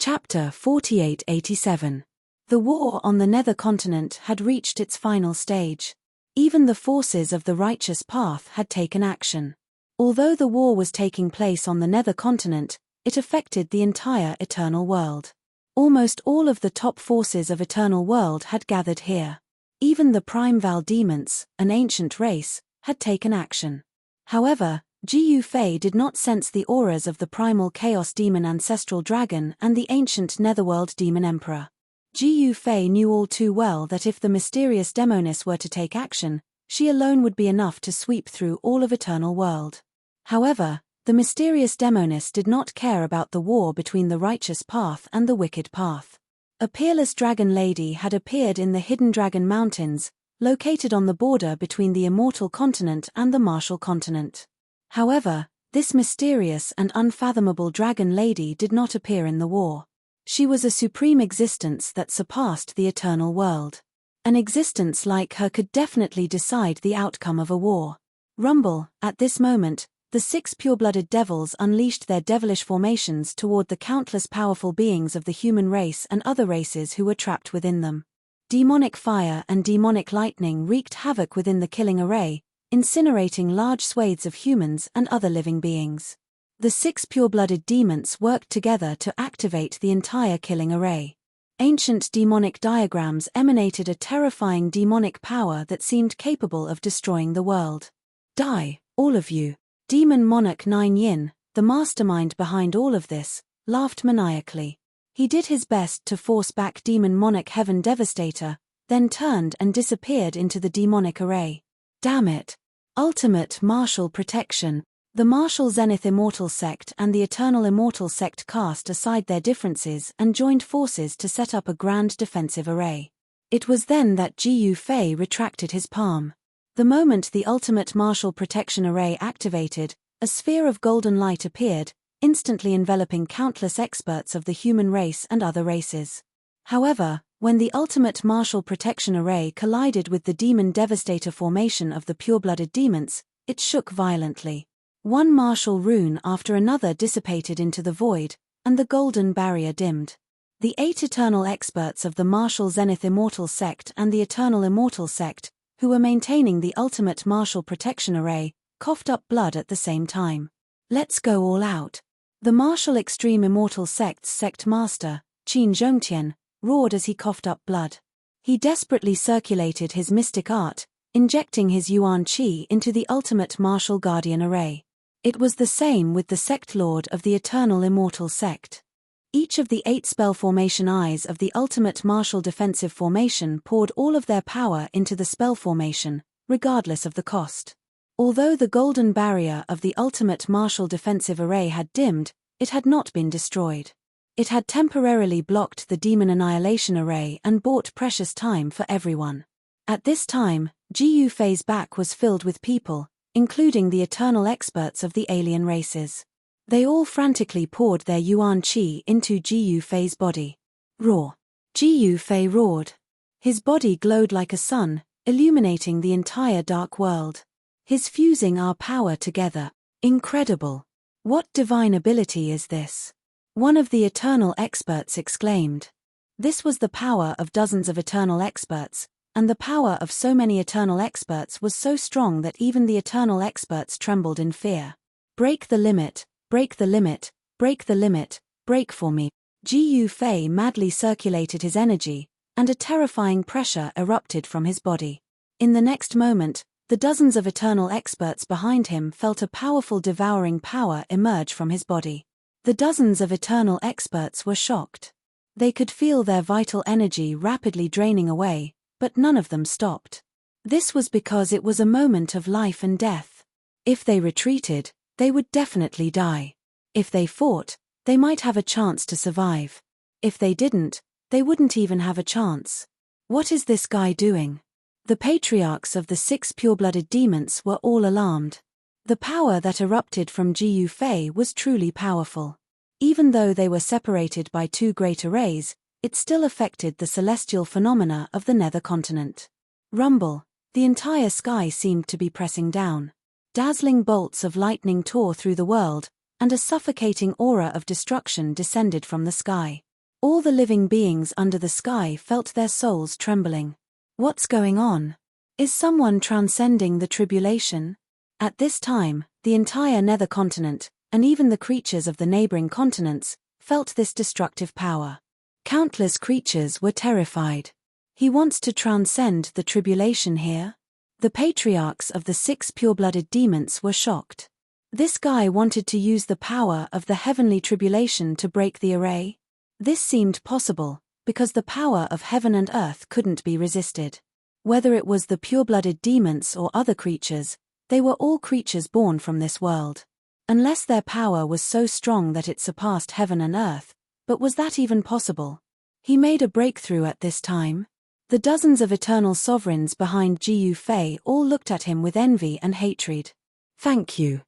Chapter 4887. The war on the Nether Continent had reached its final stage. Even the forces of the righteous path had taken action. Although the war was taking place on the Nether Continent, it affected the entire Eternal World. Almost all of the top forces of Eternal World had gathered here. Even the Primeval Demons, an ancient race, had taken action. However, Gu Fei did not sense the auras of the primal chaos demon ancestral dragon and the ancient netherworld demon emperor. Gu Fei knew all too well that if the mysterious demoness were to take action, she alone would be enough to sweep through all of Eternal World. However, the mysterious demoness did not care about the war between the righteous path and the wicked path. A peerless dragon lady had appeared in the Hidden Dragon Mountains, located on the border between the Immortal Continent and the Martial Continent. However, this mysterious and unfathomable dragon lady did not appear in the war. She was a supreme existence that surpassed the Eternal World. An existence like her could definitely decide the outcome of a war. Rumble, at this moment, the 6 pure-blooded devils unleashed their devilish formations toward the countless powerful beings of the human race and other races who were trapped within them. Demonic fire and demonic lightning wreaked havoc within the killing array, incinerating large swathes of humans and other living beings. The 6 pure-blooded demons worked together to activate the entire killing array. Ancient demonic diagrams emanated a terrifying demonic power that seemed capable of destroying the world. Die, all of you. Demon Monarch 9 Yin, the mastermind behind all of this, laughed maniacally. He did his best to force back Demon Monarch Heaven Devastator, then turned and disappeared into the demonic array. Damn it. Ultimate Martial Protection. The Martial Zenith Immortal Sect and the Eternal Immortal Sect cast aside their differences and joined forces to set up a grand defensive array. It was then that Gu Fei retracted his palm. The moment the Ultimate Martial Protection Array activated, a sphere of golden light appeared, instantly enveloping countless experts of the human race and other races. However, when the Ultimate Martial Protection Array collided with the Demon Devastator formation of the pure-blooded demons, it shook violently. One martial rune after another dissipated into the void, and the golden barrier dimmed. The 8 eternal experts of the Martial Zenith Immortal Sect and the Eternal Immortal Sect, who were maintaining the Ultimate Martial Protection Array, coughed up blood at the same time. Let's go all out. The Martial Extreme Immortal Sect's Sect Master, Qin Zhongtian, roared as he coughed up blood. He desperately circulated his mystic art, injecting his Yuan Qi into the Ultimate Martial Guardian Array. It was the same with the Sect Lord of the Eternal Immortal Sect. Each of the 8 spell formation eyes of the Ultimate Martial Defensive Formation poured all of their power into the spell formation, regardless of the cost. Although the golden barrier of the Ultimate Martial Defensive Array had dimmed, it had not been destroyed. It had temporarily blocked the Demon Annihilation Array and bought precious time for everyone. At this time, Gu Fei's back was filled with people, including the eternal experts of the alien races. They all frantically poured their Yuan Qi into Gu Fei's body. Roar. Gu Fei roared. His body glowed like a sun, illuminating the entire dark world. His fusing our power together. Incredible. What divine ability is this? One of the eternal experts exclaimed. This was the power of dozens of eternal experts, and the power of so many eternal experts was so strong that even the eternal experts trembled in fear. Break the limit, break the limit, break the limit, break for me. Gu Fei madly circulated his energy, and a terrifying pressure erupted from his body. In the next moment, the dozens of eternal experts behind him felt a powerful devouring power emerge from his body. The dozens of eternal experts were shocked. They could feel their vital energy rapidly draining away, but none of them stopped. This was because it was a moment of life and death. If they retreated, they would definitely die. If they fought, they might have a chance to survive. If they didn't, they wouldn't even have a chance. What is this guy doing? The patriarchs of the 6 pure-blooded demons were all alarmed. The power that erupted from Gu Fei was truly powerful. Even though they were separated by 2 great arrays, it still affected the celestial phenomena of the Nether Continent. Rumble. The entire sky seemed to be pressing down. Dazzling bolts of lightning tore through the world, and a suffocating aura of destruction descended from the sky. All the living beings under the sky felt their souls trembling. What's going on? Is someone transcending the tribulation? At this time, the entire nether continent, and even the creatures of the neighboring continents, felt this destructive power. Countless creatures were terrified. He wants to transcend the tribulation here? The patriarchs of the 6 pure-blooded demons were shocked. This guy wanted to use the power of the heavenly tribulation to break the array? This seemed possible, because the power of heaven and earth couldn't be resisted. Whether it was the pure-blooded demons or other creatures, they were all creatures born from this world. Unless their power was so strong that it surpassed heaven and earth, but was that even possible? He made a breakthrough at this time. The dozens of eternal sovereigns behind Gu Fei all looked at him with envy and hatred. Thank you.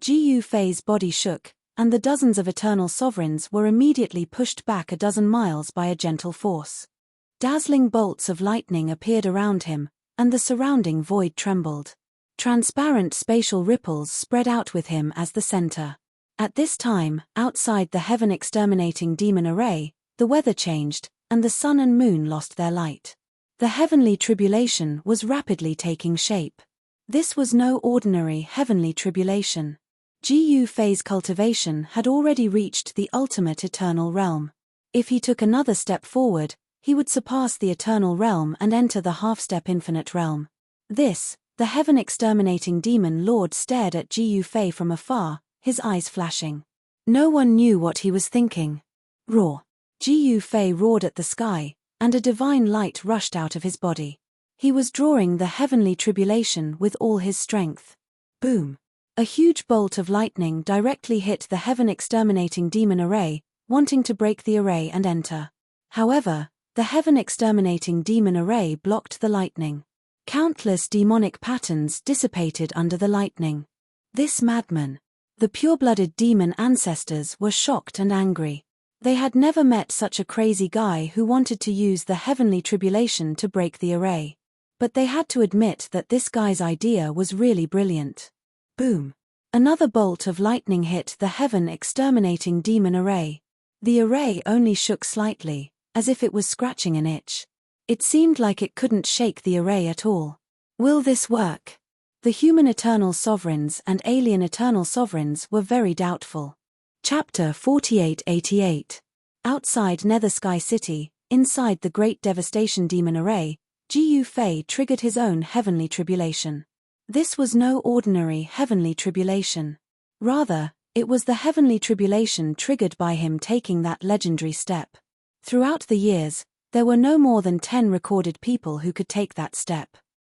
Gu Fei's body shook, and the dozens of eternal sovereigns were immediately pushed back a dozen miles by a gentle force. Dazzling bolts of lightning appeared around him, and the surrounding void trembled. Transparent spatial ripples spread out with him as the center. At this time, outside the heaven-exterminating demon array, the weather changed, and the sun and moon lost their light. The heavenly tribulation was rapidly taking shape. This was no ordinary heavenly tribulation. Gu Fei's cultivation had already reached the ultimate eternal realm. If he took another step forward, he would surpass the eternal realm and enter the half-step infinite realm. The heaven-exterminating demon lord stared at Gu Fei from afar, his eyes flashing. No one knew what he was thinking. Roar! Gu Fei roared at the sky, and a divine light rushed out of his body. He was drawing the heavenly tribulation with all his strength. Boom! A huge bolt of lightning directly hit the heaven-exterminating demon array, wanting to break the array and enter. However, the heaven-exterminating demon array blocked the lightning. Countless demonic patterns dissipated under the lightning. This madman! The pure-blooded demon ancestors were shocked and angry. They had never met such a crazy guy who wanted to use the heavenly tribulation to break the array. But they had to admit that this guy's idea was really brilliant. Boom! Another bolt of lightning hit the heaven-exterminating demon array. The array only shook slightly, as if it was scratching an itch. It seemed like it couldn't shake the array at all. Will this work? The human eternal sovereigns and alien eternal sovereigns were very doubtful. Chapter 4888. Outside Nether Sky City, inside the Great Devastation Demon Array, Gu Fei triggered his own heavenly tribulation. This was no ordinary heavenly tribulation. Rather, it was the heavenly tribulation triggered by him taking that legendary step. Throughout the years, there were no more than 10 recorded people who could take that step.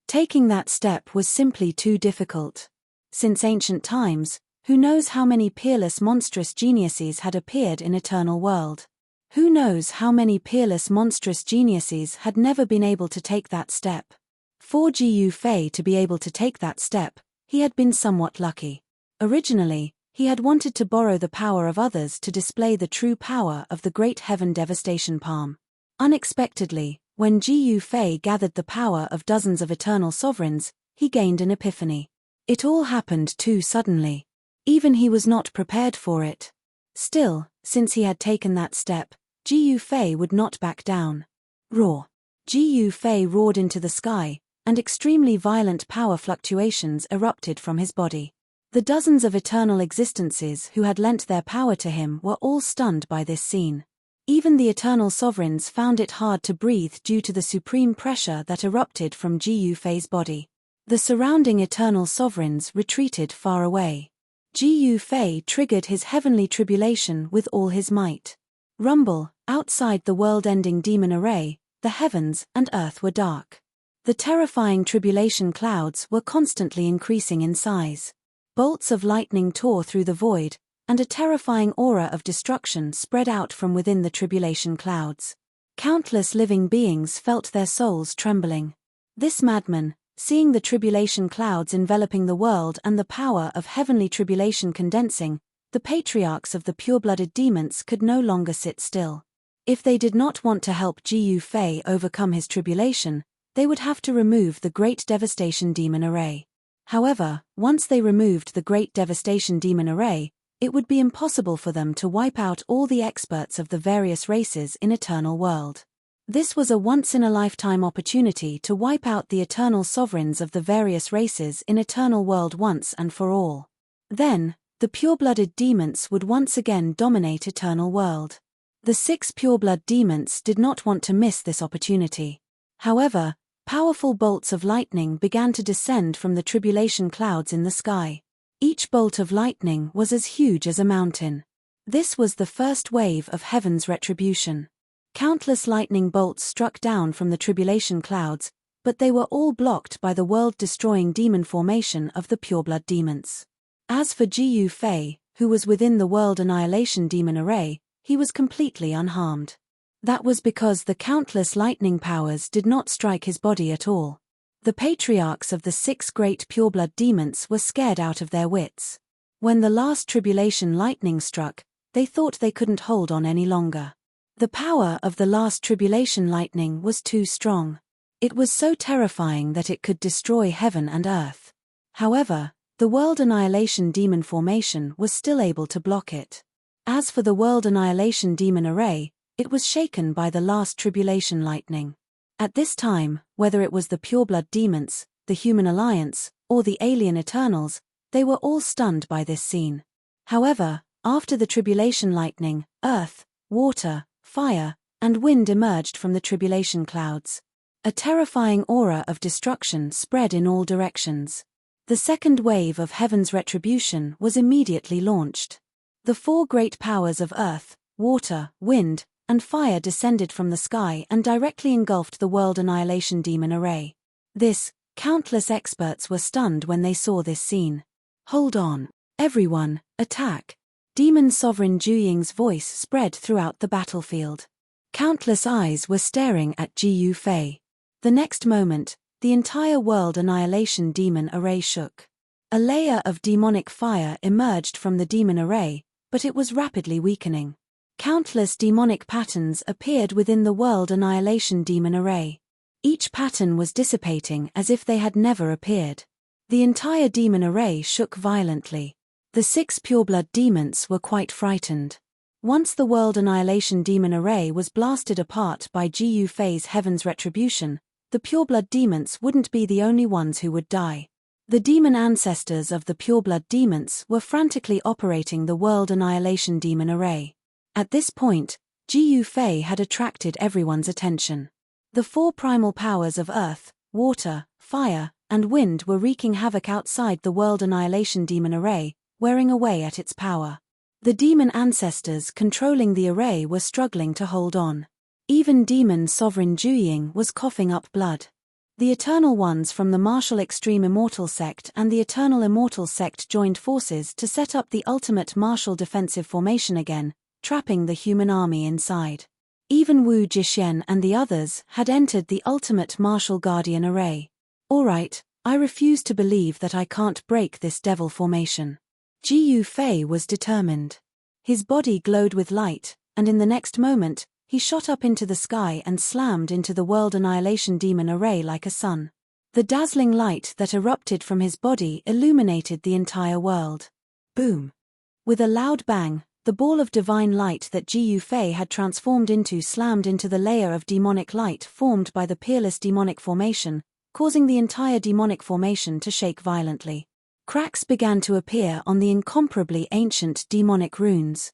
Taking that step was simply too difficult. Since ancient times, who knows how many peerless monstrous geniuses had appeared in eternal world? Who knows how many peerless monstrous geniuses had never been able to take that step? For Gu Fei to be able to take that step, he had been somewhat lucky. Originally, he had wanted to borrow the power of others to display the true power of the Great Heaven Devastation Palm. Unexpectedly, when Gu Fei gathered the power of dozens of eternal sovereigns, he gained an epiphany. It all happened too suddenly. Even he was not prepared for it. Still, since he had taken that step, Gu Fei would not back down. Roar! Gu Fei roared into the sky, and extremely violent power fluctuations erupted from his body. The dozens of eternal existences who had lent their power to him were all stunned by this scene. Even the eternal sovereigns found it hard to breathe due to the supreme pressure that erupted from Gu Fei's body. The surrounding eternal sovereigns retreated far away. Gu Fei triggered his heavenly tribulation with all his might. Rumble! Outside the world-ending demon array, the heavens and earth were dark. The terrifying tribulation clouds were constantly increasing in size. Bolts of lightning tore through the void, and a terrifying aura of destruction spread out from within the tribulation clouds. Countless living beings felt their souls trembling. This madman, seeing the tribulation clouds enveloping the world and the power of heavenly tribulation condensing, the patriarchs of the pure-blooded demons could no longer sit still. If they did not want to help Gu Fei overcome his tribulation, they would have to remove the Great Devastation Demon Array. However, once they removed the Great Devastation Demon Array, it would be impossible for them to wipe out all the experts of the various races in Eternal World. This was a once-in-a-lifetime opportunity to wipe out the eternal sovereigns of the various races in Eternal World once and for all. Then, the pure-blooded demons would once again dominate Eternal World. The 6 pure-blood demons did not want to miss this opportunity. However, powerful bolts of lightning began to descend from the tribulation clouds in the sky. Each bolt of lightning was as huge as a mountain. This was the first wave of heaven's retribution. Countless lightning bolts struck down from the tribulation clouds, but they were all blocked by the world-destroying demon formation of the pureblood demons. As for Jiu Fei, who was within the world annihilation demon array, he was completely unharmed. That was because the countless lightning powers did not strike his body at all. The patriarchs of the 6 great pureblood demons were scared out of their wits. When the last tribulation lightning struck, they thought they couldn't hold on any longer. The power of the last tribulation lightning was too strong. It was so terrifying that it could destroy heaven and earth. However, the world annihilation demon formation was still able to block it. As for the world annihilation demon array, it was shaken by the last tribulation lightning. At this time, whether it was the pureblood demons, the human alliance, or the alien Eternals, they were all stunned by this scene. However, after the tribulation lightning, earth, water, fire, and wind emerged from the tribulation clouds. A terrifying aura of destruction spread in all directions. The second wave of heaven's retribution was immediately launched. The 4 great powers of earth, water, wind, and fire descended from the sky and directly engulfed the world annihilation demon array. Countless experts were stunned when they saw this scene. "Hold on. Everyone, attack." Demon Sovereign Juying's voice spread throughout the battlefield. Countless eyes were staring at Jiu Fei. The next moment, the entire world annihilation demon array shook. A layer of demonic fire emerged from the demon array, but it was rapidly weakening. Countless demonic patterns appeared within the world annihilation demon array. Each pattern was dissipating as if they had never appeared. The entire demon array shook violently. The 6 pureblood demons were quite frightened. Once the world annihilation demon array was blasted apart by Jiu Fei's heaven's retribution, the pureblood demons wouldn't be the only ones who would die. The demon ancestors of the pureblood demons were frantically operating the world annihilation demon array. At this point, Jiu Fei had attracted everyone's attention. The 4 primal powers of earth, water, fire, and wind were wreaking havoc outside the world annihilation demon array, wearing away at its power. The demon ancestors controlling the array were struggling to hold on. Even Demon Sovereign Juying was coughing up blood. The Eternal Ones from the Martial Extreme Immortal Sect and the Eternal Immortal Sect joined forces to set up the ultimate martial defensive formation again, trapping the human army inside. Even Wu Jixuan and the others had entered the ultimate martial guardian array. "Alright, I refuse to believe that I can't break this devil formation." Jiu Fei was determined. His body glowed with light, and in the next moment, he shot up into the sky and slammed into the world annihilation demon array like a sun. The dazzling light that erupted from his body illuminated the entire world. Boom! With a loud bang, the ball of divine light that Jiu Fei had transformed into slammed into the layer of demonic light formed by the peerless demonic formation, causing the entire demonic formation to shake violently. Cracks began to appear on the incomparably ancient demonic runes.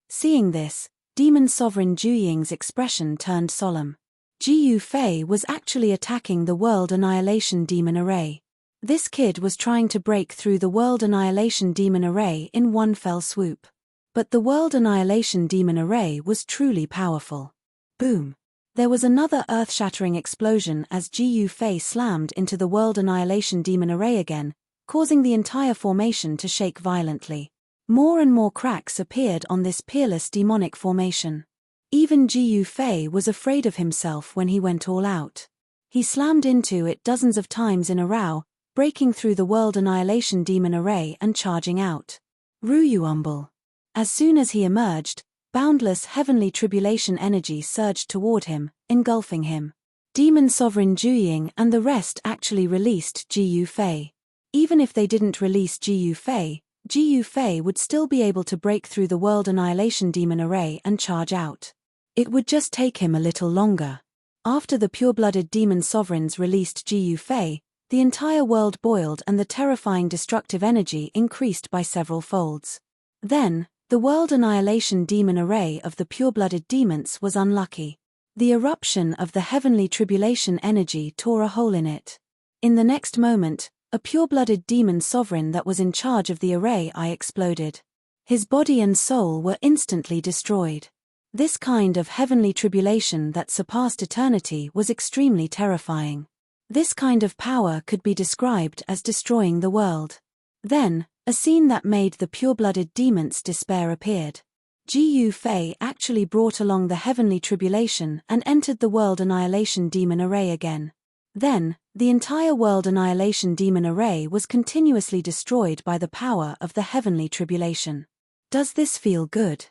Seeing this, Demon Sovereign Juying's expression turned solemn. Jiu Fei was actually attacking the world annihilation demon array. This kid was trying to break through the world annihilation demon array in one fell swoop. But the world annihilation demon array was truly powerful. Boom! There was another earth-shattering explosion as Jiu Fei slammed into the world annihilation demon array again, causing the entire formation to shake violently. More and more cracks appeared on this peerless demonic formation. Even Jiu Fei was afraid of himself when he went all out. He slammed into it dozens of times in a row, breaking through the world annihilation demon array and charging out. Ruyuumble. As soon as he emerged, boundless heavenly tribulation energy surged toward him, engulfing him. Demon Sovereign Juying and the rest actually released Jiu Fei. Even if they didn't release Jiu Fei, Ji Yufei would still be able to break through the World Annihilation Demon Array and charge out. It would just take him a little longer. After the pure-blooded demon sovereigns released Ji Yufei, the entire world boiled and the terrifying destructive energy increased by several folds. Then, the World Annihilation Demon Array of the pure-blooded demons was unlucky. The eruption of the heavenly tribulation energy tore a hole in it. In the next moment, a pure-blooded demon sovereign that was in charge of the array exploded. His body and soul were instantly destroyed. This kind of heavenly tribulation that surpassed eternity was extremely terrifying. This kind of power could be described as destroying the world. Then, a scene that made the pure-blooded demons despair appeared. Ji Yufei actually brought along the heavenly tribulation and entered the World Annihilation Demon Array again. Then, the entire World Annihilation Demon Array was continuously destroyed by the power of the heavenly tribulation. Does this feel good?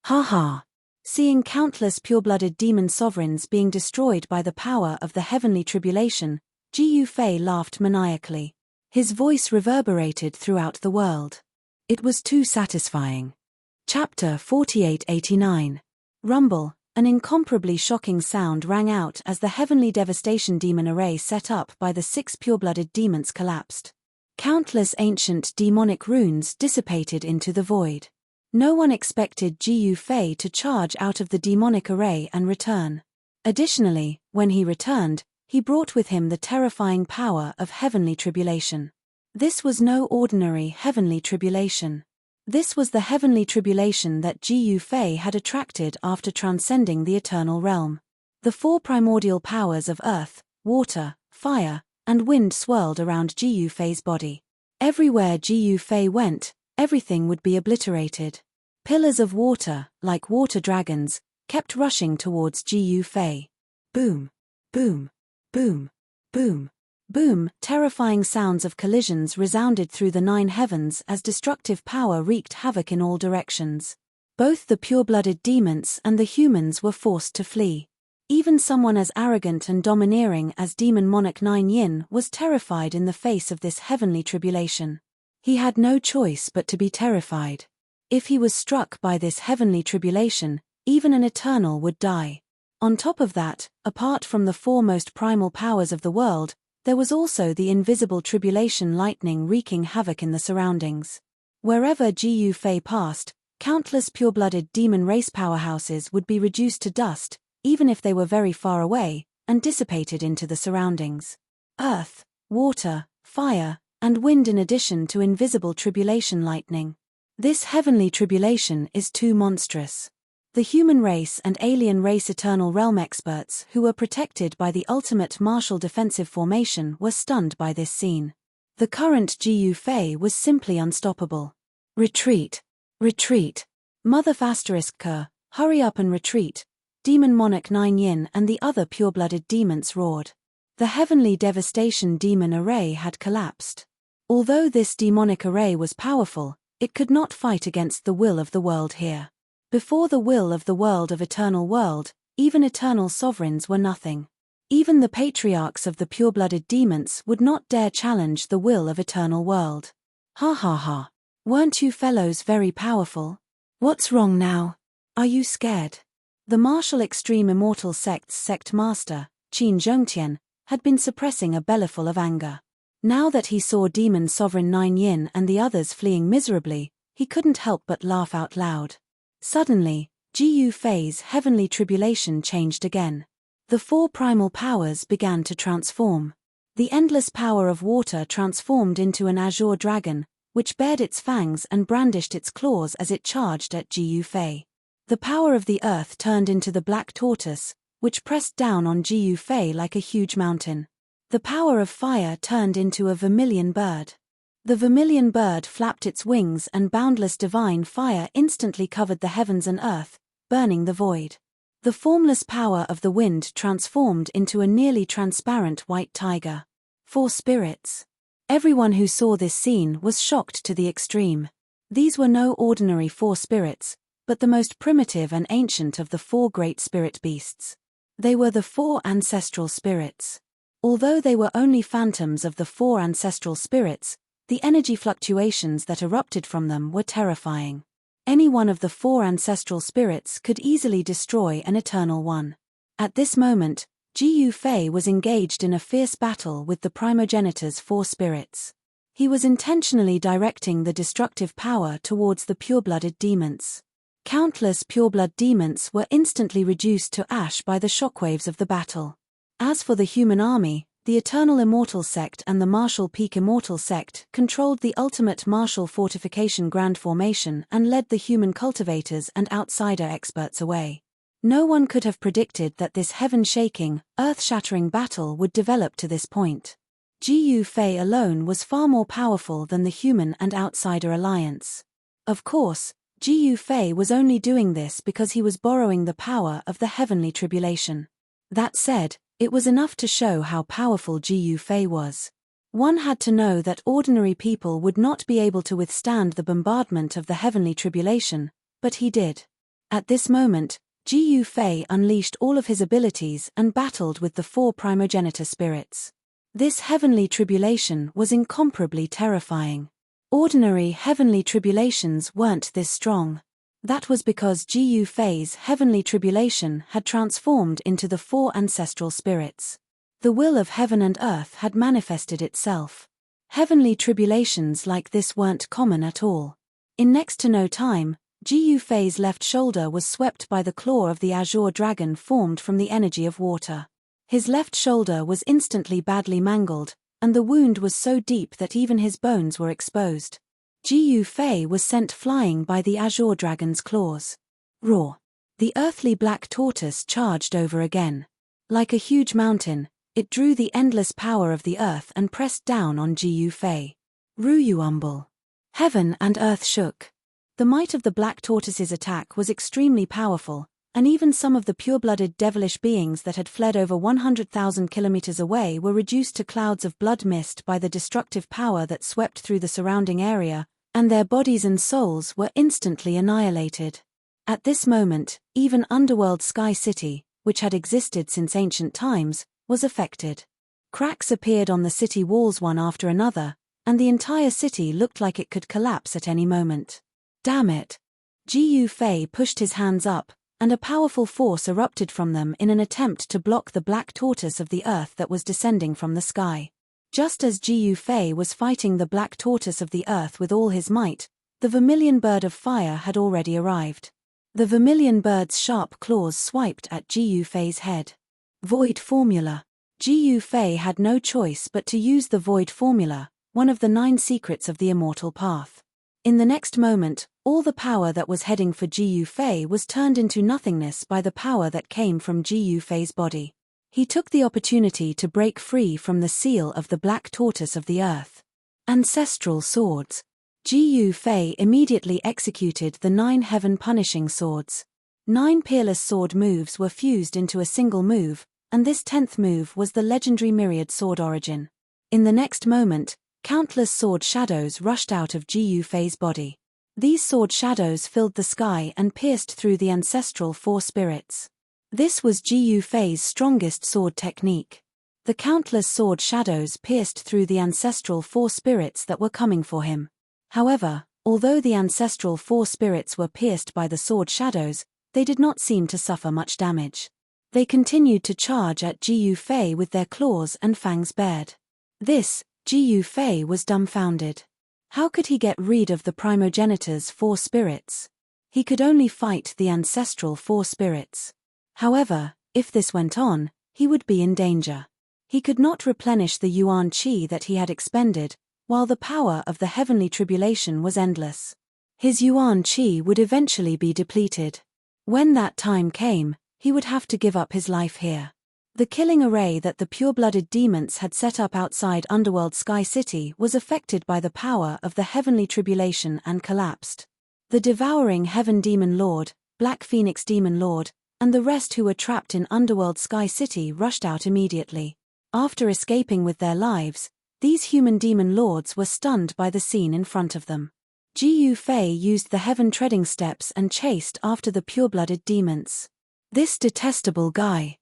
Ha ha! Seeing countless pure-blooded demon sovereigns being destroyed by the power of the heavenly tribulation, Ji Yufei laughed maniacally. His voice reverberated throughout the world. It was too satisfying. Chapter 4889. Rumble. An incomparably shocking sound rang out as the heavenly devastation demon array set up by the 6 pure-blooded demons collapsed. Countless ancient demonic runes dissipated into the void. No one expected Ji Yufei to charge out of the demonic array and return. Additionally, when he returned, he brought with him the terrifying power of heavenly tribulation. This was no ordinary heavenly tribulation. This was the heavenly tribulation that Ji Yufei had attracted after transcending the eternal realm. The 4 primordial powers of earth, water, fire, and wind swirled around Ji Yufei's body. Everywhere Ji Yufei went, everything would be obliterated. Pillars of water, like water dragons, kept rushing towards Ji Yufei. Boom, boom, boom, boom, boom. Terrifying sounds of collisions resounded through the 9 heavens as destructive power wreaked havoc in all directions. Both the pure-blooded demons and the humans were forced to flee. Even someone as arrogant and domineering as Demon Monarch 9 Yin was terrified in the face of this heavenly tribulation. He had no choice but to be terrified. If he was struck by this heavenly tribulation, even an eternal would die. On top of that, apart from the 4 most primal powers of the world, there was also the invisible tribulation lightning wreaking havoc in the surroundings. Wherever Ji Yufei passed, countless pure-blooded demon race powerhouses would be reduced to dust, even if they were very far away, and dissipated into the surroundings. Earth, water, fire, and wind in addition to invisible tribulation lightning. This heavenly tribulation is too monstrous. The human race and alien race eternal realm experts who were protected by the ultimate martial defensive formation were stunned by this scene. The current Ji Yufei was simply unstoppable. Retreat! Retreat! Mother **K, hurry up and retreat! Demon Monarch 9 Yin and the other pure-blooded demons roared. The heavenly devastation demon array had collapsed. Although this demonic array was powerful, it could not fight against the will of the world here. Before the will of the world of eternal world, even eternal sovereigns were nothing. Even the patriarchs of the pure-blooded demons would not dare challenge the will of eternal world. Ha ha ha. Weren't you fellows very powerful? What's wrong now? Are you scared? The martial extreme immortal sect's sect master, Qin Zhongtian, had been suppressing a bellyful of anger. Now that he saw Demon Sovereign 9 Yin and the others fleeing miserably, he couldn't help but laugh out loud. Suddenly, Ji Yufei's heavenly tribulation changed again. The 4 primal powers began to transform. The endless power of water transformed into an azure dragon, which bared its fangs and brandished its claws as it charged at Ji Yufei. The power of the earth turned into the black tortoise, which pressed down on Ji Yufei like a huge mountain. The power of fire turned into a vermilion bird. The vermilion bird flapped its wings and boundless divine fire instantly covered the heavens and earth, burning the void. The formless power of the wind transformed into a nearly transparent white tiger. 4 spirits. Everyone who saw this scene was shocked to the extreme. These were no ordinary 4 spirits, but the most primitive and ancient of the 4 great spirit beasts. They were the 4 ancestral spirits. Although they were only phantoms of the 4 ancestral spirits, The energy fluctuations that erupted from them were terrifying. Any one of the 4 ancestral spirits could easily destroy an eternal one. At this moment, Jiyu Fei was engaged in a fierce battle with the primogenitor's 4 spirits. He was intentionally directing the destructive power towards the pure-blooded demons. Countless pureblood demons were instantly reduced to ash by the shockwaves of the battle. As for the human army, the Eternal Immortal Sect and the Martial Peak Immortal Sect controlled the ultimate martial fortification Grand Formation and led the human cultivators and outsider experts away. No one could have predicted that this heaven-shaking, earth-shattering battle would develop to this point. Jiyu Fei alone was far more powerful than the human and outsider alliance. Of course, Jiyu Fei was only doing this because he was borrowing the power of the heavenly tribulation. That said, it was enough to show how powerful Jiyu Fei was. One had to know that ordinary people would not be able to withstand the bombardment of the heavenly tribulation, but he did. At this moment, Jiyu Fei unleashed all of his abilities and battled with the 4 primogenitor spirits. This heavenly tribulation was incomparably terrifying. Ordinary heavenly tribulations weren't this strong. That was because Jiyu Fei's heavenly tribulation had transformed into the 4 ancestral spirits. The will of heaven and earth had manifested itself. Heavenly tribulations like this weren't common at all. In next to no time, Jiyu Fei's left shoulder was swept by the claw of the azure dragon formed from the energy of water. His left shoulder was instantly badly mangled, and the wound was so deep that even his bones were exposed. Jiyu Fei was sent flying by the azure dragon's claws. Roar! The earthly black tortoise charged over again. Like a huge mountain, it drew the endless power of the earth and pressed down on Jiyu Fei. Ruyuumble! Heaven and earth shook. The might of the black tortoise's attack was extremely powerful, and even some of the pure-blooded devilish beings that had fled over 100,000 kilometers away were reduced to clouds of blood mist by the destructive power that swept through the surrounding area, and their bodies and souls were instantly annihilated. At this moment, even Underworld Sky City, which had existed since ancient times, was affected. Cracks appeared on the city walls one after another, and the entire city looked like it could collapse at any moment. Damn it! Jiyu Fei pushed his hands up, and a powerful force erupted from them in an attempt to block the black tortoise of the earth that was descending from the sky. Just as Jiyu Fei was fighting the black tortoise of the earth with all his might, the vermilion bird of fire had already arrived. The vermilion bird's sharp claws swiped at Jiyu Fei's head. Void Formula. Jiyu Fei had no choice but to use the Void Formula, one of the 9 secrets of the immortal path. In the next moment, all the power that was heading for Jiyu Fei was turned into nothingness by the power that came from Jiyu Fei's body. He took the opportunity to break free from the seal of the black tortoise of the earth. Ancestral swords. Jiyu Fei immediately executed the 9 heaven-punishing swords. 9 peerless sword moves were fused into a single move, and this 10th move was the legendary myriad sword origin. In the next moment, countless sword shadows rushed out of Jiyu Fei's body. These sword shadows filled the sky and pierced through the ancestral 4 spirits. This was Jiyu Fei's strongest sword technique. The countless sword shadows pierced through the ancestral 4 spirits that were coming for him. However, although the ancestral 4 spirits were pierced by the sword shadows, they did not seem to suffer much damage. They continued to charge at Jiyu Fei with their claws and fangs bared. Jiyu Fei was dumbfounded. How could he get rid of the primogenitor's 4 spirits? He could only fight the ancestral 4 spirits. However, if this went on, he would be in danger. He could not replenish the yuan qi that he had expended, while the power of the heavenly tribulation was endless. His yuan qi would eventually be depleted. When that time came, he would have to give up his life here. The killing array that the pure-blooded demons had set up outside Underworld Sky City was affected by the power of the heavenly tribulation and collapsed. The devouring Heaven Demon Lord, Black Phoenix Demon Lord, and the rest who were trapped in Underworld Sky City rushed out immediately. After escaping with their lives, these human demon lords were stunned by the scene in front of them. Jiyu Fei used the heaven treading steps and chased after the pure-blooded demons. This detestable guy.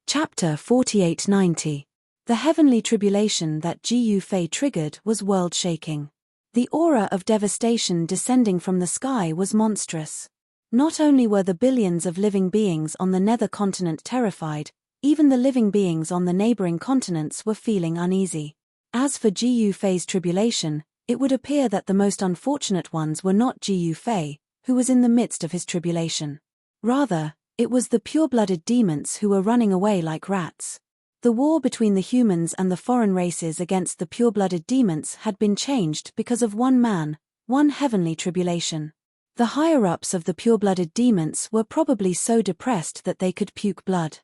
Chapter 4890. The heavenly tribulation that Jiyu Fei triggered was world-shaking. The aura of devastation descending from the sky was monstrous. Not only were the billions of living beings on the nether continent terrified, even the living beings on the neighboring continents were feeling uneasy. As for Jiu Fei's tribulation, it would appear that the most unfortunate ones were not Jiu Fei, who was in the midst of his tribulation. Rather, it was the pure-blooded demons who were running away like rats. The war between the humans and the foreign races against the pure-blooded demons had been changed because of one man, one heavenly tribulation. The higher-ups of the pure-blooded demons were probably so depressed that they could puke blood.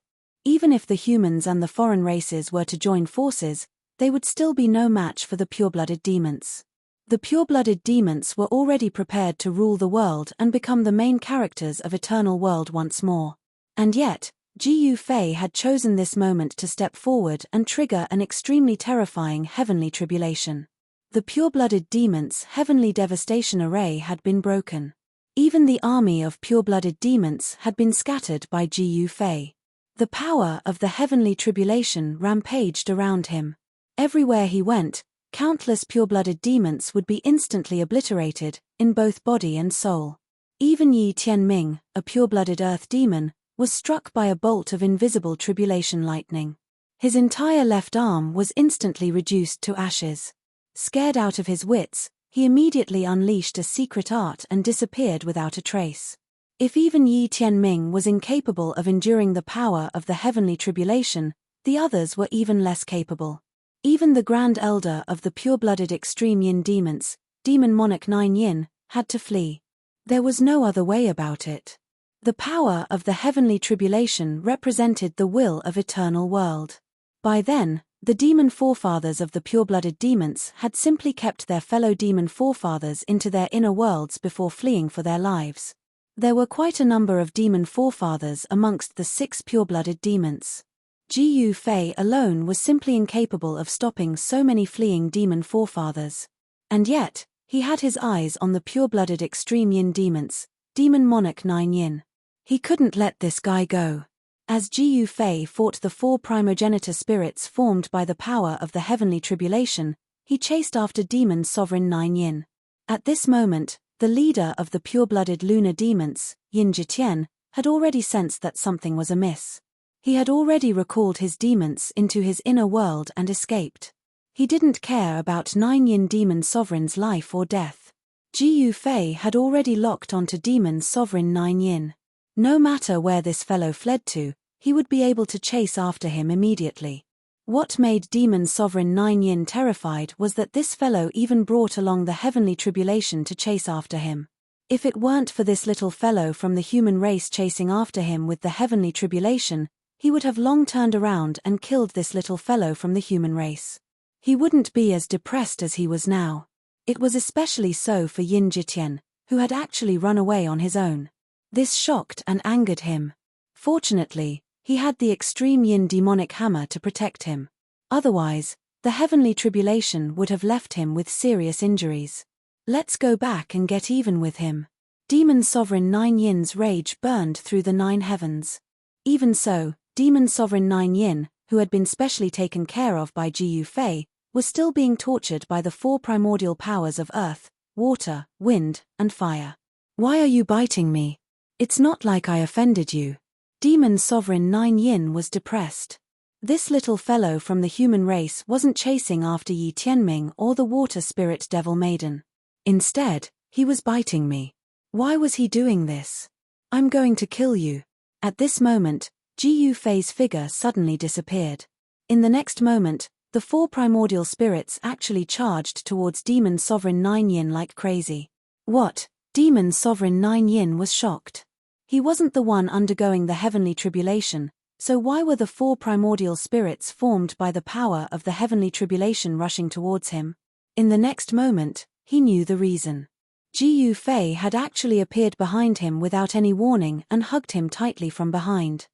Even if the humans and the foreign races were to join forces, they would still be no match for the pure-blooded demons. The pure-blooded demons were already prepared to rule the world and become the main characters of Eternal World once more. And yet, Jiu Fei had chosen this moment to step forward and trigger an extremely terrifying heavenly tribulation. The pure-blooded demons' heavenly devastation array had been broken. Even the army of pure-blooded demons had been scattered by Jiu Fei. The power of the heavenly tribulation rampaged around him. Everywhere he went, countless pure-blooded demons would be instantly obliterated, in both body and soul. Even Yi Tianming, a pure-blooded earth demon, was struck by a bolt of invisible tribulation lightning. His entire left arm was instantly reduced to ashes. Scared out of his wits, he immediately unleashed a secret art and disappeared without a trace. If even Yi Tianming was incapable of enduring the power of the heavenly tribulation, the others were even less capable. Even the Grand Elder of the pure-blooded extreme yin demons, Demon Monarch 9 Yin, had to flee. There was no other way about it. The power of the heavenly tribulation represented the will of Eternal World. By then, the demon forefathers of the pure-blooded demons had simply kept their fellow demon forefathers into their inner worlds before fleeing for their lives. There were quite a number of demon forefathers amongst the 6 pure-blooded demons. Jiu Fei alone was simply incapable of stopping so many fleeing demon forefathers. And yet, he had his eyes on the pure-blooded extreme yin demons, Demon Monarch 9 Yin. He couldn't let this guy go. As Jiu Fei fought the 4 primogenitor spirits formed by the power of the heavenly tribulation, he chased after Demon Sovereign 9 Yin. At this moment, the leader of the pure-blooded lunar demons, Yin Jitian, had already sensed that something was amiss. He had already recalled his demons into his inner world and escaped. He didn't care about 9 Yin Demon Sovereign's life or death. Jiu Fei had already locked onto Demon Sovereign 9 Yin. No matter where this fellow fled to, he would be able to chase after him immediately. What made Demon Sovereign 9 Yin terrified was that this fellow even brought along the heavenly tribulation to chase after him. If it weren't for this little fellow from the human race chasing after him with the heavenly tribulation, he would have long turned around and killed this little fellow from the human race. He wouldn't be as depressed as he was now. It was especially so for Yin Jitian, who had actually run away on his own. This shocked and angered him. Fortunately, he had the extreme yin demonic hammer to protect him. Otherwise, the heavenly tribulation would have left him with serious injuries. Let's go back and get even with him. Demon Sovereign 9 Yin's rage burned through the 9 heavens. Even so, Demon Sovereign 9 Yin, who had been specially taken care of by Jiu Fei, was still being tortured by the 4 primordial powers of earth, water, wind, and fire. Why are you biting me? It's not like I offended you. Demon Sovereign 9 Yin was depressed. This little fellow from the human race wasn't chasing after Yi Tianming or the water spirit devil maiden. Instead, he was biting me. Why was he doing this? I'm going to kill you. At this moment, Jiu Fei's figure suddenly disappeared. In the next moment, the 4 primordial spirits actually charged towards Demon Sovereign 9 Yin like crazy. What? Demon Sovereign 9 Yin was shocked. He wasn't the one undergoing the heavenly tribulation, so why were the 4 primordial spirits formed by the power of the heavenly tribulation rushing towards him? In the next moment, he knew the reason. Jiu Fei had actually appeared behind him without any warning and hugged him tightly from behind.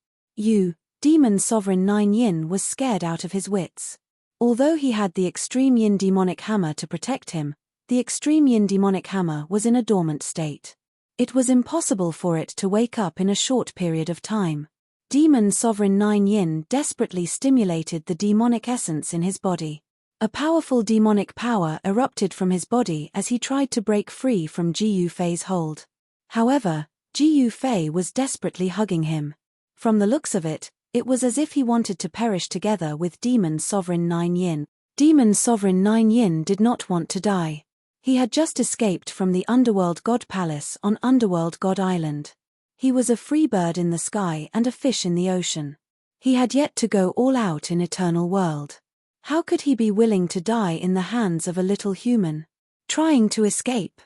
Demon Sovereign 9 Yin was scared out of his wits. Although he had the extreme yin demonic hammer to protect him, the extreme yin demonic hammer was in a dormant state. It was impossible for it to wake up in a short period of time. Demon Sovereign 9 Yin desperately stimulated the demonic essence in his body. A powerful demonic power erupted from his body as he tried to break free from Ji Yufei's hold. However, Ji Yufei was desperately hugging him. From the looks of it, it was as if he wanted to perish together with Demon Sovereign Nine Yin. Demon Sovereign Nine Yin did not want to die. He had just escaped from the Underworld God Palace on Underworld God Island. He was a free bird in the sky and a fish in the ocean. He had yet to go all out in Eternal World. How could he be willing to die in the hands of a little human? Trying to escape?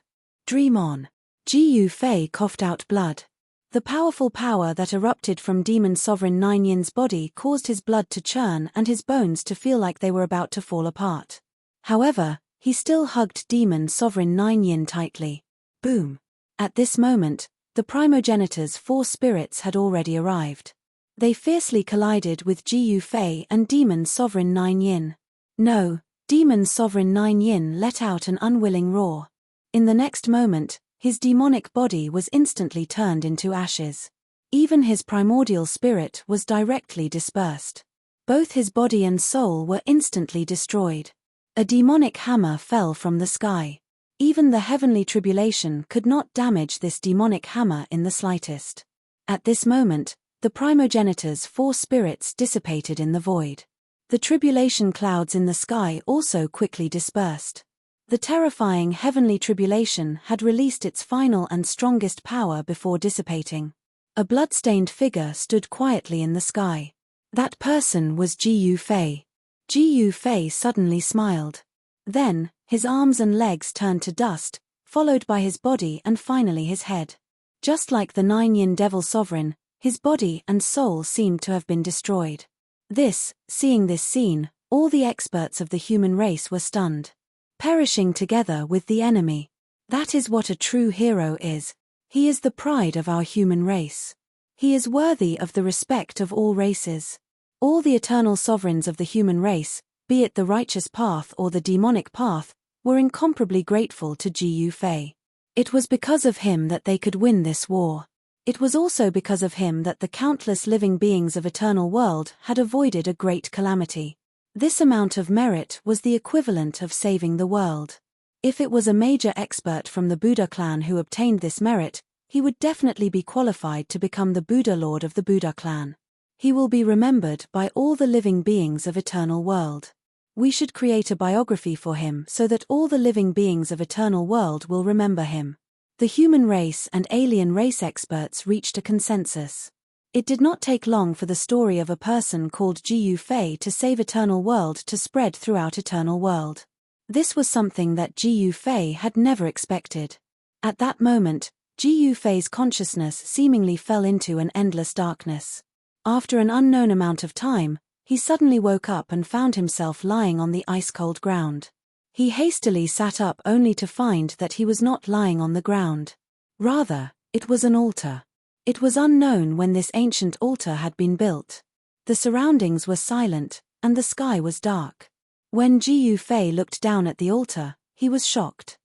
Dream on. Ji Yufei coughed out blood. The powerful power that erupted from Demon Sovereign Nine Yin's body caused his blood to churn and his bones to feel like they were about to fall apart. However, he still hugged Demon Sovereign Nine Yin tightly. Boom. At this moment, the primogenitor's four spirits had already arrived. They fiercely collided with Ji Yufei and Demon Sovereign Nine Yin. No, Demon Sovereign Nine Yin let out an unwilling roar. In the next moment, his demonic body was instantly turned into ashes. Even his primordial spirit was directly dispersed. Both his body and soul were instantly destroyed. A demonic hammer fell from the sky. Even the heavenly tribulation could not damage this demonic hammer in the slightest. At this moment, the primogenitor's four spirits dissipated in the void. The tribulation clouds in the sky also quickly dispersed. The terrifying heavenly tribulation had released its final and strongest power before dissipating. A blood-stained figure stood quietly in the sky. That person was Ji Yufei. Ji Yufei suddenly smiled. Then, his arms and legs turned to dust, followed by his body and finally his head. Just like the Nine Yin Devil Sovereign, his body and soul seemed to have been destroyed. Seeing this scene, all the experts of the human race were stunned. Perishing together with the enemy. That is what a true hero is. He is the pride of our human race. He is worthy of the respect of all races. All the eternal sovereigns of the human race, be it the righteous path or the demonic path, were incomparably grateful to Ji Yufei. It was because of him that they could win this war. It was also because of him that the countless living beings of Eternal World had avoided a great calamity. This amount of merit was the equivalent of saving the world. If it was a major expert from the Buddha clan who obtained this merit, he would definitely be qualified to become the Buddha Lord of the Buddha clan. He will be remembered by all the living beings of Eternal World. We should create a biography for him so that all the living beings of Eternal World will remember him. The human race and alien race experts reached a consensus. It did not take long for the story of a person called Ji Yufei to save Eternal World to spread throughout Eternal World. This was something that Ji Yufei had never expected. At that moment, Ji Yufei's consciousness seemingly fell into an endless darkness. After an unknown amount of time, he suddenly woke up and found himself lying on the ice-cold ground. He hastily sat up only to find that he was not lying on the ground. Rather, it was an altar. It was unknown when this ancient altar had been built. The surroundings were silent, and the sky was dark. When Ji Yufei looked down at the altar, he was shocked.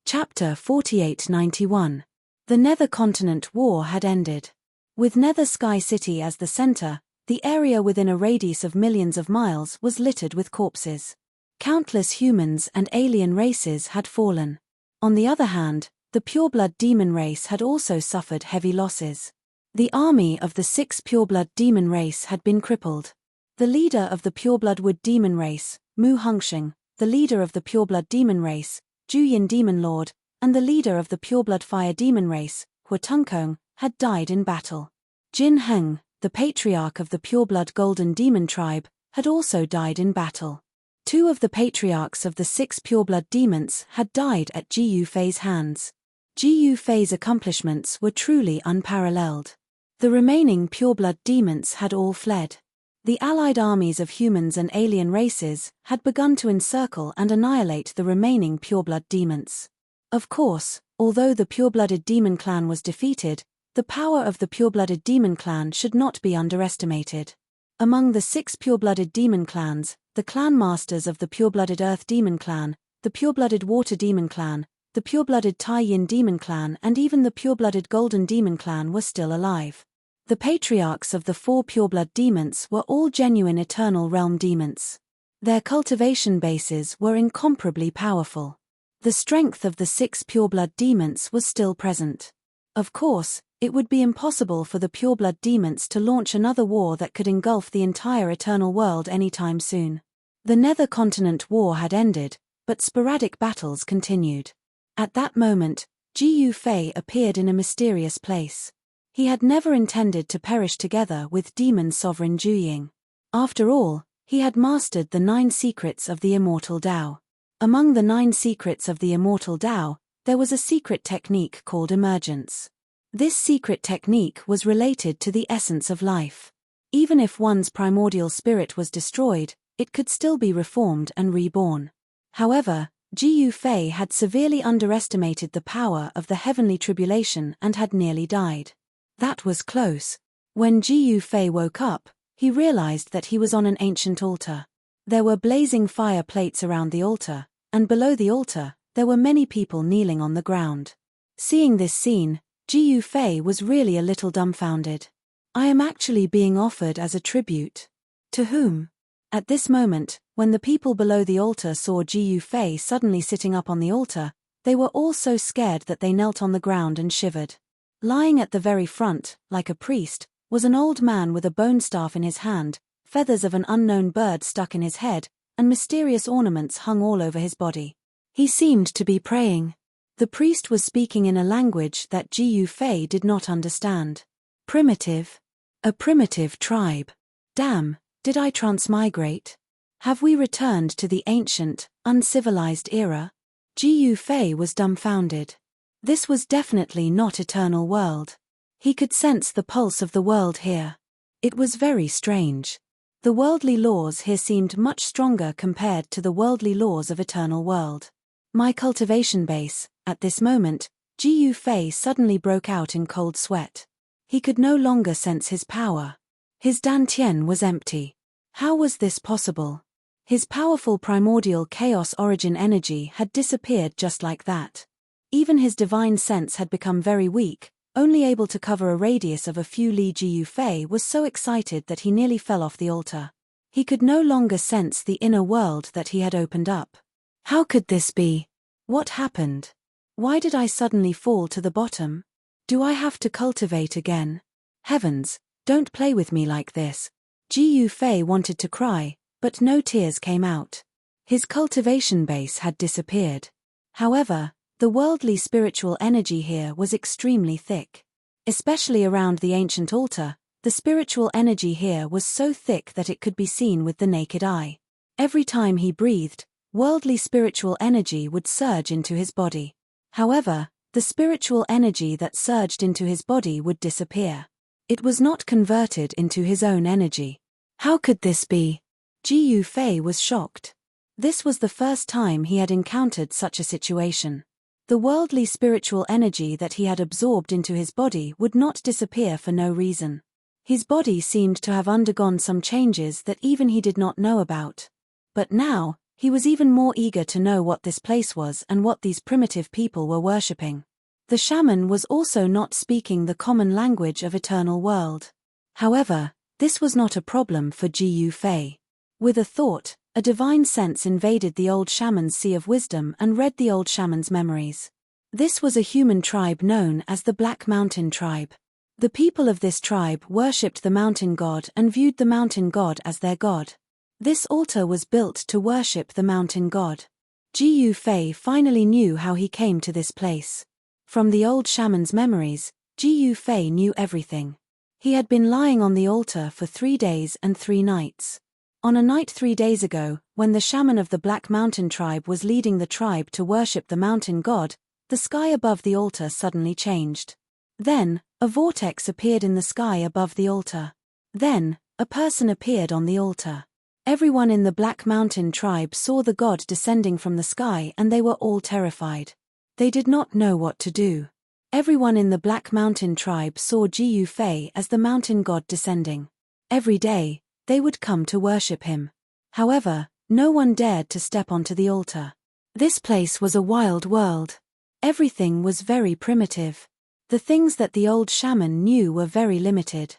Chapter 4891. The Nether Continent War had ended. With Nether Sky City as the center, the area within a radius of millions of miles was littered with corpses. Countless humans and alien races had fallen. On the other hand, the pureblood demon race had also suffered heavy losses. The army of the 6 pureblood demon race had been crippled. The leader of the pureblood wood demon race, Mu Hongsheng, the leader of the pureblood demon race, Juyin Demon Lord, and the leader of the pureblood fire demon race, Hua Tungkong, had died in battle. Jin Heng, the patriarch of the pureblood golden demon tribe, had also died in battle. 2 of the patriarchs of the 6 pureblood demons had died at Ji Yufei's hands. Ji Yufei's accomplishments were truly unparalleled. The remaining pureblood demons had all fled. The allied armies of humans and alien races had begun to encircle and annihilate the remaining pureblood demons. Of course, although the pure-blooded demon clan was defeated, the power of the pure-blooded demon clan should not be underestimated. Among the 6 pure-blooded demon clans, the clan masters of the pure-blooded earth demon clan, the pure-blooded water demon clan, the pure-blooded Tai Yin demon clan and even the pure-blooded golden demon clan were still alive. The patriarchs of the 4 pure-blood demons were all genuine eternal realm demons. Their cultivation bases were incomparably powerful. The strength of the 6 pureblood demons was still present. Of course, it would be impossible for the pureblood demons to launch another war that could engulf the entire eternal world anytime soon. The Nether Continent War had ended, but sporadic battles continued. At that moment, Gu Fei appeared in a mysterious place. He had never intended to perish together with demon sovereign Juying. After all, he had mastered the 9 secrets of the immortal Tao. Among the 9 secrets of the immortal Tao, there was a secret technique called emergence. This secret technique was related to the essence of life. Even if one's primordial spirit was destroyed, it could still be reformed and reborn. However, Gu Fei had severely underestimated the power of the heavenly tribulation and had nearly died. That was close. When Gu Fei woke up, he realized that he was on an ancient altar. There were blazing fire plates around the altar, and below the altar, there were many people kneeling on the ground. Seeing this scene, Gu Fei was really a little dumbfounded. I am actually being offered as a tribute. To whom? At this moment, when the people below the altar saw Gu Fei suddenly sitting up on the altar, they were all so scared that they knelt on the ground and shivered. Lying at the very front, like a priest, was an old man with a bone staff in his hand, feathers of an unknown bird stuck in his head, and mysterious ornaments hung all over his body. He seemed to be praying. The priest was speaking in a language that Gu Fei did not understand. Primitive? A primitive tribe. Damn, did I transmigrate? Have we returned to the ancient, uncivilized era? Gu Fei was dumbfounded. This was definitely not eternal world. He could sense the pulse of the world here. It was very strange. The worldly laws here seemed much stronger compared to the worldly laws of eternal world. My cultivation base, at this moment, Gu Fei suddenly broke out in cold sweat. He could no longer sense his power. His dantian was empty. How was this possible? His powerful primordial chaos origin energy had disappeared just like that. Even his divine sense had become very weak, only able to cover a radius of a few li. Gu Fei was so excited that he nearly fell off the altar. He could no longer sense the inner world that he had opened up. How could this be? What happened? Why did I suddenly fall to the bottom? Do I have to cultivate again? Heavens, don't play with me like this. Gu Fei wanted to cry, but no tears came out. His cultivation base had disappeared. However, the worldly spiritual energy here was extremely thick. Especially around the ancient altar, the spiritual energy here was so thick that it could be seen with the naked eye. Every time he breathed, worldly spiritual energy would surge into his body. However, the spiritual energy that surged into his body would disappear. It was not converted into his own energy. How could this be? Gu Fei was shocked. This was the first time he had encountered such a situation. The worldly spiritual energy that he had absorbed into his body would not disappear for no reason. His body seemed to have undergone some changes that even he did not know about. But now, he was even more eager to know what this place was and what these primitive people were worshipping. The shaman was also not speaking the common language of eternal world. However, this was not a problem for Gu Fei. With a thought, a divine sense invaded the old shaman's sea of wisdom and read the old shaman's memories. This was a human tribe known as the Black Mountain Tribe. The people of this tribe worshipped the mountain god and viewed the mountain god as their god. This altar was built to worship the mountain god. Gu Fei finally knew how he came to this place. From the old shaman's memories, Gu Fei knew everything. He had been lying on the altar for 3 days and 3 nights. On a night 3 days ago, when the shaman of the Black Mountain Tribe was leading the tribe to worship the mountain god, the sky above the altar suddenly changed. Then, a vortex appeared in the sky above the altar. Then, a person appeared on the altar. Everyone in the Black Mountain Tribe saw the god descending from the sky and they were all terrified. They did not know what to do. Everyone in the Black Mountain Tribe saw Gu Fei as the mountain god descending. Every day, they would come to worship him. However, no one dared to step onto the altar. This place was a wild world. Everything was very primitive. The things that the old shaman knew were very limited.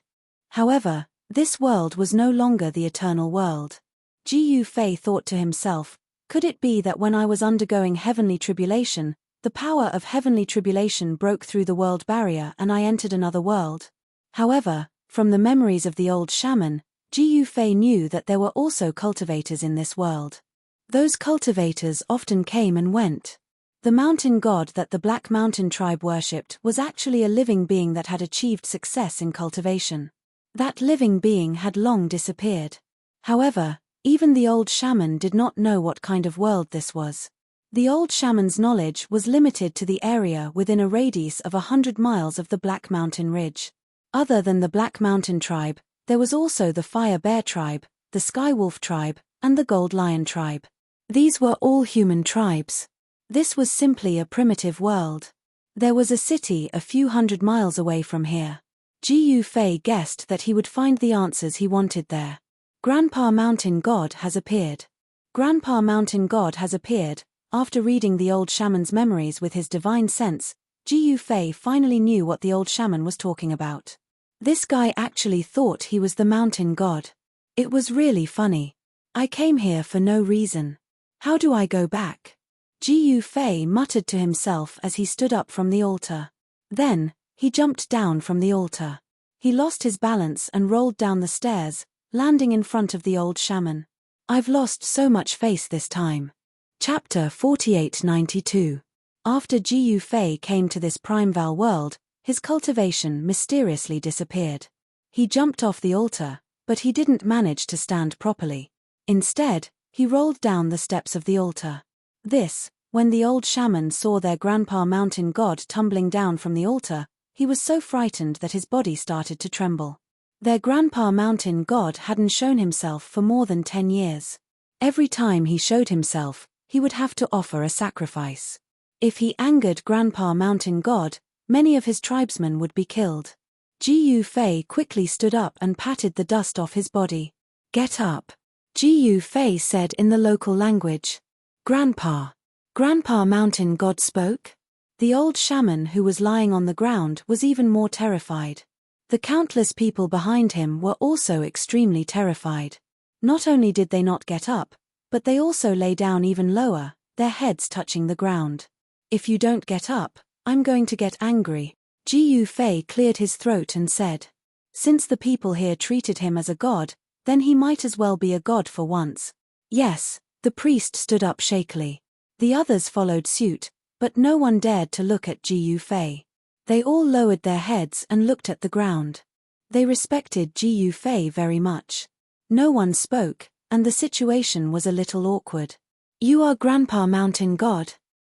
However, this world was no longer the eternal world. Ji Fei thought to himself, could it be that when I was undergoing heavenly tribulation, the power of heavenly tribulation broke through the world barrier and I entered another world? However, from the memories of the old shaman, Ji Fei knew that there were also cultivators in this world. Those cultivators often came and went. The mountain god that the Black Mountain tribe worshipped was actually a living being that had achieved success in cultivation. That living being had long disappeared. However, even the old shaman did not know what kind of world this was. The old shaman's knowledge was limited to the area within a radius of 100 miles of the Black Mountain Ridge. Other than the Black Mountain tribe, there was also the Fire Bear tribe, the Skywolf tribe, and the Gold Lion tribe. These were all human tribes. This was simply a primitive world. There was a city a few hundred miles away from here. Ji Fei guessed that he would find the answers he wanted there. Grandpa Mountain God has appeared. Grandpa Mountain God has appeared. After reading the old shaman's memories with his divine sense, Ji Fei finally knew what the old shaman was talking about. This guy actually thought he was the mountain god. It was really funny. I came here for no reason. How do I go back? Ji Fei muttered to himself as he stood up from the altar. Then, he jumped down from the altar. He lost his balance and rolled down the stairs, landing in front of the old shaman. I've lost so much face this time. Chapter 4892. After Ji Fei came to this Primeval world, his cultivation mysteriously disappeared. He jumped off the altar, but he didn't manage to stand properly. Instead, he rolled down the steps of the altar. When the old shaman saw their Grandpa Mountain God tumbling down from the altar, he was so frightened that his body started to tremble. Their Grandpa Mountain God hadn't shown himself for more than 10 years. Every time he showed himself, he would have to offer a sacrifice. If he angered Grandpa Mountain God, many of his tribesmen would be killed. Ji Fei quickly stood up and patted the dust off his body. Get up, Ji Fei said in the local language. Grandpa Mountain God spoke? The old shaman who was lying on the ground was even more terrified. The countless people behind him were also extremely terrified. Not only did they not get up, but they also lay down even lower, their heads touching the ground. If you don't get up, I'm going to get angry. Ji Fei cleared his throat and said. Since the people here treated him as a god, then he might as well be a god for once. Yes, the priest stood up shakily. The others followed suit, but no one dared to look at Ji Fei. They all lowered their heads and looked at the ground. They respected Ji Fei very much. No one spoke, and the situation was a little awkward. You are Grandpa Mountain God?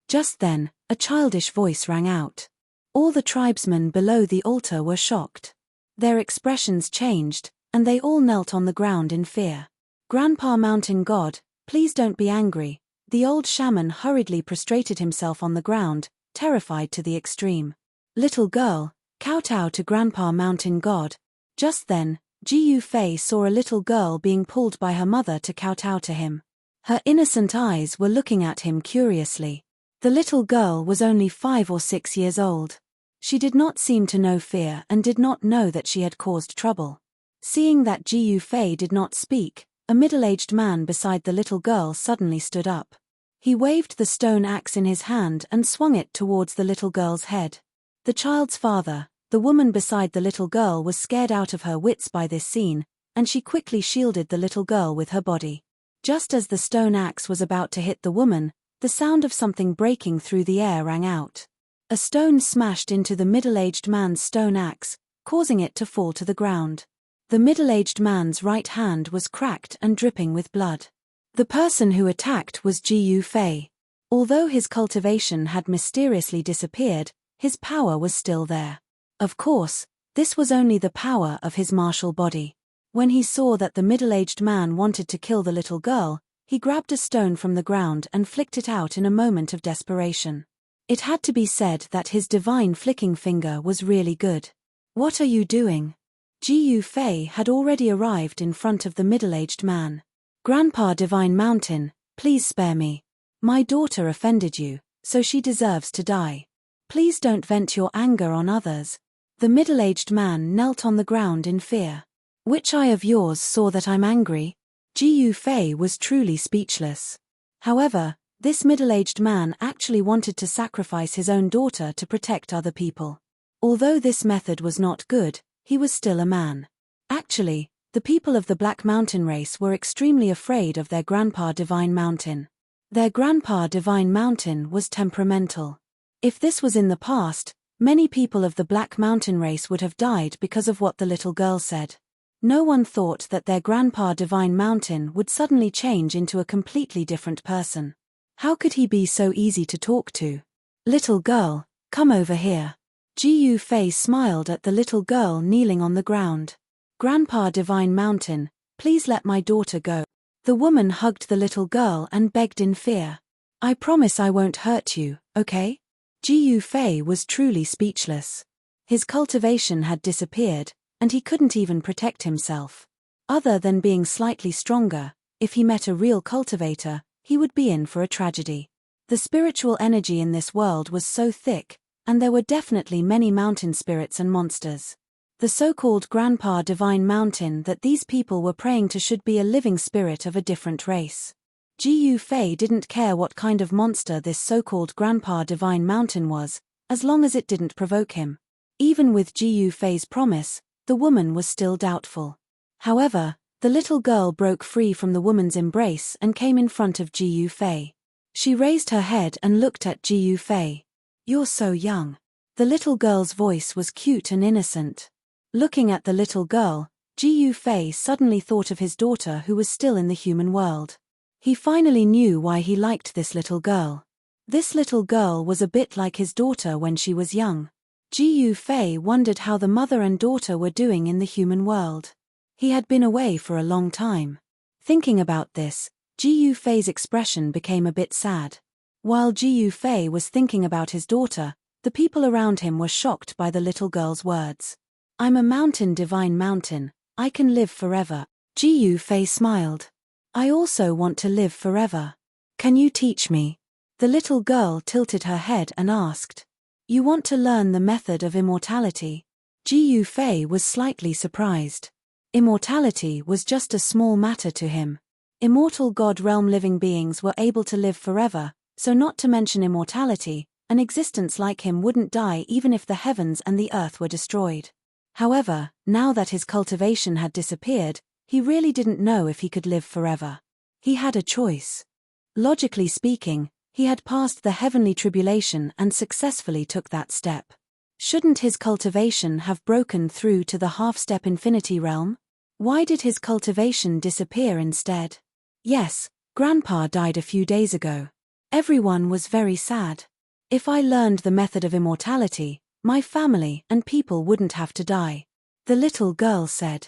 Just then, a childish voice rang out. All the tribesmen below the altar were shocked. Their expressions changed, and they all knelt on the ground in fear. Grandpa Mountain God, please don't be angry. The old shaman hurriedly prostrated himself on the ground, terrified to the extreme. Little girl, kowtow to Grandpa Mountain God. Just then, Ji Fei saw a little girl being pulled by her mother to kowtow to him. Her innocent eyes were looking at him curiously. The little girl was only 5 or 6 years old. She did not seem to know fear and did not know that she had caused trouble. Seeing that Ji Fei did not speak, a middle-aged man beside the little girl suddenly stood up. He waved the stone axe in his hand and swung it towards the little girl's head. The child's father, the woman beside the little girl, was scared out of her wits by this scene, and she quickly shielded the little girl with her body. Just as the stone axe was about to hit the woman, the sound of something breaking through the air rang out. A stone smashed into the middle-aged man's stone axe, causing it to fall to the ground. The middle-aged man's right hand was cracked and dripping with blood. The person who attacked was Ji Fei. Although his cultivation had mysteriously disappeared, his power was still there. Of course, this was only the power of his martial body. When he saw that the middle-aged man wanted to kill the little girl, he grabbed a stone from the ground and flicked it out in a moment of desperation. It had to be said that his divine flicking finger was really good. What are you doing? Ji Fei had already arrived in front of the middle-aged man. Grandpa Divine Mountain, please spare me. My daughter offended you, so she deserves to die. Please don't vent your anger on others. The middle-aged man knelt on the ground in fear. Which eye of yours saw that I'm angry? Ji Yufei was truly speechless. However, this middle-aged man actually wanted to sacrifice his own daughter to protect other people. Although this method was not good, he was still a man. Actually, the people of the Black Mountain race were extremely afraid of their grandpa Divine Mountain. Their grandpa Divine Mountain was temperamental. If this was in the past, many people of the Black Mountain race would have died because of what the little girl said. No one thought that their grandpa Divine Mountain would suddenly change into a completely different person. How could he be so easy to talk to? Little girl, come over here. Ji Yufei smiled at the little girl kneeling on the ground. Grandpa Divine Mountain, please let my daughter go. The woman hugged the little girl and begged in fear. I promise I won't hurt you, okay? Ji Yufei was truly speechless. His cultivation had disappeared, and he couldn't even protect himself. Other than being slightly stronger, if he met a real cultivator, he would be in for a tragedy. The spiritual energy in this world was so thick, and there were definitely many mountain spirits and monsters. The so-called Grandpa Divine Mountain that these people were praying to should be a living spirit of a different race. Ji Yufei didn't care what kind of monster this so-called Grandpa Divine Mountain was, as long as it didn't provoke him. Even with Ji Yufei's promise, the woman was still doubtful. However, the little girl broke free from the woman's embrace and came in front of Ji Yufei. She raised her head and looked at Ji Yufei. You're so young. The little girl's voice was cute and innocent. Looking at the little girl, Ji Yufei suddenly thought of his daughter who was still in the human world. He finally knew why he liked this little girl. This little girl was a bit like his daughter when she was young. Ji Yufei wondered how the mother and daughter were doing in the human world. He had been away for a long time. Thinking about this, Ji Yufei's expression became a bit sad. While Ji Yufei was thinking about his daughter, the people around him were shocked by the little girl's words. I'm a mountain Divine Mountain, I can live forever. Ji Yufei smiled. I also want to live forever. Can you teach me? The little girl tilted her head and asked. You want to learn the method of immortality? Ji Yufei was slightly surprised. Immortality was just a small matter to him. Immortal God realm living beings were able to live forever, so not to mention immortality, an existence like him wouldn't die even if the heavens and the earth were destroyed. However, now that his cultivation had disappeared, he really didn't know if he could live forever. He had a choice. Logically speaking, he had passed the heavenly tribulation and successfully took that step. Shouldn't his cultivation have broken through to the half-step infinity realm? Why did his cultivation disappear instead? Yes, Grandpa died a few days ago. Everyone was very sad. If I learned the method of immortality, my family and people wouldn't have to die. The little girl said.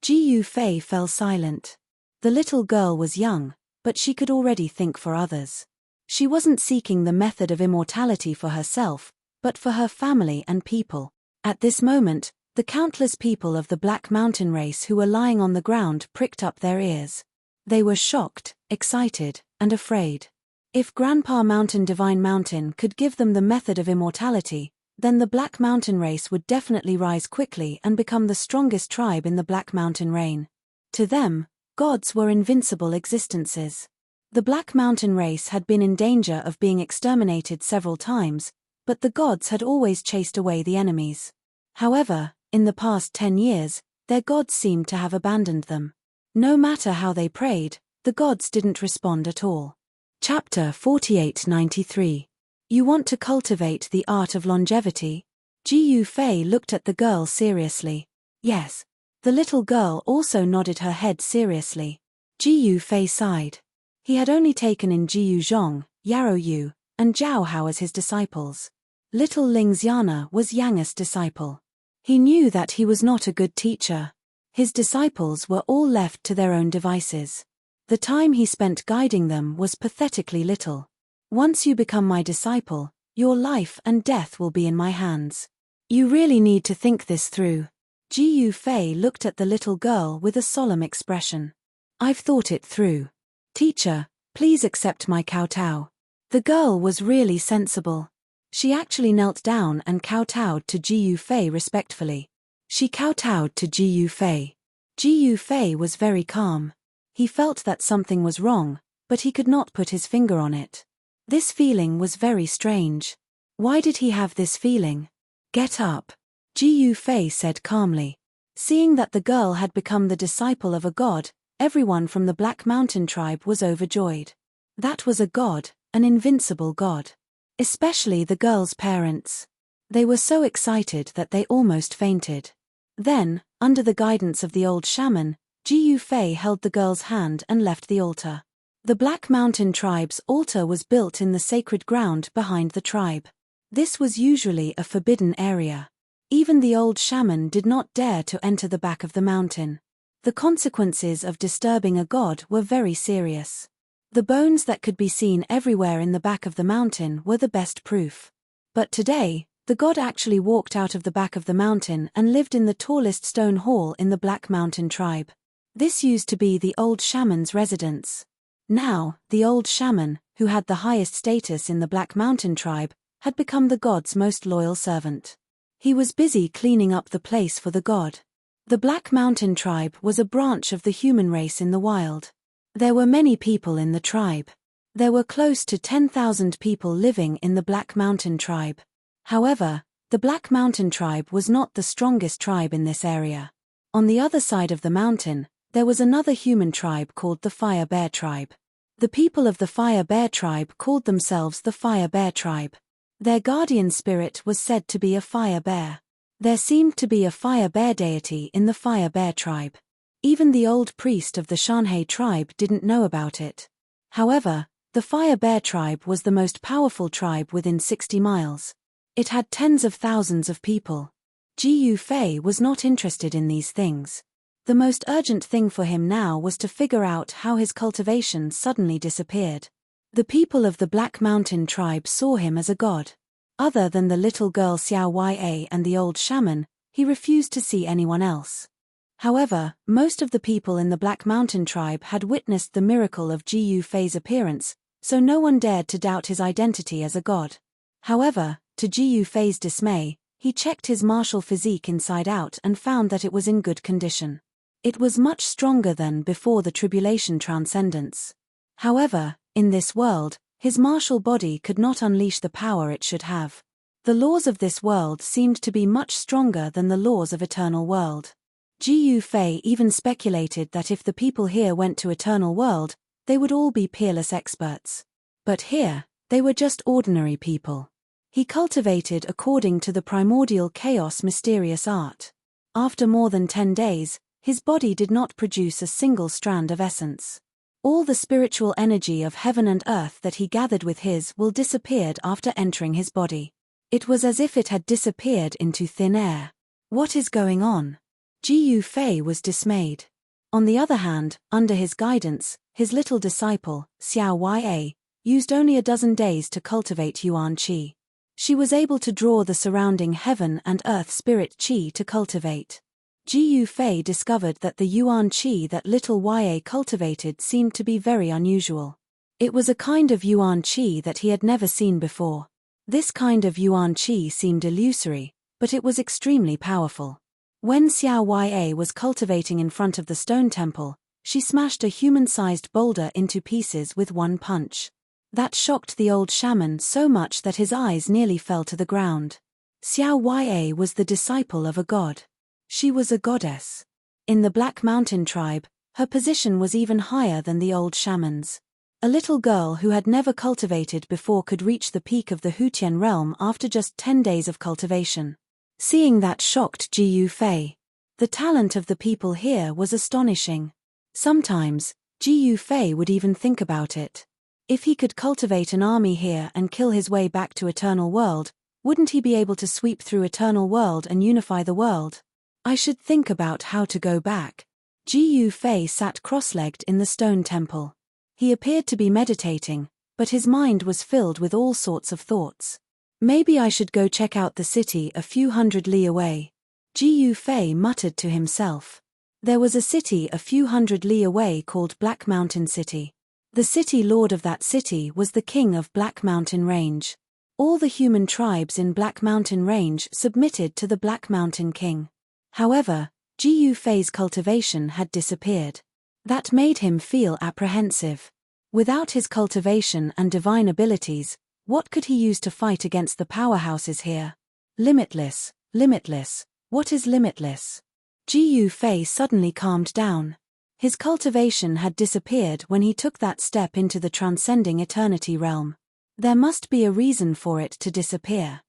Ji Yufei fell silent. The little girl was young, but she could already think for others. She wasn't seeking the method of immortality for herself, but for her family and people. At this moment, the countless people of the Black Mountain race who were lying on the ground pricked up their ears. They were shocked, excited, and afraid. If Grandpa Mountain Divine Mountain could give them the method of immortality, then the Black Mountain race would definitely rise quickly and become the strongest tribe in the Black Mountain Reign. To them, gods were invincible existences. The Black Mountain race had been in danger of being exterminated several times, but the gods had always chased away the enemies. However, in the past 10 years, their gods seemed to have abandoned them. No matter how they prayed, the gods didn't respond at all. Chapter 4893. You want to cultivate the art of longevity? Ji Yufei looked at the girl seriously. Yes. The little girl also nodded her head seriously. Ji Yufei sighed. He had only taken in Jiyu Zhong, Yarrow Yu, and Zhao Hao as his disciples. Little Ling Xiana was Yang's disciple. He knew that he was not a good teacher. His disciples were all left to their own devices. The time he spent guiding them was pathetically little. Once you become my disciple, your life and death will be in my hands. You really need to think this through. Ji Yufei looked at the little girl with a solemn expression. I've thought it through. Teacher, please accept my kowtow. The girl was really sensible. She actually knelt down and kowtowed to Ji Yufei respectfully. She kowtowed to Ji Yufei. Ji Yufei was very calm. He felt that something was wrong, but he could not put his finger on it. This feeling was very strange. Why did he have this feeling? Get up, Ji Yufei said calmly. Seeing that the girl had become the disciple of a god, everyone from the Black Mountain tribe was overjoyed. That was a god, an invincible god. Especially the girl's parents. They were so excited that they almost fainted. Then, under the guidance of the old shaman, Ji Yufei held the girl's hand and left the altar. The Black Mountain tribe's altar was built in the sacred ground behind the tribe. This was usually a forbidden area. Even the old shaman did not dare to enter the back of the mountain. The consequences of disturbing a god were very serious. The bones that could be seen everywhere in the back of the mountain were the best proof. But today, the god actually walked out of the back of the mountain and lived in the tallest stone hall in the Black Mountain tribe. This used to be the old shaman's residence. Now, the old shaman, who had the highest status in the Black Mountain tribe, had become the god's most loyal servant. He was busy cleaning up the place for the god. The Black Mountain tribe was a branch of the human race in the wild. There were many people in the tribe. There were close to 10,000 people living in the Black Mountain tribe. However, the Black Mountain tribe was not the strongest tribe in this area. On the other side of the mountain, there was another human tribe called the Fire Bear tribe. The people of the Fire Bear tribe called themselves the Fire Bear tribe. Their guardian spirit was said to be a fire bear. There seemed to be a fire bear deity in the Fire Bear tribe. Even the old priest of the Shanhei tribe didn't know about it. However, the Fire Bear tribe was the most powerful tribe within 60 miles. It had tens of thousands of people. Ji Yufei was not interested in these things. The most urgent thing for him now was to figure out how his cultivation suddenly disappeared. The people of the Black Mountain tribe saw him as a god. Other than the little girl Xiao Ya and the old shaman, he refused to see anyone else. However, most of the people in the Black Mountain tribe had witnessed the miracle of Ji Yufei's appearance, so no one dared to doubt his identity as a god. However, to Ji Yufei's dismay, he checked his martial physique inside out and found that it was in good condition. It was much stronger than before the tribulation transcendence. However, in this world, his martial body could not unleash the power it should have. The laws of this world seemed to be much stronger than the laws of Eternal World. Ji Yufei even speculated that if the people here went to Eternal World, they would all be peerless experts. But here, they were just ordinary people. He cultivated according to the primordial chaos mysterious art. After more than 10 days, his body did not produce a single strand of essence. All the spiritual energy of heaven and earth that he gathered with his will disappeared after entering his body. It was as if it had disappeared into thin air. What is going on? Ji Yufei was dismayed. On the other hand, under his guidance, his little disciple, Xiao Ya, used only a dozen days to cultivate Yuan Qi. She was able to draw the surrounding heaven and earth spirit Qi to cultivate. Ji Yufei discovered that the Yuan Qi that little Ya cultivated seemed to be very unusual. It was a kind of Yuan Qi that he had never seen before. This kind of Yuan Qi seemed illusory, but it was extremely powerful. When Xiao Ya was cultivating in front of the stone temple, she smashed a human-sized boulder into pieces with one punch. That shocked the old shaman so much that his eyes nearly fell to the ground. Xiao Ya was the disciple of a god. She was a goddess. In the Black Mountain tribe, her position was even higher than the old shaman's. A little girl who had never cultivated before could reach the peak of the Hutian realm after just 10 days of cultivation. Seeing that shocked Ji Yufei. The talent of the people here was astonishing. Sometimes, Ji Yufei would even think about it. If he could cultivate an army here and kill his way back to Eternal World, wouldn't he be able to sweep through Eternal World and unify the world? I should think about how to go back. Ji Yufei sat cross-legged in the stone temple. He appeared to be meditating, but his mind was filled with all sorts of thoughts. Maybe I should go check out the city a few hundred li away. Ji Yufei muttered to himself. There was a city a few hundred li away called Black Mountain City. The city lord of that city was the king of Black Mountain Range. All the human tribes in Black Mountain Range submitted to the Black Mountain King. However, Ji Yufei's cultivation had disappeared. That made him feel apprehensive. Without his cultivation and divine abilities, what could he use to fight against the powerhouses here? Limitless, limitless. What is limitless? Ji Fei suddenly calmed down. His cultivation had disappeared when he took that step into the transcending eternity realm. There must be a reason for it to disappear.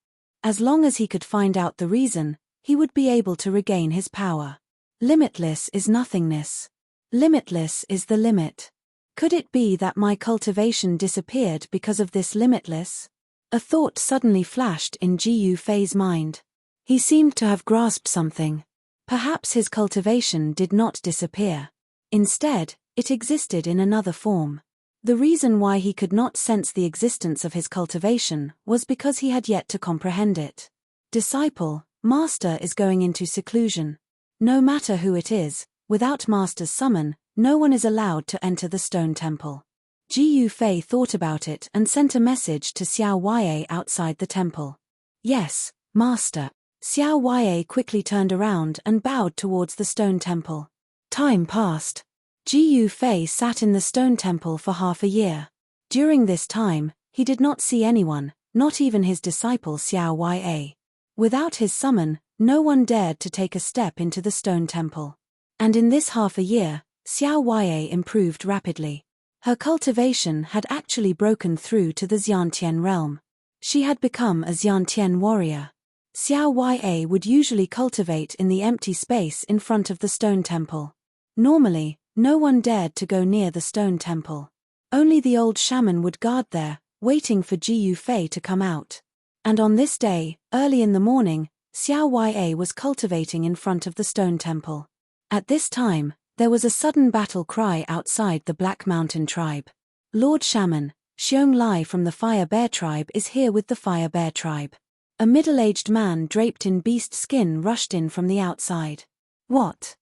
As long as he could find out the reason, he would be able to regain his power. Limitless is nothingness. Limitless is the limit. Could it be that my cultivation disappeared because of this limitless? A thought suddenly flashed in Ji Fei's mind. He seemed to have grasped something. Perhaps his cultivation did not disappear. Instead, it existed in another form. The reason why he could not sense the existence of his cultivation was because he had yet to comprehend it. Disciple, Master is going into seclusion. No matter who it is, without Master's summon, no one is allowed to enter the stone temple. Ji Fei thought about it and sent a message to Xiao Yue outside the temple. Yes, Master. Xiao Yue quickly turned around and bowed towards the stone temple. Time passed. Ji Fei sat in the stone temple for half a year. During this time, he did not see anyone, not even his disciple Xiao Yue. Without his summon, no one dared to take a step into the stone temple. And in this half a year, Xiao Yue improved rapidly. Her cultivation had actually broken through to the Xiantian realm. She had become a Xiantian warrior. Xiao Yue would usually cultivate in the empty space in front of the stone temple. Normally, no one dared to go near the stone temple. Only the old shaman would guard there, waiting for Ji Fei to come out. And on this day, early in the morning, Xiao Yue was cultivating in front of the stone temple. At this time, there was a sudden battle cry outside the Black Mountain tribe. Lord Shaman, Xiong Lai from the Fire Bear tribe is here with the Fire Bear tribe. A middle-aged man draped in beast skin rushed in from the outside. What?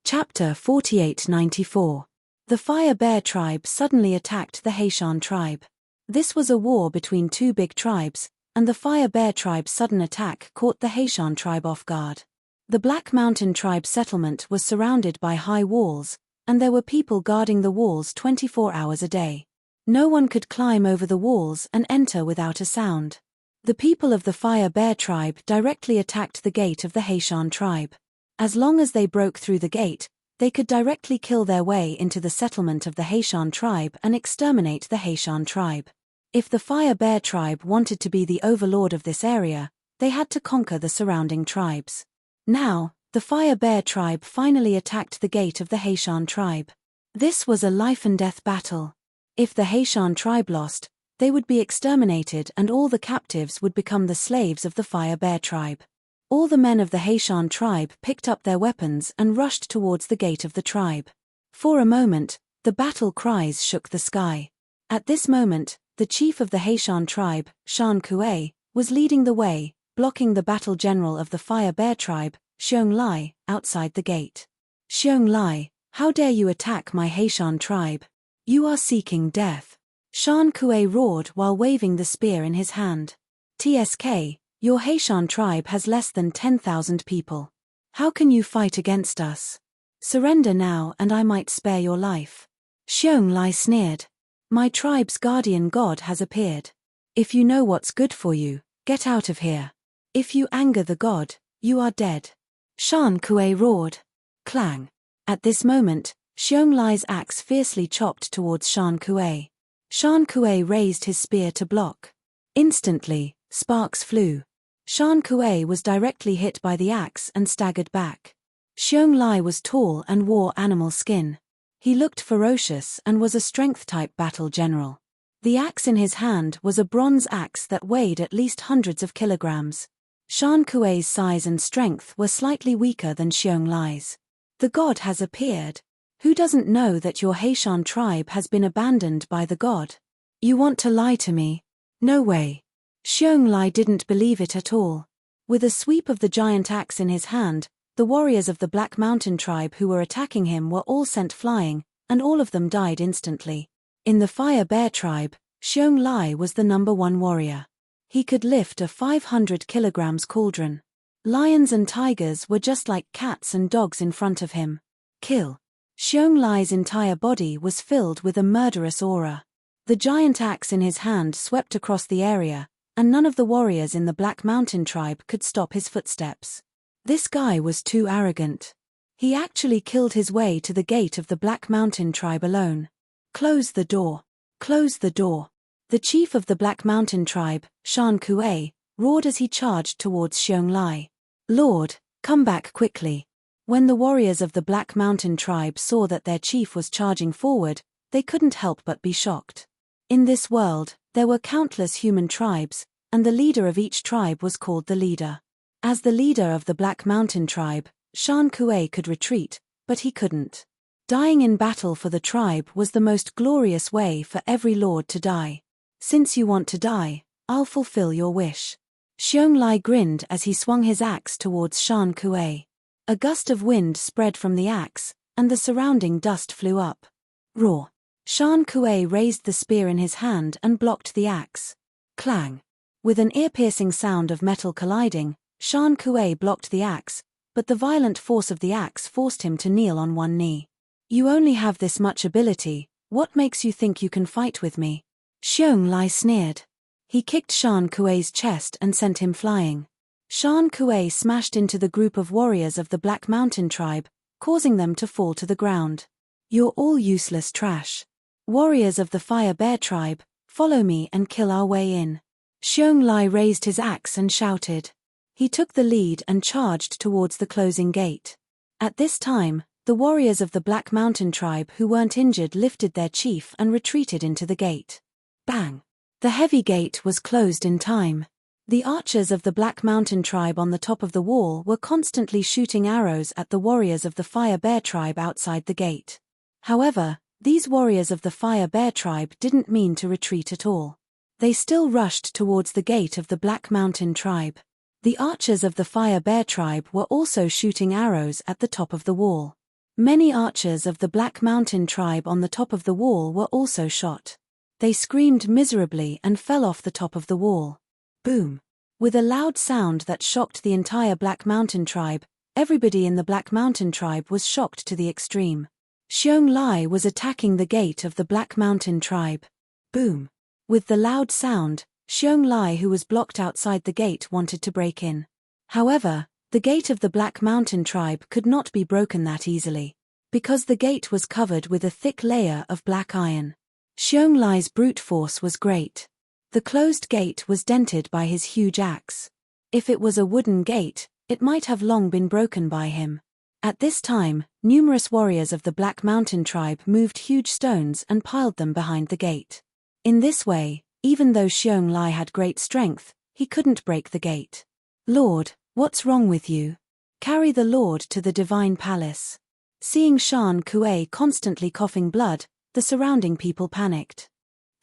Chapter 4894. The Fire Bear tribe suddenly attacked the Heishan tribe. This was a war between two big tribes, and the Fire Bear tribe's sudden attack caught the Heishan tribe off guard. The Black Mountain tribe settlement was surrounded by high walls, and there were people guarding the walls 24 hours a day. No one could climb over the walls and enter without a sound. The people of the Fire Bear tribe directly attacked the gate of the Heishan tribe. As long as they broke through the gate, they could directly kill their way into the settlement of the Heishan tribe and exterminate the Heishan tribe. If the Fire Bear tribe wanted to be the overlord of this area, they had to conquer the surrounding tribes. Now, the Fire Bear tribe finally attacked the gate of the Heishan tribe. This was a life-and-death battle. If the Heishan tribe lost, they would be exterminated and all the captives would become the slaves of the Fire Bear tribe. All the men of the Heishan tribe picked up their weapons and rushed towards the gate of the tribe. For a moment, the battle cries shook the sky. At this moment, the chief of the Heishan tribe, Shan Kuei, was leading the way, blocking the battle general of the Fire Bear tribe, Xiong Lai, outside the gate. Xiong Lai, how dare you attack my Heishan tribe? You are seeking death. Shan Kuei roared while waving the spear in his hand. TSK, your Heishan tribe has less than 10,000 people. How can you fight against us? Surrender now and I might spare your life. Xiong Lai sneered. My tribe's guardian god has appeared. If you know what's good for you, get out of here. If you anger the god, you are dead. Shan Kuei roared. Clang. At this moment, Xiong Lai's axe fiercely chopped towards Shan Kuei. Shan Kuei raised his spear to block. Instantly, sparks flew. Shan Kuei was directly hit by the axe and staggered back. Xiong Lai was tall and wore animal skin. He looked ferocious and was a strength-type battle general. The axe in his hand was a bronze axe that weighed at least hundreds of kilograms. Shan Kuei's size and strength were slightly weaker than Xiong Lai's. The god has appeared. Who doesn't know that your Heishan tribe has been abandoned by the god? You want to lie to me? No way. Xiong Lai didn't believe it at all. With a sweep of the giant axe in his hand, the warriors of the Black Mountain tribe who were attacking him were all sent flying, and all of them died instantly. In the Fire Bear tribe, Xiong Lai was the #1 warrior. He could lift a 500 kilograms cauldron. Lions and tigers were just like cats and dogs in front of him. Kill. Xiong Lai's entire body was filled with a murderous aura. The giant axe in his hand swept across the area, and none of the warriors in the Black Mountain tribe could stop his footsteps. This guy was too arrogant. He actually killed his way to the gate of the Black Mountain tribe alone. Close the door. Close the door. The chief of the Black Mountain tribe, Shan Kuei, roared as he charged towards Xiong Lai. Lord, come back quickly. When the warriors of the Black Mountain tribe saw that their chief was charging forward, they couldn't help but be shocked. In this world, there were countless human tribes, and the leader of each tribe was called the leader. As the leader of the Black Mountain tribe, Shan Kuei could retreat, but he couldn't. Dying in battle for the tribe was the most glorious way for every lord to die. Since you want to die, I'll fulfill your wish. Xiong Lai grinned as he swung his axe towards Shan Kuei. A gust of wind spread from the axe, and the surrounding dust flew up. Roar! Shan Kuei raised the spear in his hand and blocked the axe. Clang! With an ear-piercing sound of metal colliding, Shan Kuei blocked the axe, but the violent force of the axe forced him to kneel on one knee. You only have this much ability, what makes you think you can fight with me? Xiong Lai sneered. He kicked Shan Kuei's chest and sent him flying. Shan Kuei smashed into the group of warriors of the Black Mountain tribe, causing them to fall to the ground. You're all useless trash. Warriors of the Fire Bear tribe, follow me and kill our way in. Xiong Lai raised his axe and shouted. He took the lead and charged towards the closing gate. At this time, the warriors of the Black Mountain tribe who weren't injured lifted their chief and retreated into the gate. Bang! The heavy gate was closed in time. The archers of the Black Mountain tribe on the top of the wall were constantly shooting arrows at the warriors of the Fire Bear tribe outside the gate. However, these warriors of the Fire Bear tribe didn't mean to retreat at all. They still rushed towards the gate of the Black Mountain tribe. The archers of the Fire Bear tribe were also shooting arrows at the top of the wall. Many archers of the Black Mountain tribe on the top of the wall were also shot. They screamed miserably and fell off the top of the wall. Boom! With a loud sound that shocked the entire Black Mountain tribe, everybody in the Black Mountain tribe was shocked to the extreme. Xiong Lai was attacking the gate of the Black Mountain tribe. Boom! With the loud sound, Xiong Lai, who was blocked outside the gate, wanted to break in. However, the gate of the Black Mountain tribe could not be broken that easily, because the gate was covered with a thick layer of black iron. Xiong Lai's brute force was great. The closed gate was dented by his huge axe. If it was a wooden gate, it might have long been broken by him. At this time, numerous warriors of the Black Mountain tribe moved huge stones and piled them behind the gate. In this way, even though Xiong Lai had great strength, he couldn't break the gate. Lord, what's wrong with you? Carry the Lord to the divine palace. Seeing Shan Kuei constantly coughing blood, the surrounding people panicked.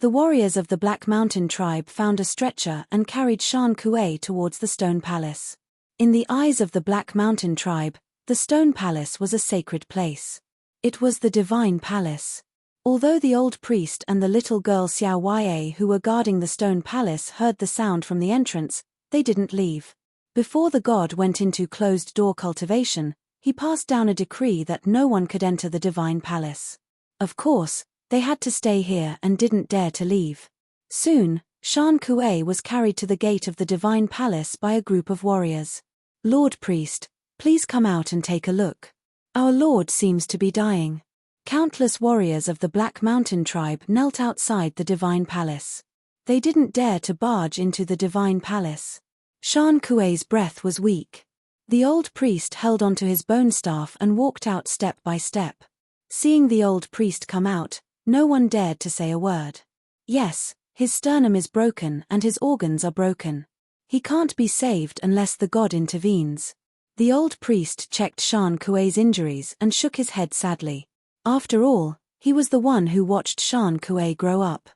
The warriors of the Black Mountain tribe found a stretcher and carried Shan Kuei towards the stone palace. In the eyes of the Black Mountain tribe, the stone palace was a sacred place. It was the divine palace. Although the old priest and the little girl Xiao Wei who were guarding the stone palace heard the sound from the entrance, they didn't leave. Before the god went into closed-door cultivation, he passed down a decree that no one could enter the divine palace. Of course, they had to stay here and didn't dare to leave. Soon, Shan Kuei was carried to the gate of the divine palace by a group of warriors. Lord Priest, please come out and take a look. Our lord seems to be dying. Countless warriors of the Black Mountain tribe knelt outside the divine palace. They didn't dare to barge into the divine palace. Shan Kuei's breath was weak. The old priest held onto his bone staff and walked out step by step. Seeing the old priest come out, no one dared to say a word. Yes, his sternum is broken and his organs are broken. He can't be saved unless the god intervenes. The old priest checked Shan Kuei's injuries and shook his head sadly. After all, he was the one who watched Shan Kuei grow up.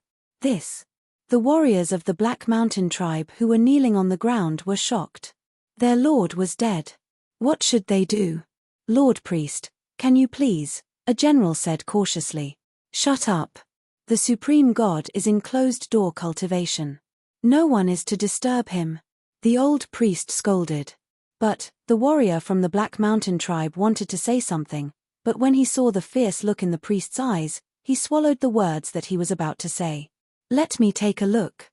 The warriors of the Black Mountain tribe who were kneeling on the ground were shocked. Their lord was dead. What should they do? Lord Priest, can you please? A general said cautiously. Shut up. The supreme god is in closed-door cultivation. No one is to disturb him. The old priest scolded. But the warrior from the Black Mountain tribe wanted to say something, But when he saw the fierce look in the priest's eyes, he swallowed the words that he was about to say. Let me take a look.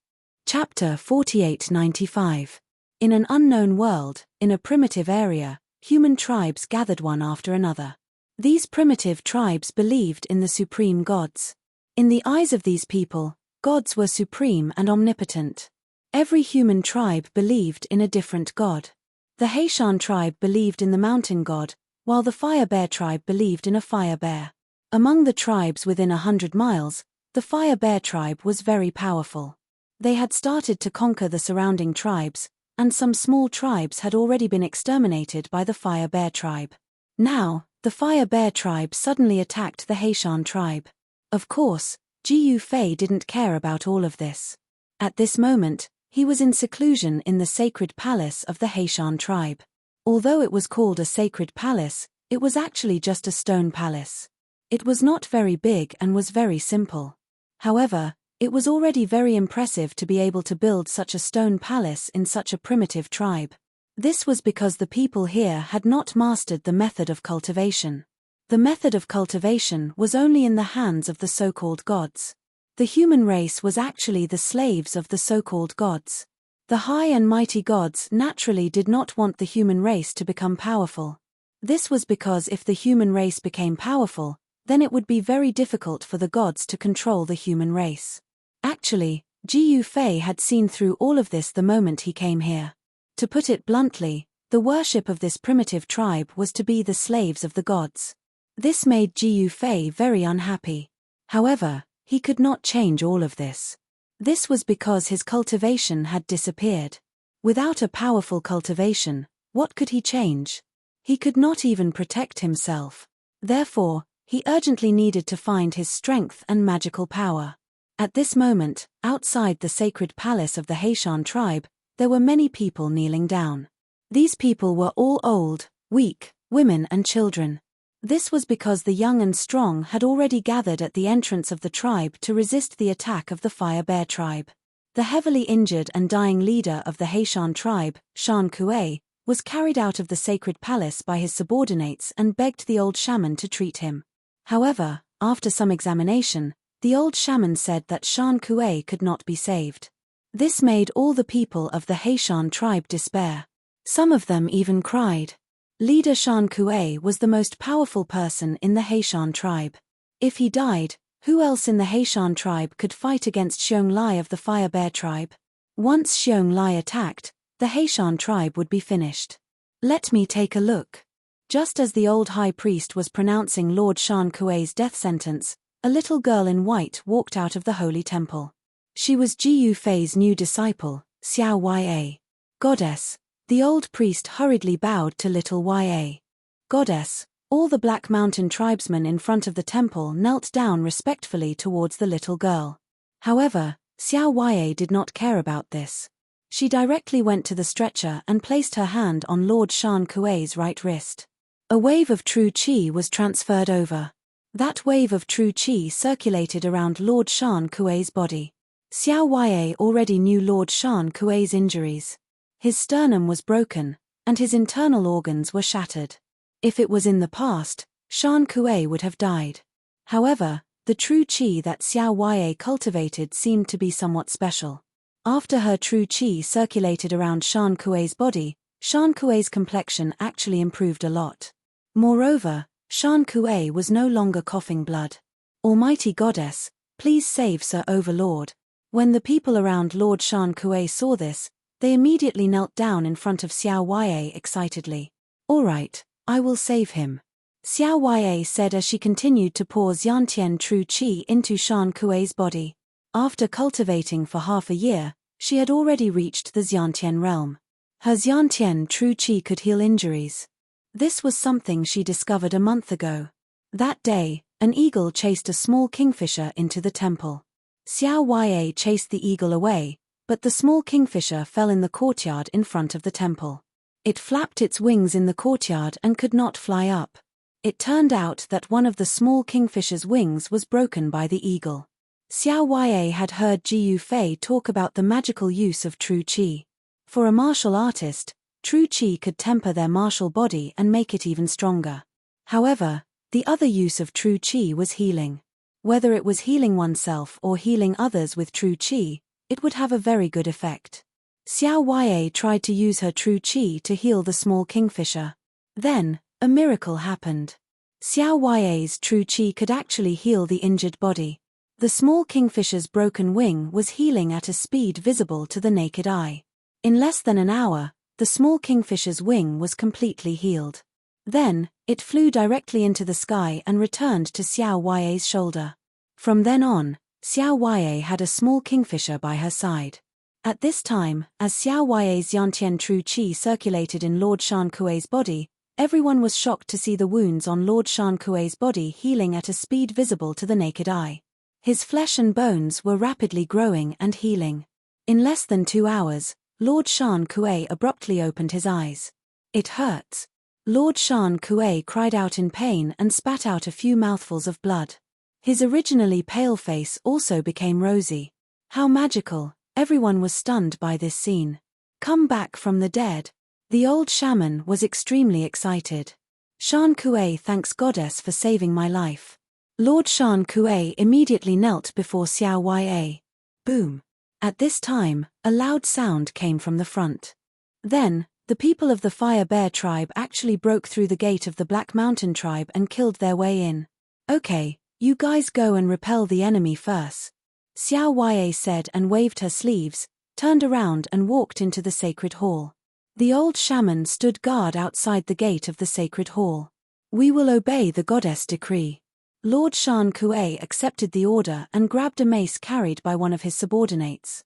Chapter 4895. In an unknown world, in a primitive area, human tribes gathered one after another. These primitive tribes believed in the supreme gods. In the eyes of these people, gods were supreme and omnipotent. Every human tribe believed in a different god. The Haitian tribe believed in the mountain god, while the fire bear tribe believed in a fire bear. Among the tribes within 100 miles, the fire bear tribe was very powerful. They had started to conquer the surrounding tribes, and some small tribes had already been exterminated by the fire bear tribe. Now, the fire bear tribe suddenly attacked the Haitian tribe. Of course, Jiu Fei didn't care about all of this. At this moment, he was in seclusion in the sacred palace of the Haitian tribe. Although it was called a sacred palace, it was actually just a stone palace. It was not very big and was very simple. However, it was already very impressive to be able to build such a stone palace in such a primitive tribe. This was because the people here had not mastered the method of cultivation. The method of cultivation was only in the hands of the so-called gods. The human race was actually the slaves of the so-called gods. The high and mighty gods naturally did not want the human race to become powerful. This was because if the human race became powerful, then it would be very difficult for the gods to control the human race. Actually, Jiu Fei had seen through all of this the moment he came here. To put it bluntly, the worship of this primitive tribe was to be the slaves of the gods. This made Jiu Fei very unhappy. However, he could not change all of this. This was because his cultivation had disappeared. Without a powerful cultivation, what could he change? He could not even protect himself. Therefore, he urgently needed to find his strength and magical power. At this moment, outside the sacred palace of the Haitian tribe, there were many people kneeling down. These people were all old, weak, women and children. This was because the young and strong had already gathered at the entrance of the tribe to resist the attack of the fire bear tribe. The heavily injured and dying leader of the Haitian tribe, Shan Kuei, was carried out of the sacred palace by his subordinates and begged the old shaman to treat him. However, after some examination, the old shaman said that Shan Kuei could not be saved. This made all the people of the Haitian tribe despair. Some of them even cried. Leader Shan Kuei was the most powerful person in the Haitian tribe. If he died, who else in the Haitian tribe could fight against Xiong Lai of the Fire Bear tribe? Once Xiong Lai attacked, the Haitian tribe would be finished. Let me take a look. Just as the old high priest was pronouncing Lord Shan Kuei's death sentence, a little girl in white walked out of the holy temple. She was Jiu Fei's new disciple, Xiao Ya. Goddess. The old priest hurriedly bowed to little Ya. Goddess. All the Black Mountain tribesmen in front of the temple knelt down respectfully towards the little girl. However, Xiao Ya did not care about this. She directly went to the stretcher and placed her hand on Lord Shan Kuei's right wrist. A wave of true qi was transferred over. That wave of true qi circulated around Lord Shan Kuei's body. Xiao Ya already knew Lord Shan Kuei's injuries. His sternum was broken, and his internal organs were shattered. If it was in the past, Shan Kuei would have died. However, the true qi that Xiao Ya cultivated seemed to be somewhat special. After her true qi circulated around Shan Kuei's body, Shan Kuei's complexion actually improved a lot. Moreover, Shan Kuei was no longer coughing blood. Almighty Goddess, please save Sir Overlord. When the people around Lord Shan Kuei saw this, they immediately knelt down in front of Xiao Ya excitedly. All right, I will save him. Xiao Ya said as she continued to pour Xiantian true qi into Shan Kuei's body. After cultivating for half a year, she had already reached the Xiantian realm. Her Xiantian true qi could heal injuries. This was something she discovered a month ago. That day, an eagle chased a small kingfisher into the temple. Xiao Ya chased the eagle away, but the small kingfisher fell in the courtyard in front of the temple. It flapped its wings in the courtyard and could not fly up. It turned out that one of the small kingfisher's wings was broken by the eagle. Xiao Ya had heard Jiu Fei talk about the magical use of true qi. For a martial artist, true qi could temper their martial body and make it even stronger. However, The other use of true qi was healing. Whether it was healing oneself or healing others with true qi, it would have a very good effect. Xiao Huai'e tried to use her true qi to heal the small kingfisher. Then, a miracle happened. Xiao Huai'e's true qi could actually heal the injured body. The small kingfisher's broken wing was healing at a speed visible to the naked eye. In less than an hour, the small kingfisher's wing was completely healed. Then, it flew directly into the sky and returned to Xiao Huai'e's shoulder. From then on, Xiao Huai'e had a small kingfisher by her side. At this time, as Xiao Huai'e's Yantian true qi circulated in Lord Shan Kuei's body, everyone was shocked to see the wounds on Lord Shan Kuei's body healing at a speed visible to the naked eye. His flesh and bones were rapidly growing and healing. In less than 2 hours, Lord Shan Kuei abruptly opened his eyes. "It hurts." Lord Shan Kuei cried out in pain and spat out a few mouthfuls of blood. His originally pale face also became rosy. How magical! Everyone was stunned by this scene. Come back from the dead. The old shaman was extremely excited. "Shan Kuei thanks Goddess for saving my life." Lord Shan Kuei immediately knelt before Xiao Huai'e. Boom! At this time, a loud sound came from the front. Then, the people of the Fire Bear tribe actually broke through the gate of the Black Mountain tribe and killed their way in. "Okay, you guys go and repel the enemy first," Xiao Huai'e said and waved her sleeves, turned around and walked into the sacred hall. The old shaman stood guard outside the gate of the sacred hall. "We will obey the goddess decree." Lord Shan Kuei accepted the order and grabbed a mace carried by one of his subordinates.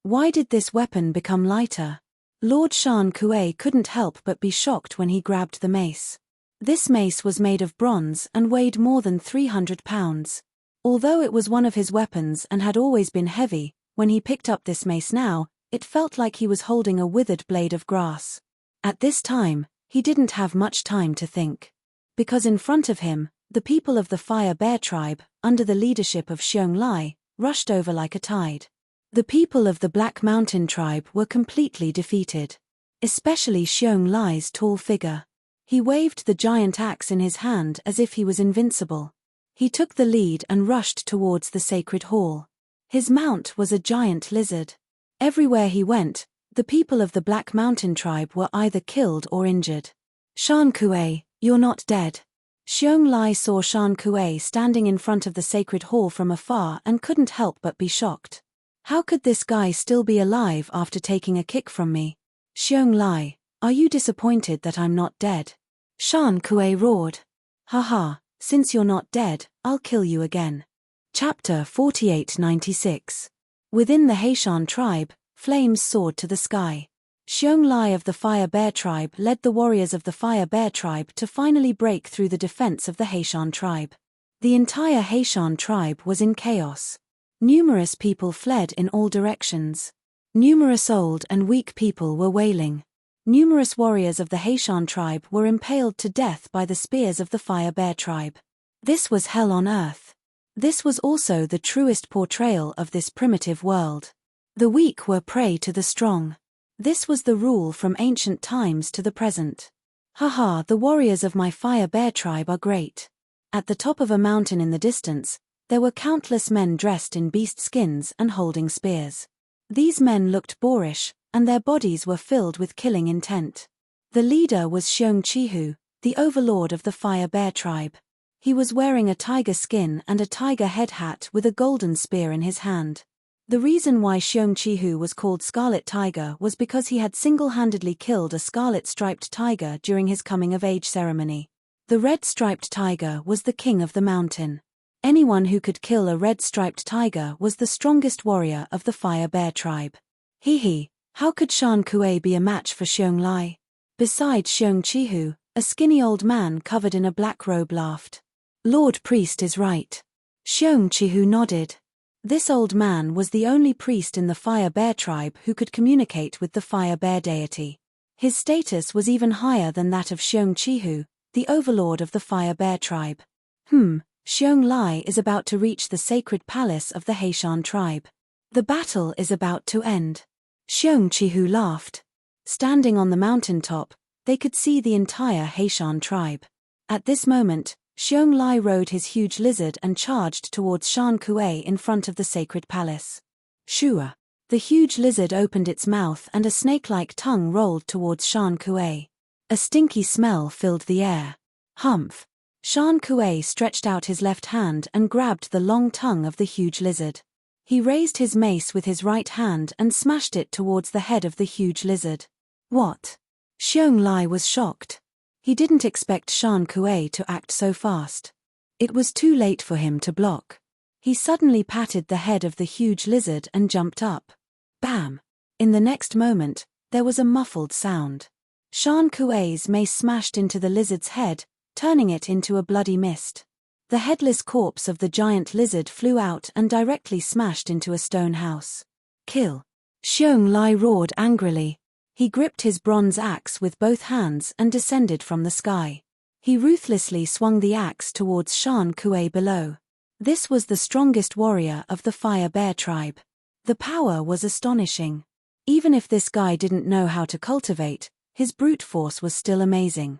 Why did this weapon become lighter? Lord Shan Kuei couldn't help but be shocked when he grabbed the mace. This mace was made of bronze and weighed more than 300 pounds. Although it was one of his weapons and had always been heavy, when he picked up this mace now, it felt like he was holding a withered blade of grass. At this time, he didn't have much time to think. Because in front of him, the people of the Fire Bear tribe, under the leadership of Xiong Lai, rushed over like a tide. The people of the Black Mountain tribe were completely defeated. Especially Xiong Lai's tall figure. He waved the giant axe in his hand as if he was invincible. He took the lead and rushed towards the sacred hall. His mount was a giant lizard. Everywhere he went, the people of the Black Mountain tribe were either killed or injured. "Shan Kuei, you're not dead." Xiong Lai saw Shan Kuei standing in front of the sacred hall from afar and couldn't help but be shocked. How could this guy still be alive after taking a kick from me? "Xiong Lai, are you disappointed that I'm not dead?" Shan Kuei roared. "Haha, since you're not dead, I'll kill you again." Chapter 4896. Within the Heishan tribe, flames soared to the sky. Xiong Lai of the Fire Bear tribe led the warriors of the Fire Bear tribe to finally break through the defense of the Heishan tribe. The entire Heishan tribe was in chaos. Numerous people fled in all directions. Numerous old and weak people were wailing. Numerous warriors of the Heishan tribe were impaled to death by the spears of the Fire Bear tribe. This was hell on earth. This was also the truest portrayal of this primitive world. The weak were prey to the strong. This was the rule from ancient times to the present. Haha, the warriors of my Fire Bear tribe are great. At the top of a mountain in the distance, there were countless men dressed in beast skins and holding spears. These men looked boorish, and their bodies were filled with killing intent. The leader was Xiong Chihu, the overlord of the Fire Bear tribe. He was wearing a tiger skin and a tiger head hat with a golden spear in his hand. The reason why Xiong Chihu was called Scarlet Tiger was because he had single-handedly killed a scarlet-striped tiger during his coming-of-age ceremony. The red-striped tiger was the king of the mountain. Anyone who could kill a red-striped tiger was the strongest warrior of the Fire Bear tribe. How could Shan Kuei be a match for Xiong Lai? Beside Xiong Chihu, a skinny old man covered in a black robe laughed. "Lord Priest is right." Xiong Chihu nodded. This old man was the only priest in the Fire Bear tribe who could communicate with the Fire Bear deity. His status was even higher than that of Xiong Chihu, the overlord of the Fire Bear tribe. Xiong Lai is about to reach the sacred palace of the Heishan tribe. The battle is about to end. Xiong Chihu laughed. Standing on the mountaintop, they could see the entire Heishan tribe. At this moment, Xiong Lai rode his huge lizard and charged towards Shan Kuei in front of the sacred palace. Shua! The huge lizard opened its mouth and a snake-like tongue rolled towards Shan Kuei. A stinky smell filled the air. Humph! Shan Kuei stretched out his left hand and grabbed the long tongue of the huge lizard. He raised his mace with his right hand and smashed it towards the head of the huge lizard. What? Xiong Lai was shocked. He didn't expect Shan Kuei to act so fast. It was too late for him to block. He suddenly patted the head of the huge lizard and jumped up. Bam! In the next moment, there was a muffled sound. Shan Kuei's mace smashed into the lizard's head, turning it into a bloody mist. The headless corpse of the giant lizard flew out and directly smashed into a stone house. Kill! Xiong Lai roared angrily. He gripped his bronze axe with both hands and descended from the sky. He ruthlessly swung the axe towards Shan Kuei below. This was the strongest warrior of the Fire Bear tribe. The power was astonishing. Even if this guy didn't know how to cultivate, his brute force was still amazing.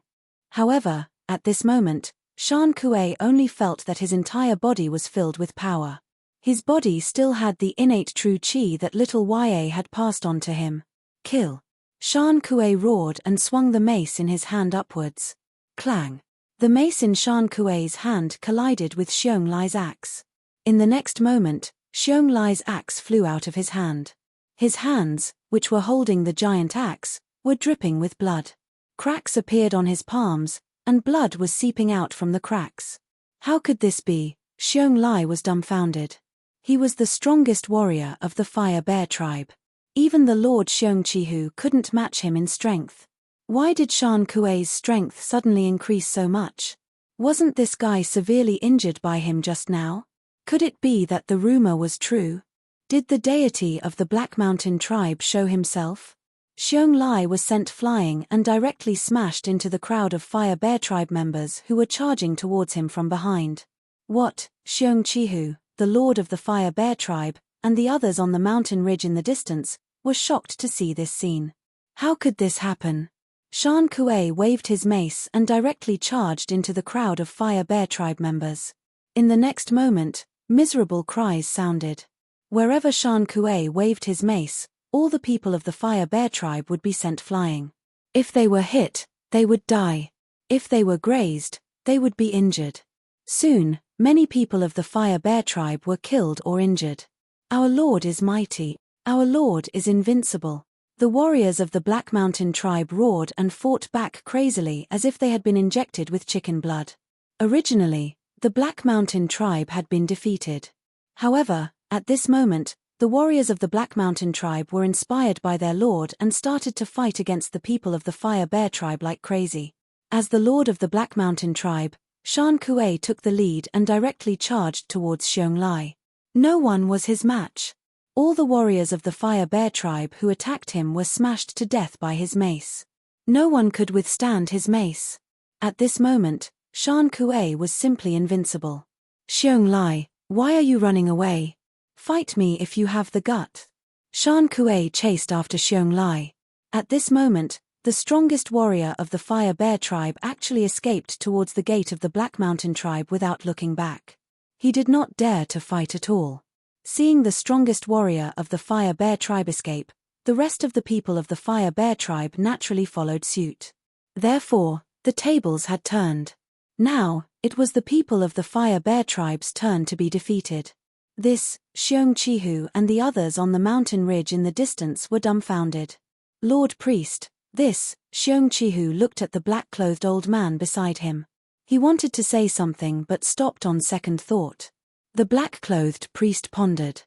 However, at this moment, Shan Kuei only felt that his entire body was filled with power. His body still had the innate true qi that little Ya had passed on to him. Kill! Shan Kuei roared and swung the mace in his hand upwards. Clang! The mace in Shan Kuei's hand collided with Xiong Lai's axe. In the next moment, Xiong Lai's axe flew out of his hand. His hands, which were holding the giant axe, were dripping with blood. Cracks appeared on his palms, and blood was seeping out from the cracks. How could this be? Xiong Lai was dumbfounded. He was the strongest warrior of the Fire Bear tribe. Even the Lord Xiong Chihu couldn't match him in strength. Why did Shan Kuei's strength suddenly increase so much? Wasn't this guy severely injured by him just now? Could it be that the rumor was true? Did the deity of the Black Mountain tribe show himself? Xiong Lai was sent flying and directly smashed into the crowd of Fire Bear tribe members who were charging towards him from behind. What? Xiong Chihu, the lord of the Fire Bear tribe, and the others on the mountain ridge in the distance, were shocked to see this scene. How could this happen? Shan Kuei waved his mace and directly charged into the crowd of Fire Bear tribe members. In the next moment, miserable cries sounded. Wherever Shan Kuei waved his mace, all the people of the Fire Bear tribe would be sent flying. If they were hit, they would die. If they were grazed, they would be injured. Soon, many people of the Fire Bear tribe were killed or injured. Our Lord is mighty. Our Lord is invincible. The warriors of the Black Mountain tribe roared and fought back crazily as if they had been injected with chicken blood. Originally, the Black Mountain tribe had been defeated. However, at this moment, the warriors of the Black Mountain tribe were inspired by their lord and started to fight against the people of the Fire Bear tribe like crazy. As the lord of the Black Mountain tribe, Shan Kuei took the lead and directly charged towards Xiong Lai. No one was his match. All the warriors of the Fire Bear tribe who attacked him were smashed to death by his mace. No one could withstand his mace. At this moment, Shan Kuei was simply invincible. Xiong Lai, why are you running away? Fight me if you have the gut. Shan Kuei chased after Xiong Lai. At this moment, the strongest warrior of the Fire Bear tribe actually escaped towards the gate of the Black Mountain tribe without looking back. He did not dare to fight at all. Seeing the strongest warrior of the Fire Bear tribe escape, the rest of the people of the Fire Bear tribe naturally followed suit. Therefore, the tables had turned. Now, it was the people of the Fire Bear tribe's turn to be defeated. This, Xiong Chihu and the others on the mountain ridge in the distance were dumbfounded. Lord Priest, this, Xiong Chihu looked at the black-clothed old man beside him. He wanted to say something but stopped on second thought. The black-clothed priest pondered.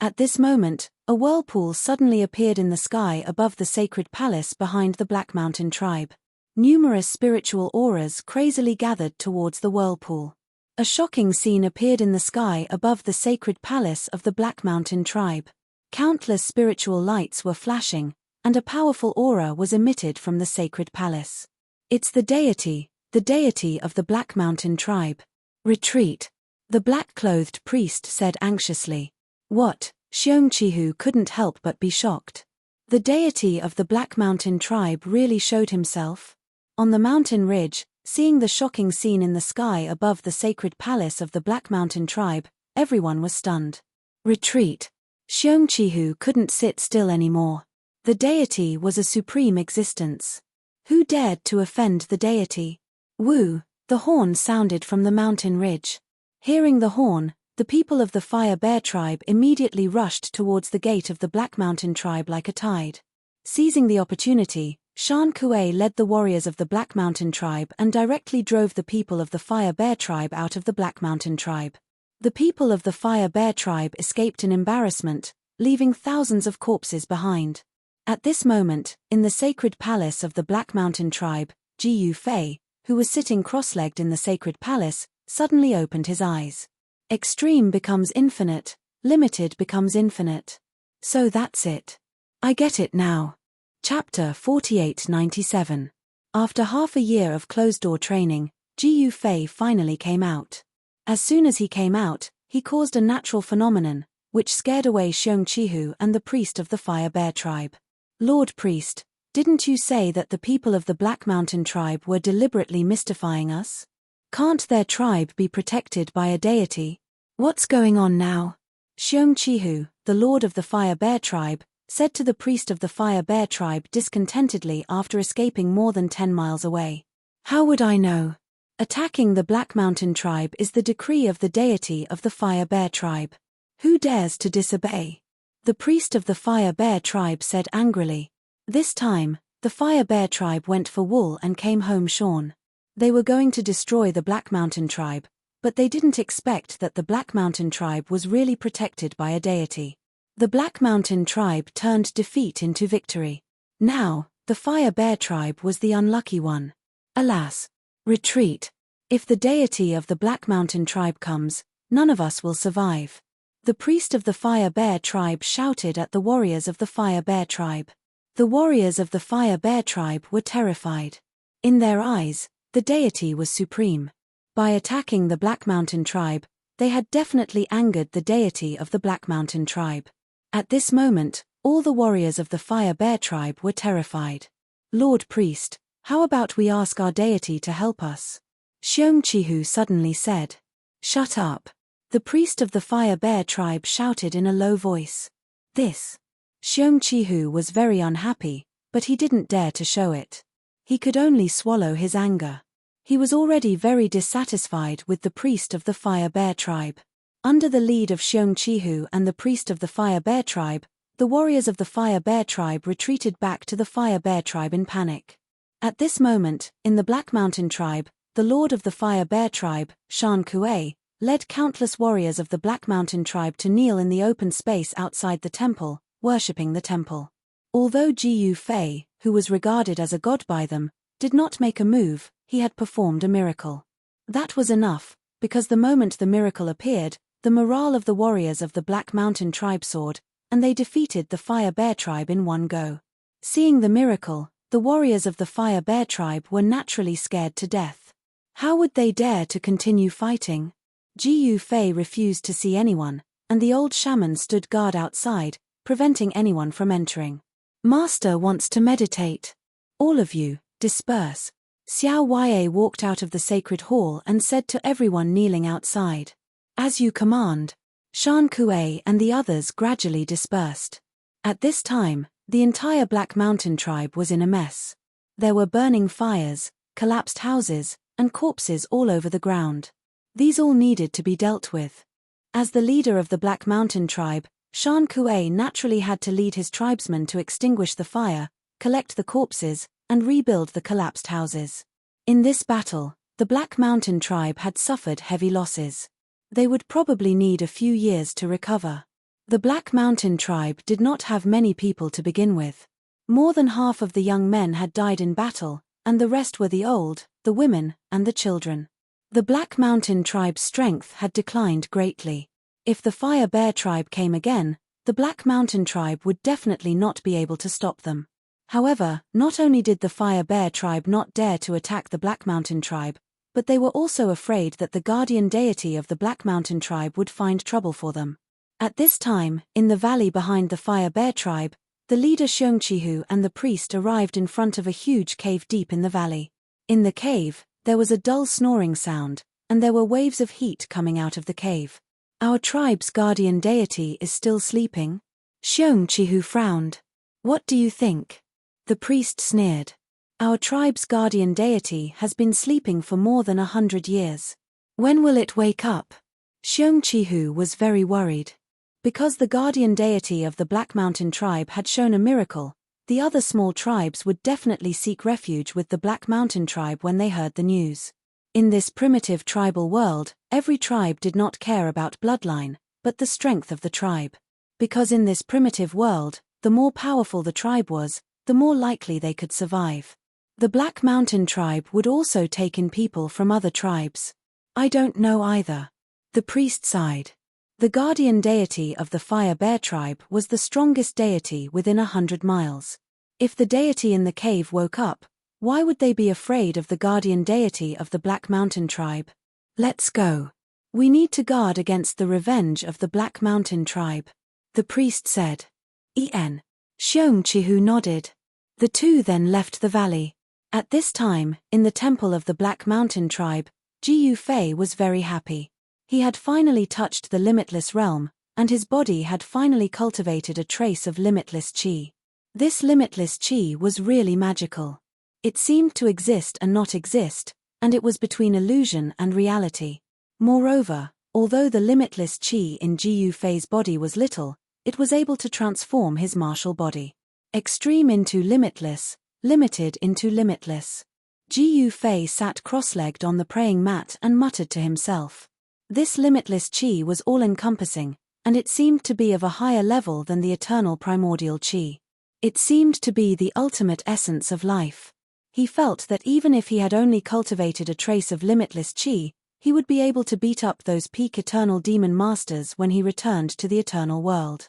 At this moment, a whirlpool suddenly appeared in the sky above the sacred palace behind the Black Mountain tribe. Numerous spiritual auras crazily gathered towards the whirlpool. A shocking scene appeared in the sky above the sacred palace of the Black Mountain tribe. Countless spiritual lights were flashing, and a powerful aura was emitted from the sacred palace. It's the deity of the Black Mountain tribe. Retreat. The black-clothed priest said anxiously. What? Xiong Chihu couldn't help but be shocked. The deity of the Black Mountain tribe really showed himself? On the mountain ridge, Seeing the shocking scene in the sky above the sacred palace of the Black Mountain tribe, everyone was stunned. Retreat. Xiongqihu couldn't sit still anymore. The deity was a supreme existence. Who dared to offend the deity? Woo! The horn sounded from the mountain ridge. Hearing the horn, the people of the Fire Bear tribe immediately rushed towards the gate of the Black Mountain tribe like a tide. Seizing the opportunity, Shan Kuei led the warriors of the Black Mountain tribe and directly drove the people of the Fire Bear tribe out of the Black Mountain tribe. The people of the Fire Bear tribe escaped in embarrassment, leaving thousands of corpses behind. At this moment, in the sacred palace of the Black Mountain tribe, Ji Yu Fei, who was sitting cross-legged in the sacred palace, suddenly opened his eyes. Extreme becomes infinite, limited becomes infinite. So that's it. I get it now. Chapter 4897. After half a year of closed-door training, Ji Yu Fei finally came out. As soon as he came out, he caused a natural phenomenon, which scared away Xiongqihu and the priest of the Fire Bear tribe. Lord Priest, didn't you say that the people of the Black Mountain tribe were deliberately mystifying us? Can't their tribe be protected by a deity? What's going on now? Xiongqihu, the lord of the Fire Bear tribe, said to the priest of the Fire Bear tribe discontentedly after escaping more than 10 miles away. How would I know? Attacking the Black Mountain tribe is the decree of the deity of the Fire Bear tribe. Who dares to disobey? The priest of the Fire Bear tribe said angrily. This time, the Fire Bear tribe went for wool and came home shorn. They were going to destroy the Black Mountain tribe, but they didn't expect that the Black Mountain tribe was really protected by a deity. The Black Mountain tribe turned defeat into victory. Now, the Fire Bear tribe was the unlucky one. Alas! Retreat. If the deity of the Black Mountain tribe comes, none of us will survive. The priest of the Fire Bear tribe shouted at the warriors of the Fire Bear tribe. The warriors of the Fire Bear tribe were terrified. In their eyes, the deity was supreme. By attacking the Black Mountain tribe, they had definitely angered the deity of the Black Mountain tribe. At this moment, all the warriors of the Fire Bear tribe were terrified. Lord Priest, how about we ask our deity to help us? Xiongqihu suddenly said. Shut up. The priest of the Fire Bear tribe shouted in a low voice. This. Xiongqihu was very unhappy, but he didn't dare to show it. He could only swallow his anger. He was already very dissatisfied with the priest of the Fire Bear tribe. Under the lead of Xiongqihu and the priest of the Fire Bear tribe, the warriors of the Fire Bear tribe retreated back to the Fire Bear tribe in panic. At this moment, in the Black Mountain tribe, the lord of the Fire Bear tribe, Shan Kuei, led countless warriors of the Black Mountain tribe to kneel in the open space outside the temple, worshipping the temple. Although Ji Yu Fei, who was regarded as a god by them, did not make a move, he had performed a miracle. That was enough, because the moment the miracle appeared, the morale of the warriors of the Black Mountain tribe soared, and they defeated the Fire Bear tribe in one go. Seeing the miracle, the warriors of the Fire Bear tribe were naturally scared to death. How would they dare to continue fighting? Ji Yu Fei refused to see anyone, and the old shaman stood guard outside, preventing anyone from entering. Master wants to meditate. All of you, disperse. Xiao Wei walked out of the sacred hall and said to everyone kneeling outside. As you command. Shan Kuei and the others gradually dispersed. At this time, the entire Black Mountain tribe was in a mess. There were burning fires, collapsed houses, and corpses all over the ground. These all needed to be dealt with. As the leader of the Black Mountain tribe, Shan Kuei naturally had to lead his tribesmen to extinguish the fire, collect the corpses, and rebuild the collapsed houses. In this battle, the Black Mountain tribe had suffered heavy losses. They would probably need a few years to recover. The Black Mountain tribe did not have many people to begin with. More than half of the young men had died in battle, and the rest were the old, the women, and the children. The Black Mountain tribe's strength had declined greatly. If the Fire Bear tribe came again, the Black Mountain tribe would definitely not be able to stop them. However, not only did the Fire Bear tribe not dare to attack the Black Mountain tribe, but they were also afraid that the guardian deity of the Black Mountain tribe would find trouble for them. At this time, in the valley behind the Fire Bear tribe, the leader Xiongqihu and the priest arrived in front of a huge cave deep in the valley. In the cave, There was a dull snoring sound, and there were waves of heat coming out of the cave. Our tribe's guardian deity is still sleeping? Xiong Chihu frowned. What do you think? The priest sneered. Our tribe's guardian deity has been sleeping for more than 100 years. When will it wake up? Xiong Chihu was very worried. Because the guardian deity of the Black Mountain tribe had shown a miracle, the other small tribes would definitely seek refuge with the Black Mountain tribe when they heard the news. In this primitive tribal world, every tribe did not care about bloodline, but the strength of the tribe. Because in this primitive world, the more powerful the tribe was, the more likely they could survive. The Black Mountain tribe would also take in people from other tribes. I don't know either. The priest sighed. The guardian deity of the Fire Bear tribe was the strongest deity within 100 miles. If the deity in the cave woke up, why would they be afraid of the guardian deity of the Black Mountain tribe? Let's go. We need to guard against the revenge of the Black Mountain tribe, the priest said. En. Xiong Chihu nodded. The two then left the valley. At this time, in the temple of the Black Mountain tribe, Jiyu Fei was very happy. He had finally touched the limitless realm, and his body had finally cultivated a trace of limitless qi. This limitless qi was really magical. It seemed to exist and not exist, and it was between illusion and reality. Moreover, although the limitless qi in Jiyu Fei's body was little, it was able to transform his martial body. Extreme into limitless, limited into limitless. Jiyu Fei sat cross-legged on the praying mat and muttered to himself. This limitless qi was all-encompassing, and it seemed to be of a higher level than the eternal primordial qi. It seemed to be the ultimate essence of life. He felt that even if he had only cultivated a trace of limitless qi, he would be able to beat up those peak eternal demon masters when he returned to the eternal world.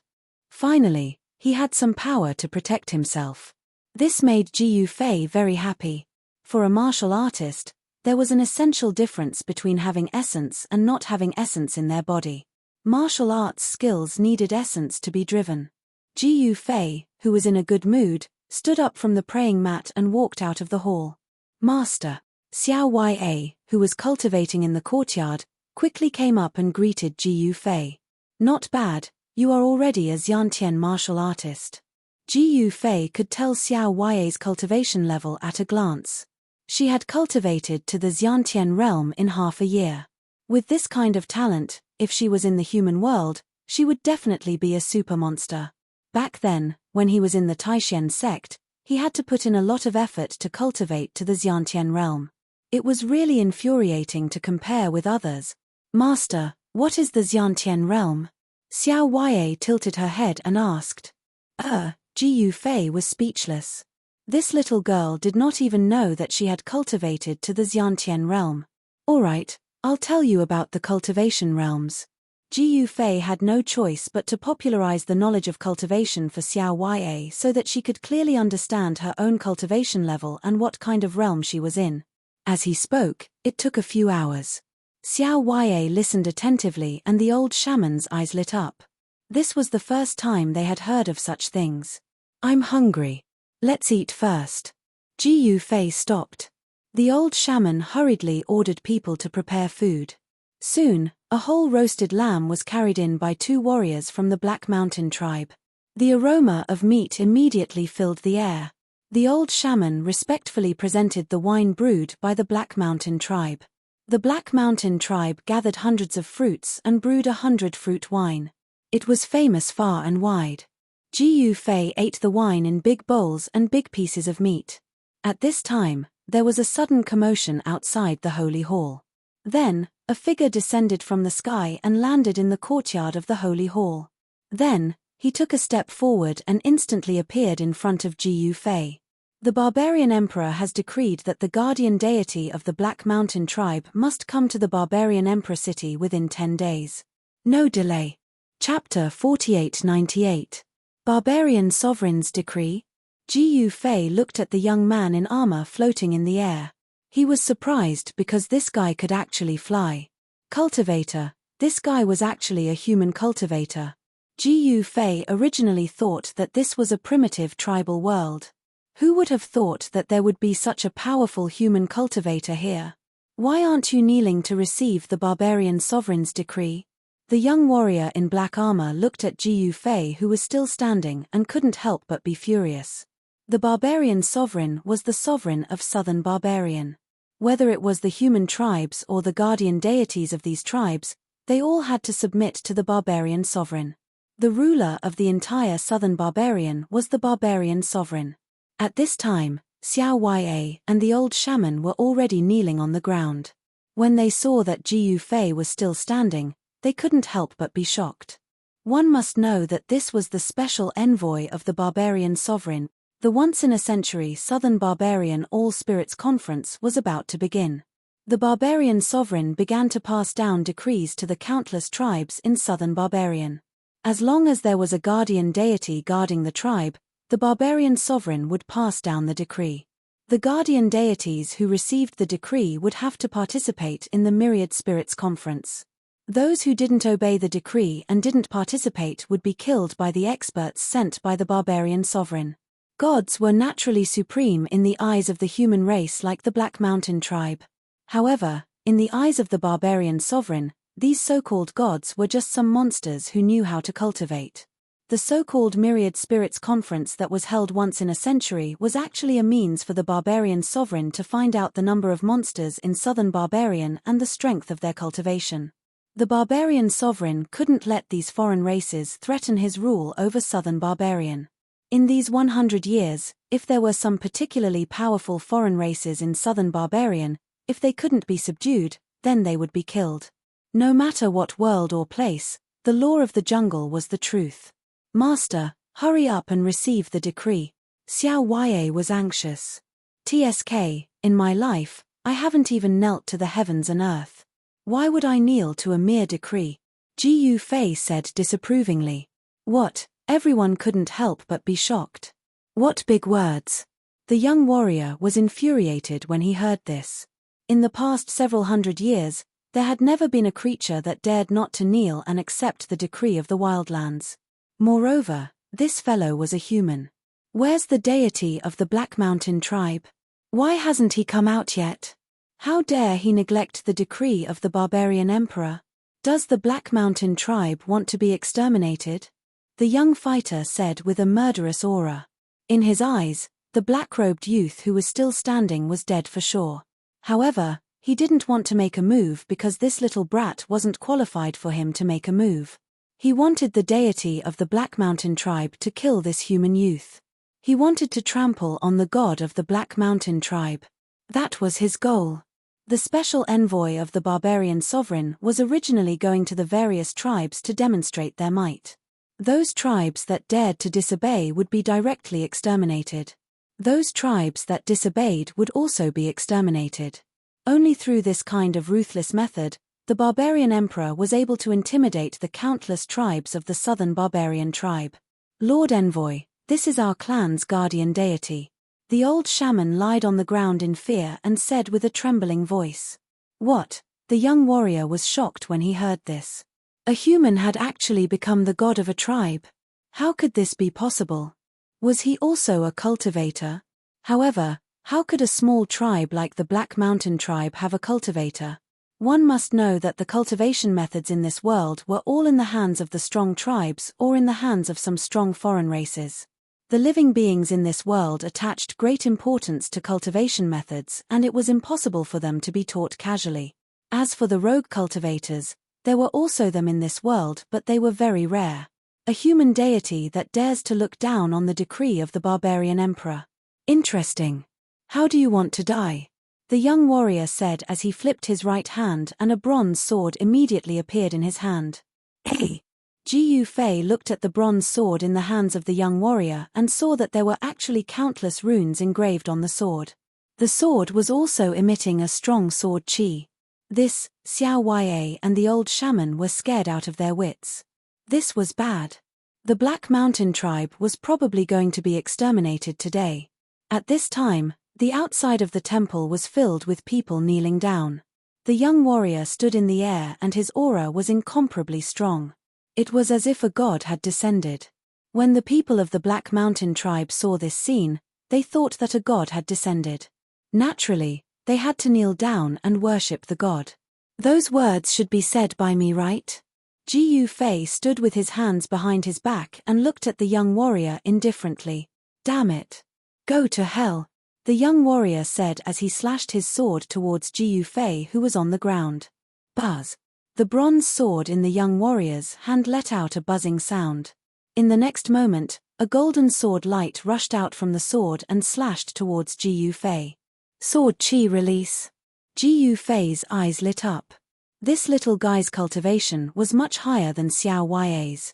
Finally, he had some power to protect himself. This made Jiyu Fei very happy. For a martial artist, there was an essential difference between having essence and not having essence in their body. Martial arts skills needed essence to be driven. Jiyu Fei, who was in a good mood, stood up from the praying mat and walked out of the hall. Master, Xiao Ya, who was cultivating in the courtyard, quickly came up and greeted Jiyu Fei. Not bad, you are already a Xiantian martial artist. Jiyu Fei could tell Xiao Ya's cultivation level at a glance. She had cultivated to the Xiantian realm in half a year. With this kind of talent, if she was in the human world, she would definitely be a super monster. Back then, when he was in the Taishan sect, he had to put in a lot of effort to cultivate to the Xiantian realm. It was really infuriating to compare with others. Master, what is the Xiantian realm? Xiao Ya tilted her head and asked. Jiyu Fei was speechless. This little girl did not even know that she had cultivated to the Xiantian realm. Alright, I'll tell you about the cultivation realms. Jiyu Fei had no choice but to popularize the knowledge of cultivation for Xiao Ya so that she could clearly understand her own cultivation level and what kind of realm she was in. As he spoke, it took a few hours. Xiao Ya listened attentively and the old shaman's eyes lit up. This was the first time they had heard of such things. I'm hungry. Let's eat first. Jiyu Fei stopped. The old shaman hurriedly ordered people to prepare food. Soon, a whole roasted lamb was carried in by two warriors from the Black Mountain tribe. The aroma of meat immediately filled the air. The old shaman respectfully presented the wine brewed by the Black Mountain tribe. The Black Mountain tribe gathered hundreds of fruits and brewed 100 fruit wine. It was famous far and wide. Jiyu Fei ate the wine in big bowls and big pieces of meat. At this time, there was a sudden commotion outside the holy hall. Then, a figure descended from the sky and landed in the courtyard of the holy hall. Then, he took a step forward and instantly appeared in front of Jiyu Fei. The barbarian emperor has decreed that the guardian deity of the Black Mountain tribe must come to the barbarian emperor city within 10 days. No delay. Chapter 4898. Barbarian Sovereign's Decree. Jiyu Fei looked at the young man in armor floating in the air. He was surprised because this guy could actually fly. Cultivator, this guy was actually a human cultivator. Jiyu Fei originally thought that this was a primitive tribal world. Who would have thought that there would be such a powerful human cultivator here? Why aren't you kneeling to receive the barbarian sovereign's decree? The young warrior in black armor looked at Ji Yufei, who was still standing, and couldn't help but be furious. The barbarian sovereign was the sovereign of southern barbarian. Whether it was the human tribes or the guardian deities of these tribes, they all had to submit to the barbarian sovereign. The ruler of the entire southern barbarian was the barbarian sovereign. At this time, Xiao Ya and the old shaman were already kneeling on the ground. When they saw that Ji Yufei was still standing, they couldn't help but be shocked. One must know that this was the special envoy of the barbarian sovereign. The once-in-a-century Southern Barbarian All-Spirits Conference was about to begin. The barbarian sovereign began to pass down decrees to the countless tribes in Southern Barbarian. As long as there was a guardian deity guarding the tribe, the barbarian sovereign would pass down the decree. The guardian deities who received the decree would have to participate in the Myriad Spirits Conference. Those who didn't obey the decree and didn't participate would be killed by the experts sent by the barbarian sovereign. Gods were naturally supreme in the eyes of the human race, like the Black Mountain tribe. However, in the eyes of the barbarian sovereign, these so-called gods were just some monsters who knew how to cultivate. The so-called Myriad Spirits Conference that was held once in a century was actually a means for the barbarian sovereign to find out the number of monsters in Southern Barbarian and the strength of their cultivation. The barbarian sovereign couldn't let these foreign races threaten his rule over Southern Barbarian. In these 100 years, if there were some particularly powerful foreign races in Southern Barbarian, if they couldn't be subdued, then they would be killed. No matter what world or place, the law of the jungle was the truth. Master, hurry up and receive the decree. Xiao Ya was anxious. TSK, in my life, I haven't even knelt to the heavens and earth. Why would I kneel to a mere decree? Ji Yufei said disapprovingly. What? Everyone couldn't help but be shocked. What big words! The young warrior was infuriated when he heard this. In the past several hundred years, there had never been a creature that dared not to kneel and accept the decree of the wildlands. Moreover, this fellow was a human. Where's the deity of the Black Mountain tribe? Why hasn't he come out yet? How dare he neglect the decree of the barbarian emperor? Does the Black Mountain tribe want to be exterminated? The young fighter said with a murderous aura. In his eyes, the black-robed youth who was still standing was dead for sure. However, he didn't want to make a move because this little brat wasn't qualified for him to make a move. He wanted the deity of the Black Mountain tribe to kill this human youth. He wanted to trample on the god of the Black Mountain tribe. That was his goal. The special envoy of the barbarian sovereign was originally going to the various tribes to demonstrate their might. Those tribes that dared to disobey would be directly exterminated. Those tribes that disobeyed would also be exterminated. Only through this kind of ruthless method, the barbarian emperor was able to intimidate the countless tribes of the southern barbarian tribe. Lord Envoy, this is our clan's guardian deity. The old shaman lied on the ground in fear and said with a trembling voice. What? The young warrior was shocked when he heard this. A human had actually become the god of a tribe. How could this be possible? Was he also a cultivator? However, how could a small tribe like the Black Mountain tribe have a cultivator? One must know that the cultivation methods in this world were all in the hands of the strong tribes or in the hands of some strong foreign races. The living beings in this world attached great importance to cultivation methods, and it was impossible for them to be taught casually. As for the rogue cultivators, there were also them in this world, but they were very rare. A human deity that dares to look down on the decree of the barbarian emperor. Interesting. How do you want to die? The young warrior said as he flipped his right hand and a bronze sword immediately appeared in his hand. Hey! Ji Yufei looked at the bronze sword in the hands of the young warrior and saw that there were actually countless runes engraved on the sword. The sword was also emitting a strong sword chi. This, Xiao Ya and the old shaman were scared out of their wits. This was bad. The Black Mountain tribe was probably going to be exterminated today. At this time, the outside of the temple was filled with people kneeling down. The young warrior stood in the air and his aura was incomparably strong. It was as if a god had descended. When the people of the Black Mountain tribe saw this scene, they thought that a god had descended. Naturally, they had to kneel down and worship the god. Those words should be said by me, right? Ji Fei stood with his hands behind his back and looked at the young warrior indifferently. Damn it. Go to hell, the young warrior said as he slashed his sword towards Ji Fei, who was on the ground. Buzz. The bronze sword in the young warrior's hand let out a buzzing sound. In the next moment, a golden sword light rushed out from the sword and slashed towards Ji Fei. Sword chi release. Ji Fei's eyes lit up. This little guy's cultivation was much higher than Xiao Yai's.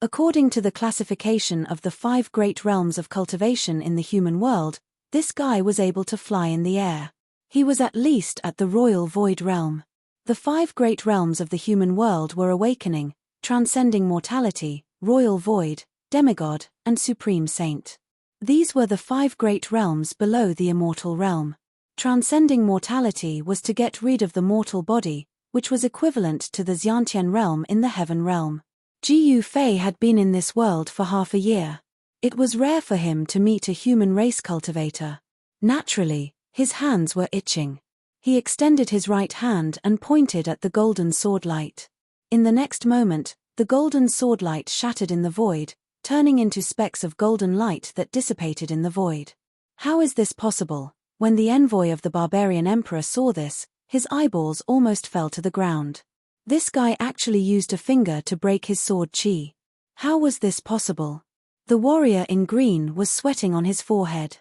According to the classification of the 5 great realms of cultivation in the human world, this guy was able to fly in the air. He was at least at the royal void realm. The 5 great realms of the human world were awakening, transcending mortality, royal void, demigod, and supreme saint. These were the 5 great realms below the immortal realm. Transcending mortality was to get rid of the mortal body, which was equivalent to the Xiantian realm in the heaven realm. Ji Fei had been in this world for half a year. It was rare for him to meet a human race cultivator. Naturally, his hands were itching. He extended his right hand and pointed at the golden sword light. In the next moment, the golden sword light shattered in the void, turning into specks of golden light that dissipated in the void. How is this possible? When the envoy of the barbarian emperor saw this, his eyeballs almost fell to the ground. This guy actually used a finger to break his sword chi. How was this possible? The warrior in green was sweating on his forehead.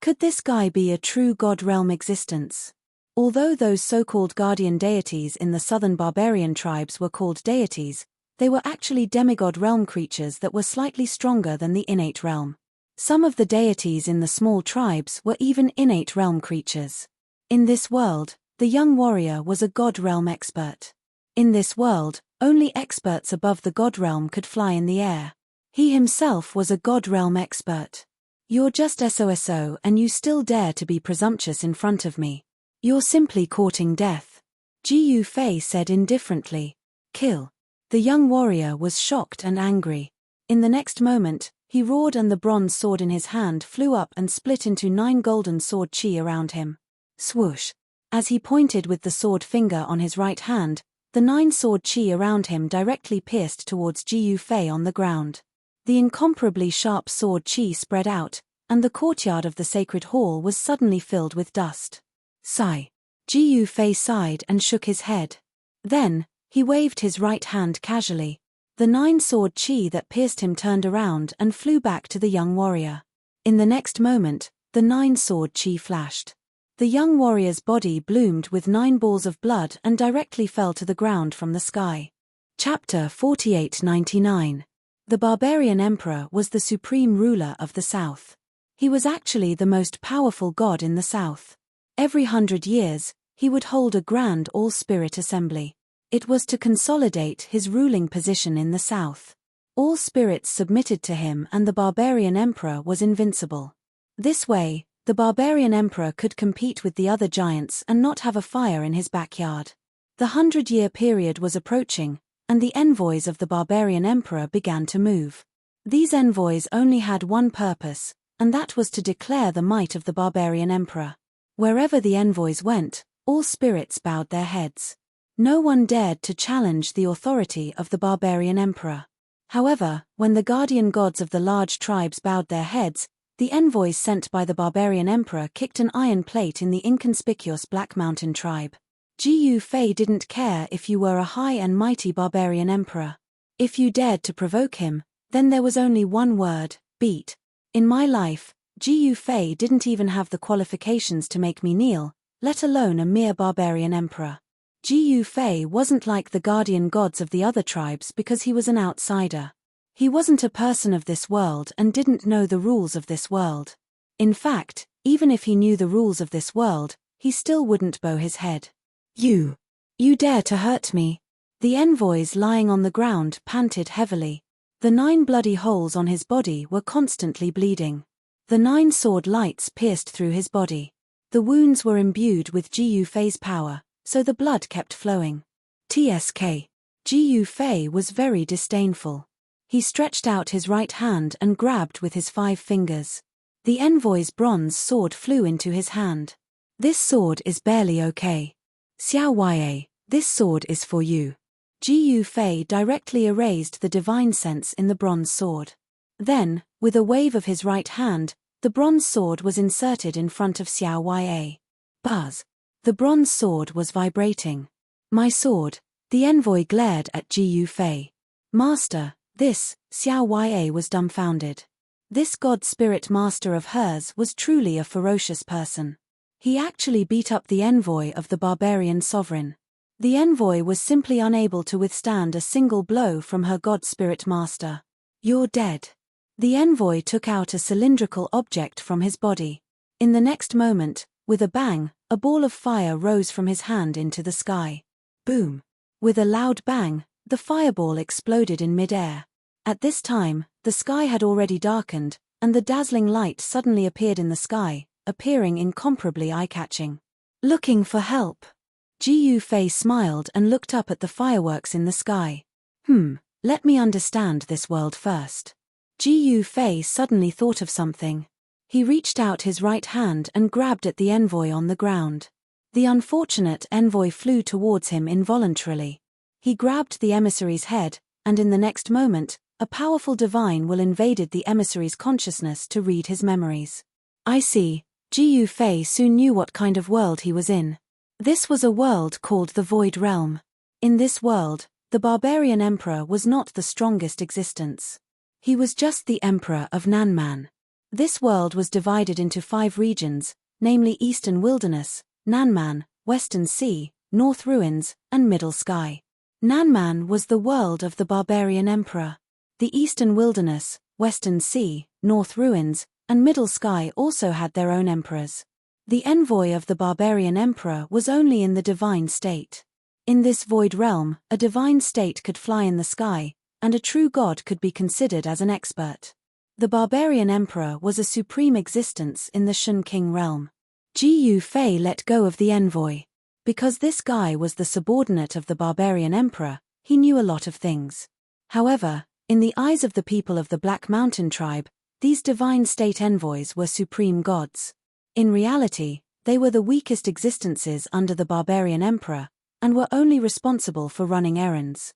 Could this guy be a true god realm existence? Although those so-called guardian deities in the southern barbarian tribes were called deities, they were actually demigod realm creatures that were slightly stronger than the innate realm. Some of the deities in the small tribes were even innate realm creatures. In this world, the young warrior was a god realm expert. In this world, only experts above the god realm could fly in the air. He himself was a god realm expert. You're just SOSO and you still dare to be presumptuous in front of me. You're simply courting death. Ji Fei said indifferently. Kill. The young warrior was shocked and angry. In the next moment, he roared and the bronze sword in his hand flew up and split into 9 golden sword chi around him. Swoosh. As he pointed with the sword finger on his right hand, the 9 sword chi around him directly pierced towards Ji Fei on the ground. The incomparably sharp sword chi spread out, and the courtyard of the sacred hall was suddenly filled with dust. Sigh. Ji Fei sighed and shook his head. Then, he waved his right hand casually. The 9 sword chi that pierced him turned around and flew back to the young warrior. In the next moment, the 9 sword chi flashed. The young warrior's body bloomed with 9 balls of blood and directly fell to the ground from the sky. Chapter 4899. The barbarian emperor was the supreme ruler of the south. He was actually the most powerful god in the south. Every 100 years, he would hold a grand all-spirit assembly. It was to consolidate his ruling position in the south. All spirits submitted to him and the barbarian emperor was invincible. This way, the barbarian emperor could compete with the other giants and not have a fire in his backyard. The 100-year period was approaching, and the envoys of the barbarian emperor began to move. These envoys only had one purpose, and that was to declare the might of the barbarian emperor. Wherever the envoys went, all spirits bowed their heads. No one dared to challenge the authority of the barbarian emperor. However, when the guardian gods of the large tribes bowed their heads, the envoys sent by the barbarian emperor kicked an iron plate in the inconspicuous Black Mountain tribe. Ji Fei didn't care if you were a high and mighty barbarian emperor. If you dared to provoke him, then there was only one word: beat. In my life, Ji Fei didn't even have the qualifications to make me kneel, let alone a mere barbarian emperor. Ji Fei wasn't like the guardian gods of the other tribes because he was an outsider. He wasn't a person of this world and didn't know the rules of this world. In fact, even if he knew the rules of this world, he still wouldn't bow his head. You dare to hurt me? The envoys lying on the ground panted heavily. The 9 bloody holes on his body were constantly bleeding. The 9 sword lights pierced through his body. The wounds were imbued with Ji Fei's power, so the blood kept flowing. TSK. Ji Fei was very disdainful. He stretched out his right hand and grabbed with his 5 fingers. The envoy's bronze sword flew into his hand. This sword is barely okay. Xiao Ya, this sword is for you. Ji Yufei directly erased the divine sense in the bronze sword. Then, with a wave of his right hand, the bronze sword was inserted in front of Xiao Ya. Buzz! The bronze sword was vibrating. My sword. The envoy glared at Ji Yufei. Master, this, Xiao Ya was dumbfounded. This god spirit master of hers was truly a ferocious person. He actually beat up the envoy of the barbarian sovereign. The envoy was simply unable to withstand a single blow from her god spirit master. You're dead. The envoy took out a cylindrical object from his body. In the next moment, with a bang, a ball of fire rose from his hand into the sky. Boom! With a loud bang, the fireball exploded in mid-air. At this time, the sky had already darkened, and the dazzling light suddenly appeared in the sky, appearing incomparably eye-catching. Looking for help. Ji Yufei smiled and looked up at the fireworks in the sky. Let me understand this world first. Ji Yufei suddenly thought of something. He reached out his right hand and grabbed at the envoy on the ground. The unfortunate envoy flew towards him involuntarily. He grabbed the emissary's head, and in the next moment, a powerful divine will invaded the emissary's consciousness to read his memories. I see. Ji Yufei soon knew what kind of world he was in. This was a world called the Void Realm. In this world, the barbarian emperor was not the strongest existence. He was just the emperor of Nanman. This world was divided into 5 regions, namely Eastern Wilderness, Nanman, Western Sea, North Ruins, and Middle Sky. Nanman was the world of the barbarian emperor. The Eastern Wilderness, Western Sea, North Ruins, and Middle Sky also had their own emperors. The envoy of the barbarian emperor was only in the divine state. In this void realm, a divine state could fly in the sky, and a true god could be considered as an expert. The barbarian emperor was a supreme existence in the Shun King realm. Ji Yufei let go of the envoy. Because this guy was the subordinate of the barbarian emperor, he knew a lot of things. However, in the eyes of the people of the Black Mountain tribe, these divine state envoys were supreme gods. In reality, they were the weakest existences under the barbarian emperor, and were only responsible for running errands.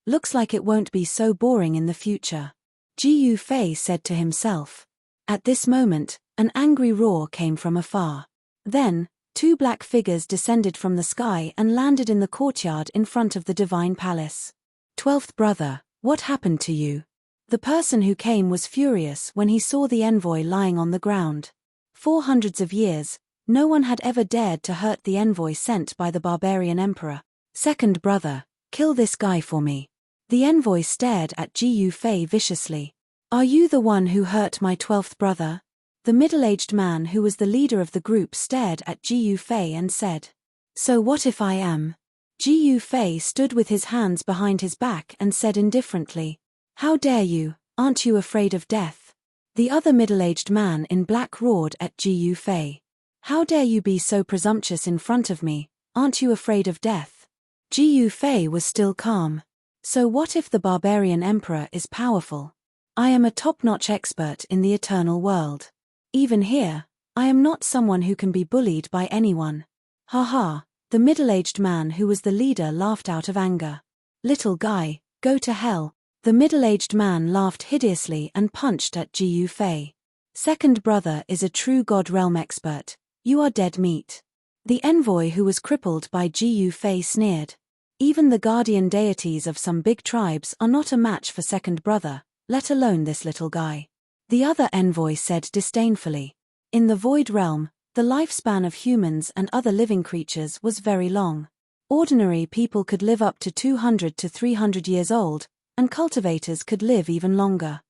Looks like it won't be so boring in the future. Ji Yufei said to himself. At this moment, an angry roar came from afar. Then, 2 black figures descended from the sky and landed in the courtyard in front of the divine palace. 12th brother, what happened to you? The person who came was furious when he saw the envoy lying on the ground. For hundreds of years, no one had ever dared to hurt the envoy sent by the barbarian emperor. 2nd brother, kill this guy for me. The envoy stared at Ji Yufei viciously. Are you the one who hurt my 12th brother? The middle-aged man who was the leader of the group stared at Ji Yufei and said. So what if I am? Ji Yufei stood with his hands behind his back and said indifferently. How dare you, aren't you afraid of death? The other middle-aged man in black roared at Ji Yufei. How dare you be so presumptuous in front of me, aren't you afraid of death? Ji Yufei was still calm. So what if the barbarian emperor is powerful? I am a top-notch expert in the eternal world. Even here, I am not someone who can be bullied by anyone. Ha ha, the middle-aged man who was the leader laughed out of anger. Little guy, go to hell. The middle-aged man laughed hideously and punched at Ji Yufei. 2nd brother is a true god realm expert. You are dead meat. The envoy who was crippled by Ji Yufei sneered. Even the guardian deities of some big tribes are not a match for 2nd brother, let alone this little guy. The other envoy said disdainfully. In the void realm, the lifespan of humans and other living creatures was very long. Ordinary people could live up to 200 to 300 years old, and cultivators could live even longer.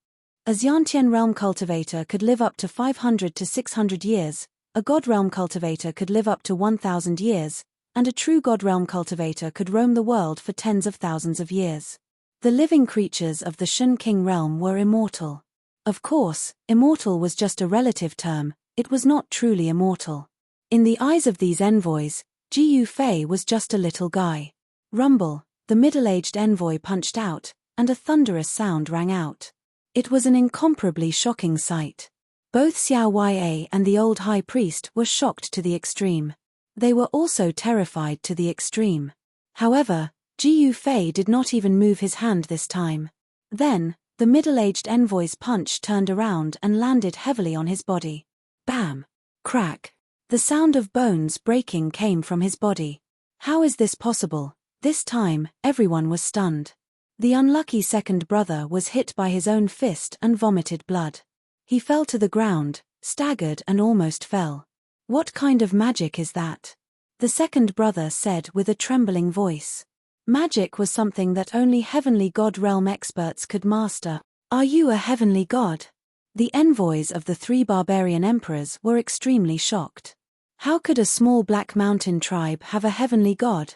A Xiantian realm cultivator could live up to 500 to 600 years, a god realm cultivator could live up to 1,000 years, and a true god realm cultivator could roam the world for tens of thousands of years. The living creatures of the Shun King realm were immortal. Of course, immortal was just a relative term, it was not truly immortal. In the eyes of these envoys, Ji Yufei was just a little guy. Rumble, the middle-aged envoy punched out, and a thunderous sound rang out. It was an incomparably shocking sight. Both Xiao Ya and the old high priest were shocked to the extreme. They were also terrified to the extreme. However, Ji Yufei did not even move his hand this time. Then, the middle-aged envoy's punch turned around and landed heavily on his body. Bam! Crack! The sound of bones breaking came from his body. How is this possible? This time, everyone was stunned. The unlucky second brother was hit by his own fist and vomited blood. He fell to the ground, staggered and almost fell. What kind of magic is that? The second brother said with a trembling voice. Magic was something that only heavenly god realm experts could master. Are you a heavenly god? The envoys of the three barbarian emperors were extremely shocked. How could a small black mountain tribe have a heavenly god?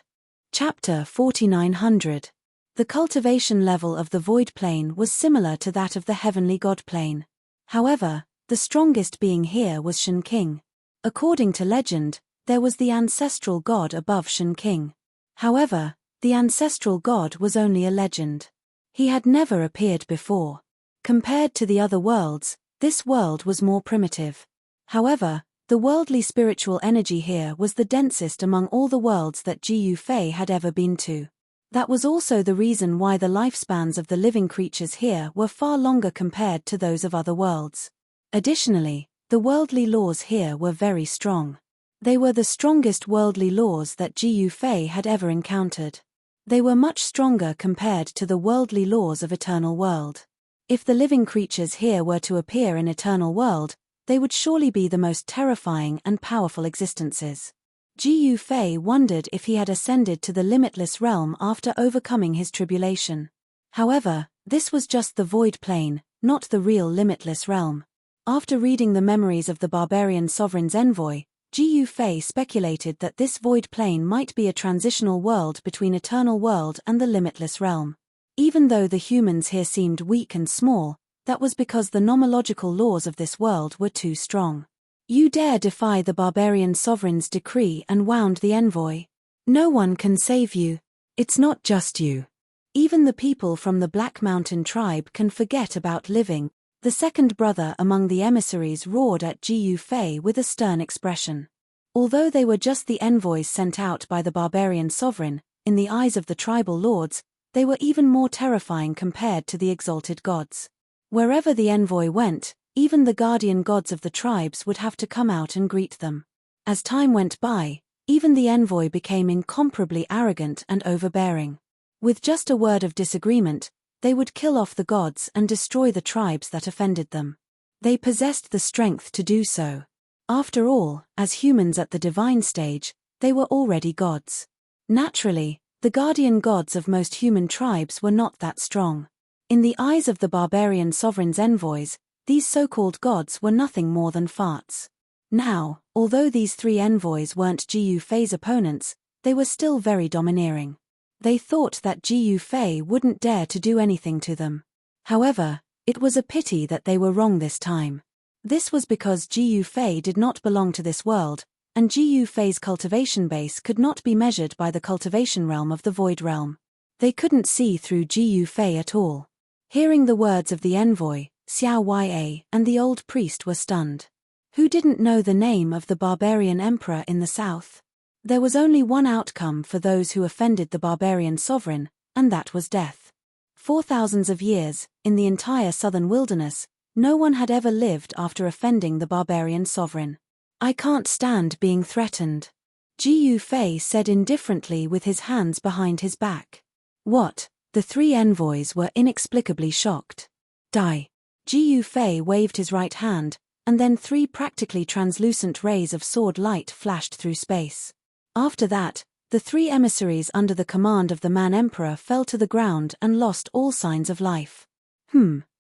Chapter 4900. The cultivation level of the void plane was similar to that of the heavenly god plane. However, the strongest being here was Shen King. According to legend, there was the ancestral god above Shen King. However, the ancestral god was only a legend. He had never appeared before. Compared to the other worlds, this world was more primitive. However, the worldly spiritual energy here was the densest among all the worlds that Ji Yufei had ever been to. That was also the reason why the lifespans of the living creatures here were far longer compared to those of other worlds. Additionally, the worldly laws here were very strong. They were the strongest worldly laws that Ji Yufei had ever encountered. They were much stronger compared to the worldly laws of Eternal World. If the living creatures here were to appear in Eternal World, they would surely be the most terrifying and powerful existences. Ji Yufei wondered if he had ascended to the limitless realm after overcoming his tribulation. However, this was just the void plane, not the real limitless realm. After reading the memories of the barbarian sovereign's envoy, Ji Yufei speculated that this void plane might be a transitional world between Eternal World and the limitless realm. Even though the humans here seemed weak and small, that was because the nomological laws of this world were too strong. You dare defy the barbarian sovereign's decree, and wound the envoy. No one can save you. It's not just you. Even the people from the Black Mountain tribe can forget about living. The second brother among the emissaries roared at Ji Yufei with a stern expression. Although they were just the envoys sent out by the barbarian sovereign, in the eyes of the tribal lords, they were even more terrifying compared to the exalted gods. Wherever the envoy went, even the guardian gods of the tribes would have to come out and greet them. As time went by, even the envoy became incomparably arrogant and overbearing. With just a word of disagreement, they would kill off the gods and destroy the tribes that offended them. They possessed the strength to do so. After all, as humans at the divine stage, they were already gods. Naturally, the guardian gods of most human tribes were not that strong. In the eyes of the barbarian sovereign's envoys, these so-called gods were nothing more than farts. Now, although these three envoys weren't Ji Yufei's opponents, they were still very domineering. They thought that Ji Yufei wouldn't dare to do anything to them. However, it was a pity that they were wrong this time. This was because Ji Yufei did not belong to this world, and Ji Yufei's cultivation base could not be measured by the cultivation realm of the Void Realm. They couldn't see through Ji Yufei at all. Hearing the words of the envoy, Xiao Ya and the old priest were stunned. Who didn't know the name of the barbarian emperor in the south? There was only one outcome for those who offended the barbarian sovereign, and that was death. For thousands of years, in the entire southern wilderness, no one had ever lived after offending the barbarian sovereign. I can't stand being threatened, Ji Yufei said indifferently with his hands behind his back. What? The three envoys were inexplicably shocked. Die. Ji Yufei waved his right hand, and then three practically translucent rays of sword light flashed through space. After that, the three emissaries under the command of the man-emperor fell to the ground and lost all signs of life.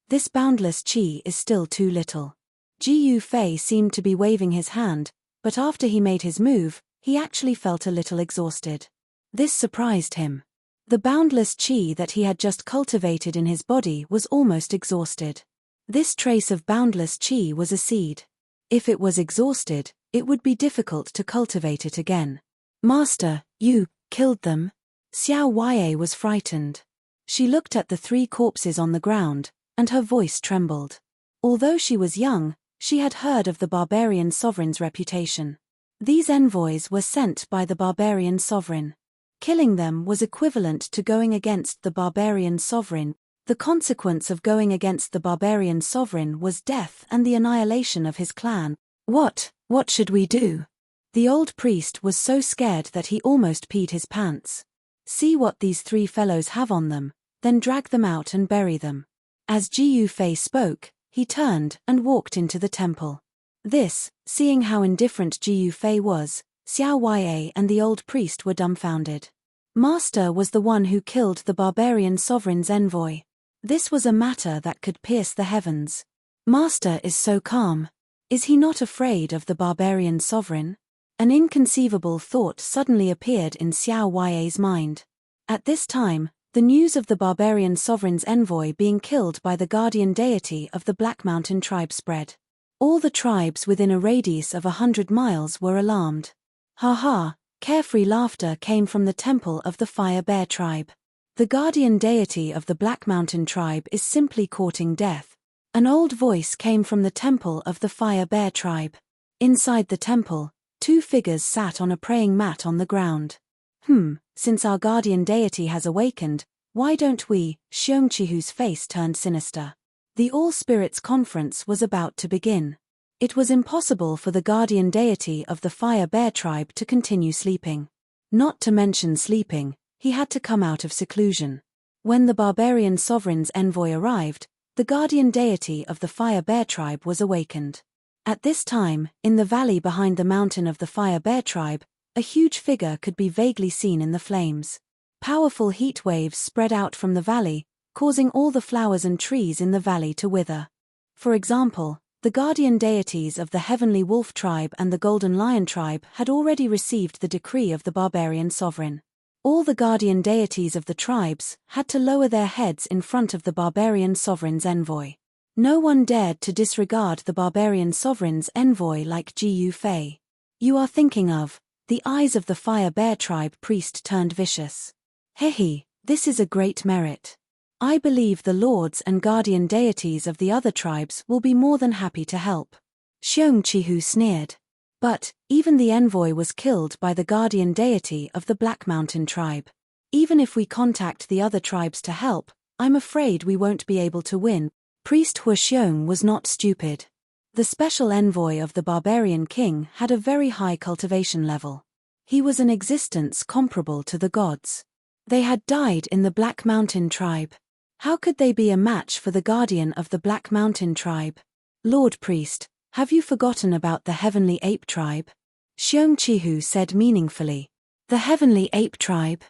This boundless qi is still too little. Ji Yufei seemed to be waving his hand, but after he made his move, he actually felt a little exhausted. This surprised him. The boundless qi that he had just cultivated in his body was almost exhausted. This trace of boundless qi was a seed. If it was exhausted, it would be difficult to cultivate it again. Master, you killed them? Xiao Ya was frightened. She looked at the three corpses on the ground, and her voice trembled. Although she was young, She had heard of the barbarian sovereign's reputation. These envoys were sent by the barbarian sovereign. Killing them was equivalent to going against the barbarian sovereign. The consequence of going against the barbarian sovereign was death and the annihilation of his clan. What should we do? The old priest was so scared that he almost peed his pants. See what these three fellows have on them, then drag them out and bury them. As Jiu Fei spoke, he turned and walked into the temple. This, seeing how indifferent Jiu Fei was, Xiao Ya and the old priest were dumbfounded. Master was the one who killed the barbarian sovereign's envoy. This was a matter that could pierce the heavens. Master is so calm. Is he not afraid of the barbarian sovereign? An inconceivable thought suddenly appeared in Xiao Ya's mind. At this time, the news of the barbarian sovereign's envoy being killed by the guardian deity of the Black Mountain tribe spread. All the tribes within a radius of 100 miles were alarmed. Ha ha, carefree laughter came from the temple of the Fire Bear tribe. The guardian deity of the Black Mountain tribe is simply courting death. An old voice came from the temple of the Fire Bear tribe. Inside the temple, two figures sat on a praying mat on the ground. Since our guardian deity has awakened, why don't we? Xiongqihu's face turned sinister. The All Spirits Conference was about to begin. It was impossible for the guardian deity of the Fire Bear tribe to continue sleeping. Not to mention sleeping, he had to come out of seclusion. When the barbarian sovereign's envoy arrived, the guardian deity of the Fire Bear tribe was awakened. At this time, in the valley behind the mountain of the Fire Bear tribe, a huge figure could be vaguely seen in the flames. Powerful heat waves spread out from the valley, causing all the flowers and trees in the valley to wither. For example, the guardian deities of the Heavenly Wolf tribe and the Golden Lion tribe had already received the decree of the barbarian sovereign. All the guardian deities of the tribes had to lower their heads in front of the barbarian sovereign's envoy. No one dared to disregard the barbarian sovereign's envoy like Jiu Fei. You are thinking of, the eyes of the Fire Bear tribe priest turned vicious. Hehe, this is a great merit. I believe the lords and guardian deities of the other tribes will be more than happy to help. Xiongqihu sneered. But, even the envoy was killed by the guardian deity of the Black Mountain tribe. Even if we contact the other tribes to help, I'm afraid we won't be able to win. Priest Huoxiong was not stupid. The special envoy of the barbarian king had a very high cultivation level. He was an existence comparable to the gods. They had died in the Black Mountain tribe. How could they be a match for the guardian of the Black Mountain tribe? Lord Priest, have you forgotten about the Heavenly Ape tribe? Xiongqihu said meaningfully. The Heavenly Ape tribe?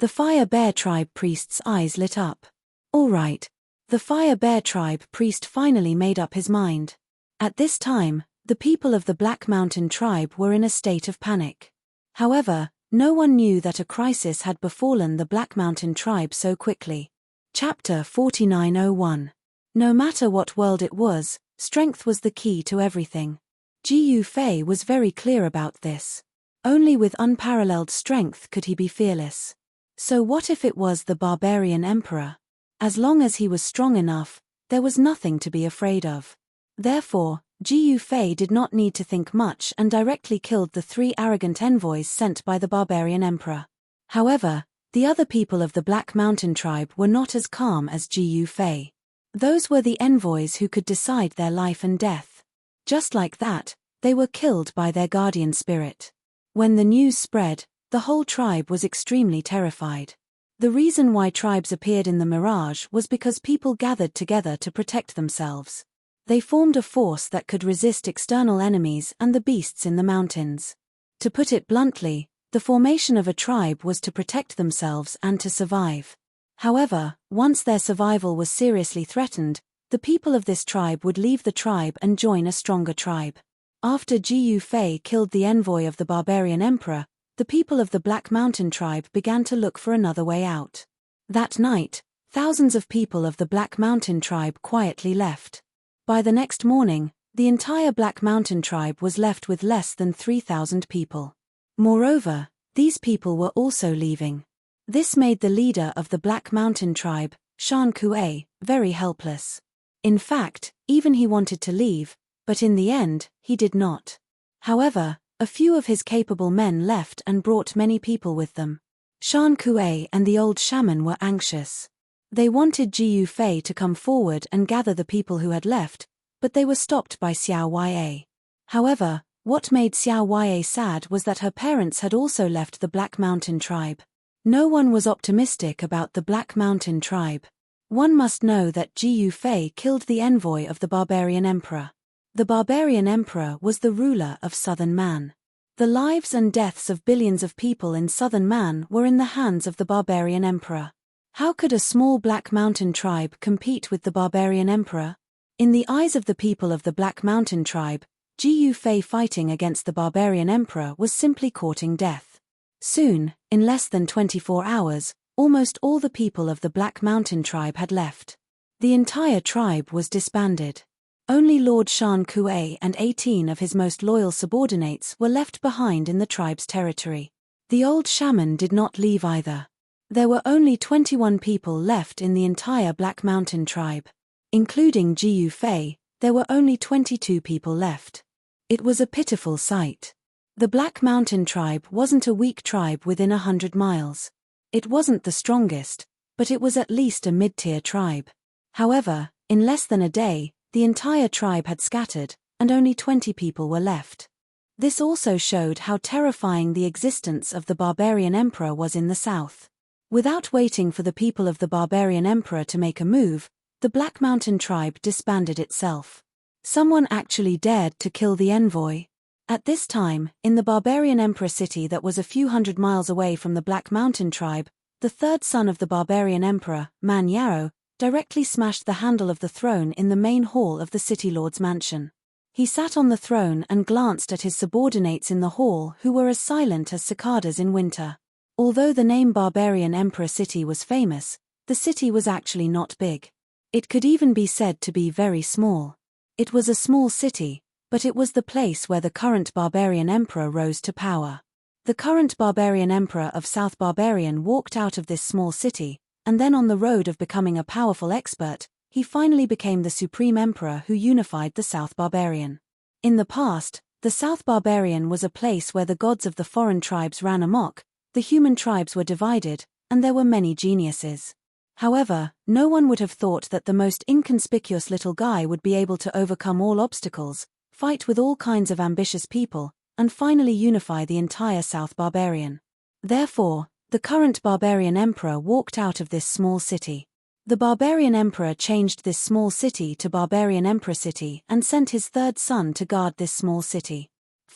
The Fire Bear tribe priest's eyes lit up. All right. The Fire Bear tribe priest finally made up his mind. At this time, the people of the Black Mountain tribe were in a state of panic. However, no one knew that a crisis had befallen the Black Mountain tribe so quickly. Chapter 4901. No matter what world it was, strength was the key to everything. Jiu Fei was very clear about this. Only with unparalleled strength could he be fearless. So what if it was the barbarian emperor? As long as he was strong enough, there was nothing to be afraid of. Therefore, Jiu Fei did not need to think much and directly killed the three arrogant envoys sent by the barbarian emperor. However, the other people of the Black Mountain tribe were not as calm as Jiu Fei. Those were the envoys who could decide their life and death. Just like that, they were killed by their guardian spirit. When the news spread, the whole tribe was extremely terrified. The reason why tribes appeared in the mirage was because people gathered together to protect themselves. They formed a force that could resist external enemies and the beasts in the mountains. To put it bluntly, the formation of a tribe was to protect themselves and to survive. However, once their survival was seriously threatened, the people of this tribe would leave the tribe and join a stronger tribe. After Jiu Fei killed the envoy of the barbarian emperor, the people of the Black Mountain tribe began to look for another way out. That night, thousands of people of the Black Mountain tribe quietly left. By the next morning, the entire Black Mountain tribe was left with less than 3,000 people. Moreover, these people were also leaving. This made the leader of the Black Mountain tribe, Shan Kuei, very helpless. In fact, even he wanted to leave, But in the end, he did not. However, a few of his capable men left and brought many people with them. Shan Kuei and the old shaman were anxious. They wanted Jiu Fei to come forward and gather the people who had left, but they were stopped by Xiao Yue. However, what made Xiao Yue sad was that her parents had also left the Black Mountain tribe. No one was optimistic about the Black Mountain tribe. One must know that Jiu Fei killed the envoy of the barbarian emperor. The barbarian emperor was the ruler of southern Man. The lives and deaths of billions of people in southern Man were in the hands of the barbarian emperor. How could a small Black Mountain tribe compete with the barbarian emperor? In the eyes of the people of the Black Mountain tribe, Jiu Fei fighting against the barbarian emperor was simply courting death. Soon, in less than 24 hours, almost all the people of the Black Mountain tribe had left. The entire tribe was disbanded. Only Lord Shan Kuei and 18 of his most loyal subordinates were left behind in the tribe's territory. The old shaman did not leave either. There were only 21 people left in the entire Black Mountain tribe. Including Jiu Fei, there were only 22 people left. It was a pitiful sight. The Black Mountain tribe wasn't a weak tribe within 100 miles. It wasn't the strongest, but it was at least a mid-tier tribe. However, in less than a day, the entire tribe had scattered, and only 20 people were left. This also showed how terrifying the existence of the barbarian emperor was in the south. Without waiting for the people of the barbarian emperor to make a move, the Black Mountain tribe disbanded itself. Someone actually dared to kill the envoy. At this time, in the barbarian emperor city that was a few hundred miles away from the Black Mountain tribe, the third son of the barbarian emperor, Man Yarrow, directly smashed the handle of the throne in the main hall of the city lord's mansion. He sat on the throne and glanced at his subordinates in the hall who were as silent as cicadas in winter. Although the name Barbarian Emperor City was famous, the city was actually not big. It could even be said to be very small. It was a small city, but it was the place where the current barbarian emperor rose to power. The current barbarian emperor of South Barbarian walked out of this small city, and then on the road of becoming a powerful expert, he finally became the supreme emperor who unified the South Barbarian. In the past, the South Barbarian was a place where the gods of the foreign tribes ran amok, the human tribes were divided, and there were many geniuses. However, no one would have thought that the most inconspicuous little guy would be able to overcome all obstacles, fight with all kinds of ambitious people, and finally unify the entire South Barbarian. Therefore, the current barbarian emperor walked out of this small city. The barbarian emperor changed this small city to Barbarian Emperor City and sent his third son to guard this small city.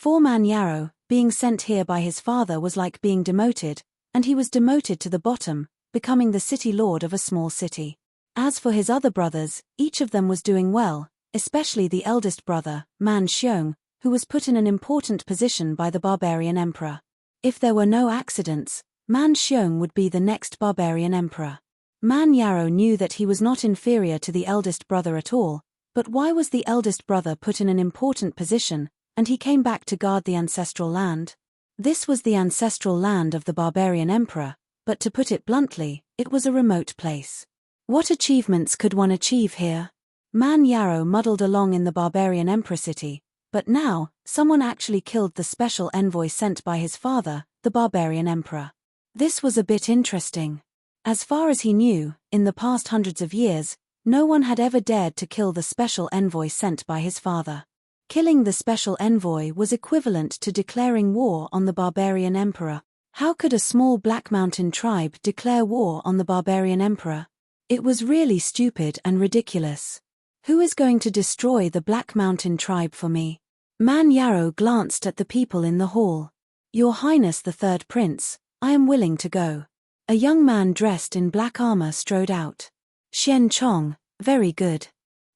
Man Yarrow, being sent here by his father was like being demoted, and he was demoted to the bottom, becoming the city lord of a small city. As for his other brothers, each of them was doing well, especially the eldest brother, Man Xiong, who was put in an important position by the barbarian emperor. If there were no accidents, Man Xiong would be the next barbarian emperor. Man Yarrow knew that he was not inferior to the eldest brother at all, but why was the eldest brother put in an important position, and he came back to guard the ancestral land? This was the ancestral land of the barbarian emperor, but to put it bluntly, it was a remote place. What achievements could one achieve here? Man Yarrow muddled along in the barbarian emperor city, but now, someone actually killed the special envoy sent by his father, the barbarian emperor. This was a bit interesting. As far as he knew, in the past hundreds of years, no one had ever dared to kill the special envoy sent by his father. Killing the special envoy was equivalent to declaring war on the barbarian emperor. How could a small Black Mountain tribe declare war on the barbarian emperor? It was really stupid and ridiculous. Who is going to destroy the Black Mountain tribe for me? Man Yarrow glanced at the people in the hall. Your Highness the Third Prince, I am willing to go. A young man dressed in black armor strode out. Xian Chong, very good.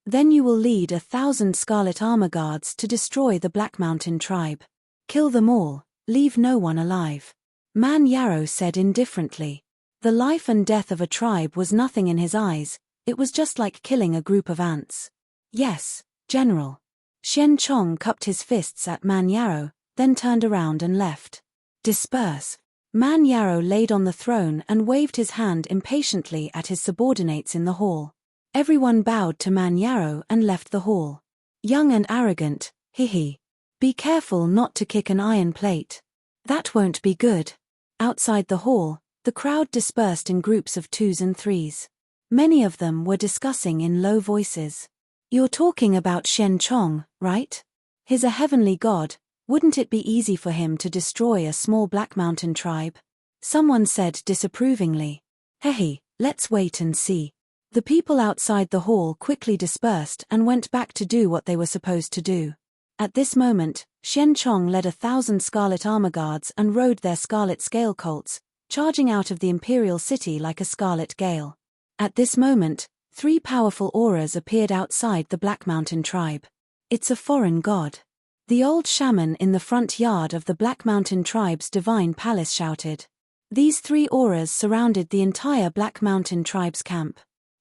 Then you will lead 1,000 scarlet armor guards to destroy the Black Mountain tribe. Kill them all, leave no one alive. Man Yarrow said indifferently. The life and death of a tribe was nothing in his eyes, it was just like killing a group of ants. Yes, General. Xian Chong cupped his fists at Man Yarrow, then turned around and left. Disperse. Man Yarrow laid on the throne and waved his hand impatiently at his subordinates in the hall. Everyone bowed to Man Yarrow and left the hall. Young and arrogant, hee. Be careful not to kick an iron plate. That won't be good. Outside the hall, the crowd dispersed in groups of 2s and 3s. Many of them were discussing in low voices. You're talking about Shen Chong, right? He's a heavenly god. Wouldn't it be easy for him to destroy a small Black Mountain tribe? Someone said disapprovingly. Hey, let's wait and see. The people outside the hall quickly dispersed and went back to do what they were supposed to do. At this moment, Shen Chong led 1,000 scarlet armor guards and rode their scarlet scale colts, charging out of the imperial city like a scarlet gale. At this moment, 3 powerful auras appeared outside the Black Mountain tribe. It's a foreign god. The old shaman in the front yard of the Black Mountain tribe's divine palace shouted. These 3 auras surrounded the entire Black Mountain tribe's camp.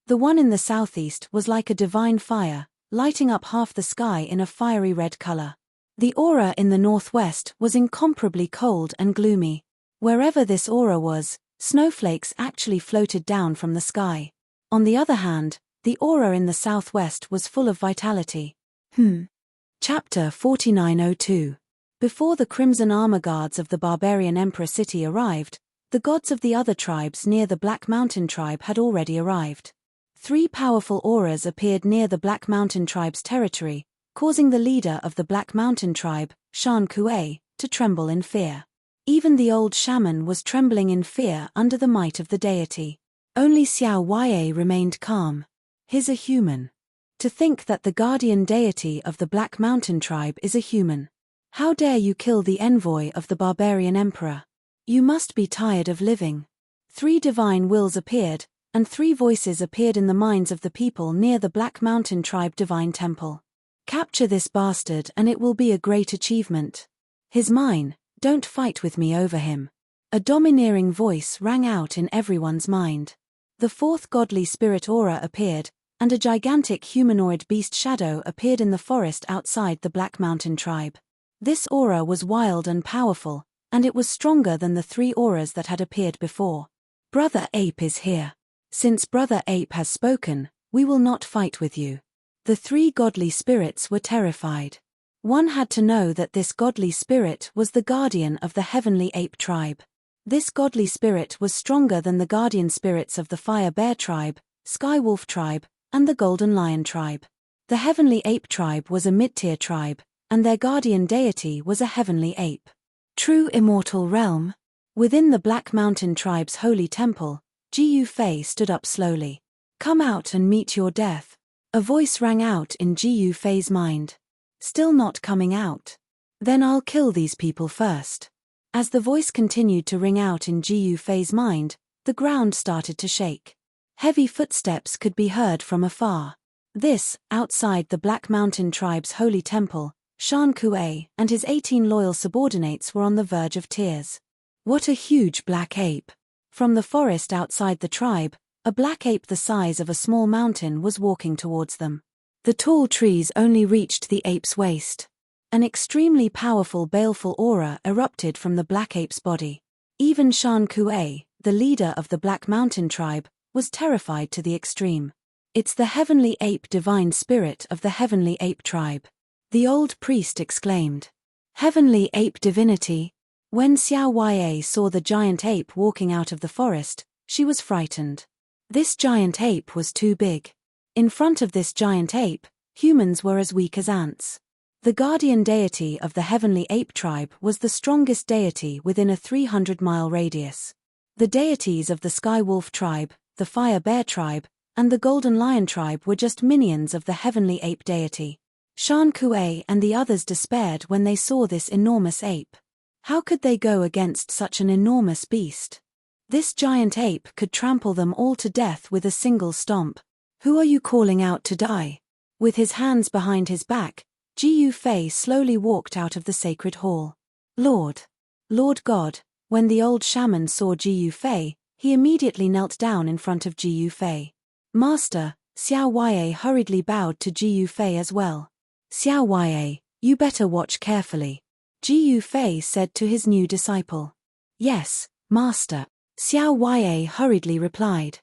The one in the southeast was like a divine fire, lighting up half the sky in a fiery red color. The aura in the northwest was incomparably cold and gloomy. Wherever this aura was, snowflakes actually floated down from the sky. On the other hand, the aura in the southwest was full of vitality. Chapter 4902. Before the Crimson Armor Guards of the Barbarian Emperor City arrived, the gods of the other tribes near the Black Mountain tribe had already arrived. 3 powerful auras appeared near the Black Mountain tribe's territory, causing the leader of the Black Mountain tribe, Shan Kuei, to tremble in fear. Even the old shaman was trembling in fear under the might of the deity. Only Xiao Wei remained calm. He's a human. To think that the guardian deity of the Black Mountain tribe is a human. How dare you kill the envoy of the barbarian emperor? You must be tired of living. 3 divine wills appeared, and 3 voices appeared in the minds of the people near the Black Mountain tribe divine temple. Capture this bastard and it will be a great achievement. He's mine, don't fight with me over him. A domineering voice rang out in everyone's mind. The 4th godly spirit aura appeared, and a gigantic humanoid beast shadow appeared in the forest outside the Black Mountain tribe. This aura was wild and powerful, and it was stronger than the 3 auras that had appeared before. Brother Ape is here. Since Brother Ape has spoken, we will not fight with you. The 3 godly spirits were terrified. One had to know that this godly spirit was the guardian of the heavenly ape tribe. This godly spirit was stronger than the guardian spirits of the Fire Bear tribe, Sky Wolf tribe, and the Golden Lion tribe. The heavenly ape tribe was a mid-tier tribe, and their guardian deity was a heavenly ape. True immortal realm. Within the Black Mountain tribe's holy temple, Ji Yufei stood up slowly. Come out and meet your death. A voice rang out in Ji Yufei's mind. Still not coming out? Then I'll kill these people first. As the voice continued to ring out in Ji Yufei's mind, the ground started to shake. Heavy footsteps could be heard from afar. This, outside the Black Mountain tribe's holy temple, Shan Kuei and his 18 loyal subordinates were on the verge of tears. What a huge black ape! From the forest outside the tribe, a black ape the size of a small mountain was walking towards them. The tall trees only reached the ape's waist. An extremely powerful baleful aura erupted from the black ape's body. Even Shan Kuei, the leader of the Black Mountain tribe, was terrified to the extreme. It's the heavenly ape divine spirit of the heavenly ape tribe. The old priest exclaimed. Heavenly ape divinity? When Xiao Wei saw the giant ape walking out of the forest, she was frightened. This giant ape was too big. In front of this giant ape, humans were as weak as ants. The guardian deity of the heavenly ape tribe was the strongest deity within a 300-mile radius. The deities of the Sky Wolf tribe, the Fire Bear tribe, and the Golden Lion tribe were just minions of the heavenly ape deity. Shan Kuei and the others despaired when they saw this enormous ape. How could they go against such an enormous beast? This giant ape could trample them all to death with a single stomp. Who are you calling out to die? With his hands behind his back, Ji Yufei slowly walked out of the sacred hall. Lord God, when the old shaman saw Ji Yufei, he immediately knelt down in front of Ji Yufei. Master, Xiao Wei hurriedly bowed to Ji Yufei as well. Xiao Wei, you better watch carefully. Ji Yufei said to his new disciple. Yes, Master. Xiao Wei hurriedly replied.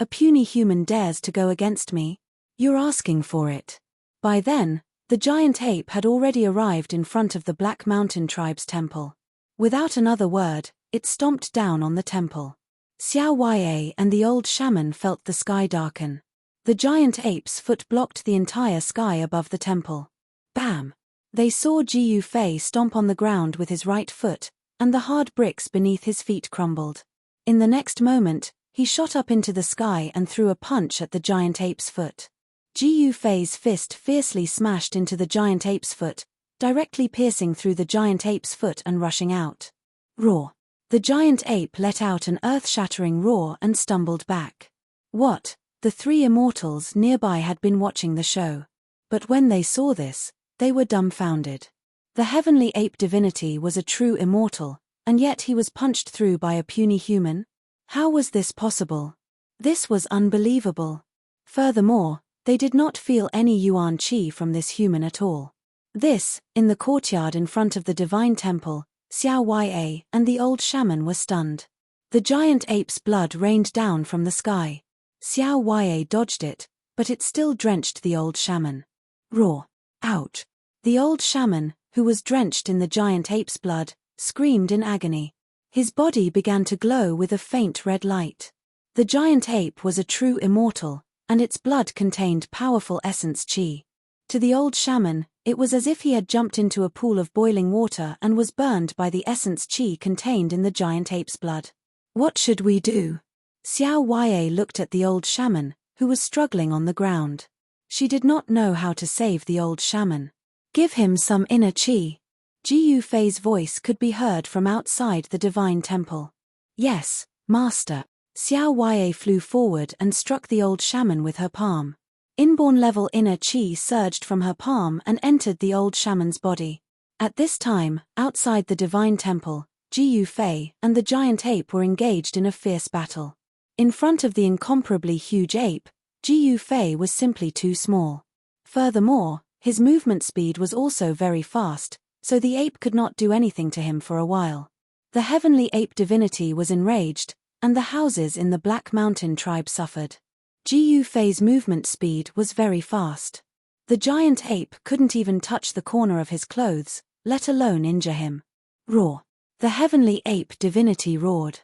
A puny human dares to go against me? You're asking for it. By then, the giant ape had already arrived in front of the Black Mountain tribe's temple. Without another word, it stomped down on the temple. Xiao Ya and the old shaman felt the sky darken. The giant ape's foot blocked the entire sky above the temple. Bam! They saw Ji Fei stomp on the ground with his right foot, and the hard bricks beneath his feet crumbled. In the next moment, he shot up into the sky and threw a punch at the giant ape's foot. Ji Fei's fist fiercely smashed into the giant ape's foot, directly piercing through the giant ape's foot and rushing out. Roar! The giant ape let out an earth-shattering roar and stumbled back. What? The three immortals nearby had been watching the show. But when they saw this, they were dumbfounded. The heavenly ape divinity was a true immortal, and yet he was punched through by a puny human? How was this possible? This was unbelievable. Furthermore, they did not feel any yuan qi from this human at all. This, in the courtyard in front of the divine temple, Xiao Ya and the old shaman were stunned. The giant ape's blood rained down from the sky. Xiao Ya dodged it, but it still drenched the old shaman. Roar! Ouch! The old shaman, who was drenched in the giant ape's blood, screamed in agony. His body began to glow with a faint red light. The giant ape was a true immortal, and its blood contained powerful essence qi. To the old shaman, it was as if he had jumped into a pool of boiling water and was burned by the essence qi contained in the giant ape's blood. What should we do? Xiao Ya looked at the old shaman, who was struggling on the ground. She did not know how to save the old shaman. Give him some inner qi. Ji Fei's voice could be heard from outside the divine temple. Yes, master. Xiao Ya flew forward and struck the old shaman with her palm. Inborn level inner qi surged from her palm and entered the old shaman's body. At this time, outside the divine temple, Ji Fei and the giant ape were engaged in a fierce battle. In front of the incomparably huge ape, Ji Fei was simply too small. Furthermore, his movement speed was also very fast, so the ape could not do anything to him for a while. The heavenly ape divinity was enraged, and the houses in the Black Mountain tribe suffered. Ji Fei's movement speed was very fast. The giant ape couldn't even touch the corner of his clothes, let alone injure him. Roar! The heavenly ape divinity roared.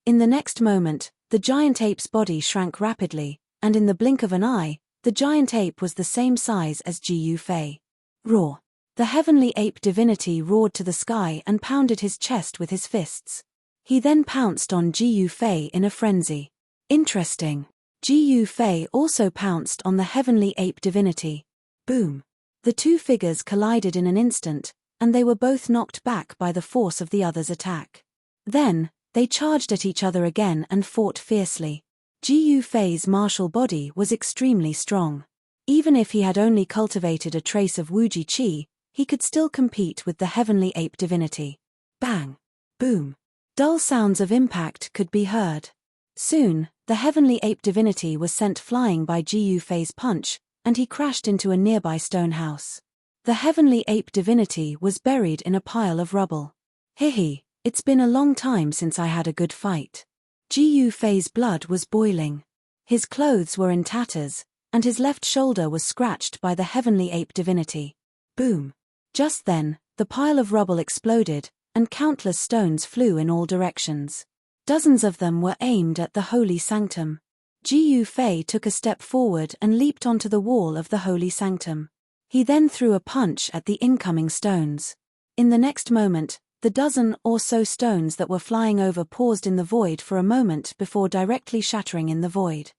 In the next moment, the giant ape's body shrank rapidly, and in the blink of an eye, the giant ape was the same size as Ji Fei. Roar! The heavenly ape divinity roared to the sky and pounded his chest with his fists. He then pounced on Ji Fei in a frenzy. Interesting. Ji Fei also pounced on the heavenly ape divinity. Boom! The two figures collided in an instant, and they were both knocked back by the force of the other's attack. Then, they charged at each other again and fought fiercely. Ji Fei's martial body was extremely strong. Even if he had only cultivated a trace of Wuji Qi, he could still compete with the heavenly ape divinity. Bang! Boom! Dull sounds of impact could be heard. Soon, the heavenly ape divinity was sent flying by Ji Fei's punch, and he crashed into a nearby stone house. The heavenly ape divinity was buried in a pile of rubble. Hihi, it's been a long time since I had a good fight. Ji Fei's blood was boiling. His clothes were in tatters, and his left shoulder was scratched by the heavenly ape divinity. Boom! Just then, the pile of rubble exploded, and countless stones flew in all directions. Dozens of them were aimed at the holy sanctum. Ji Fei took a step forward and leaped onto the wall of the holy sanctum. He then threw a punch at the incoming stones. In the next moment, the dozen or so stones that were flying over paused in the void for a moment before directly shattering in the void.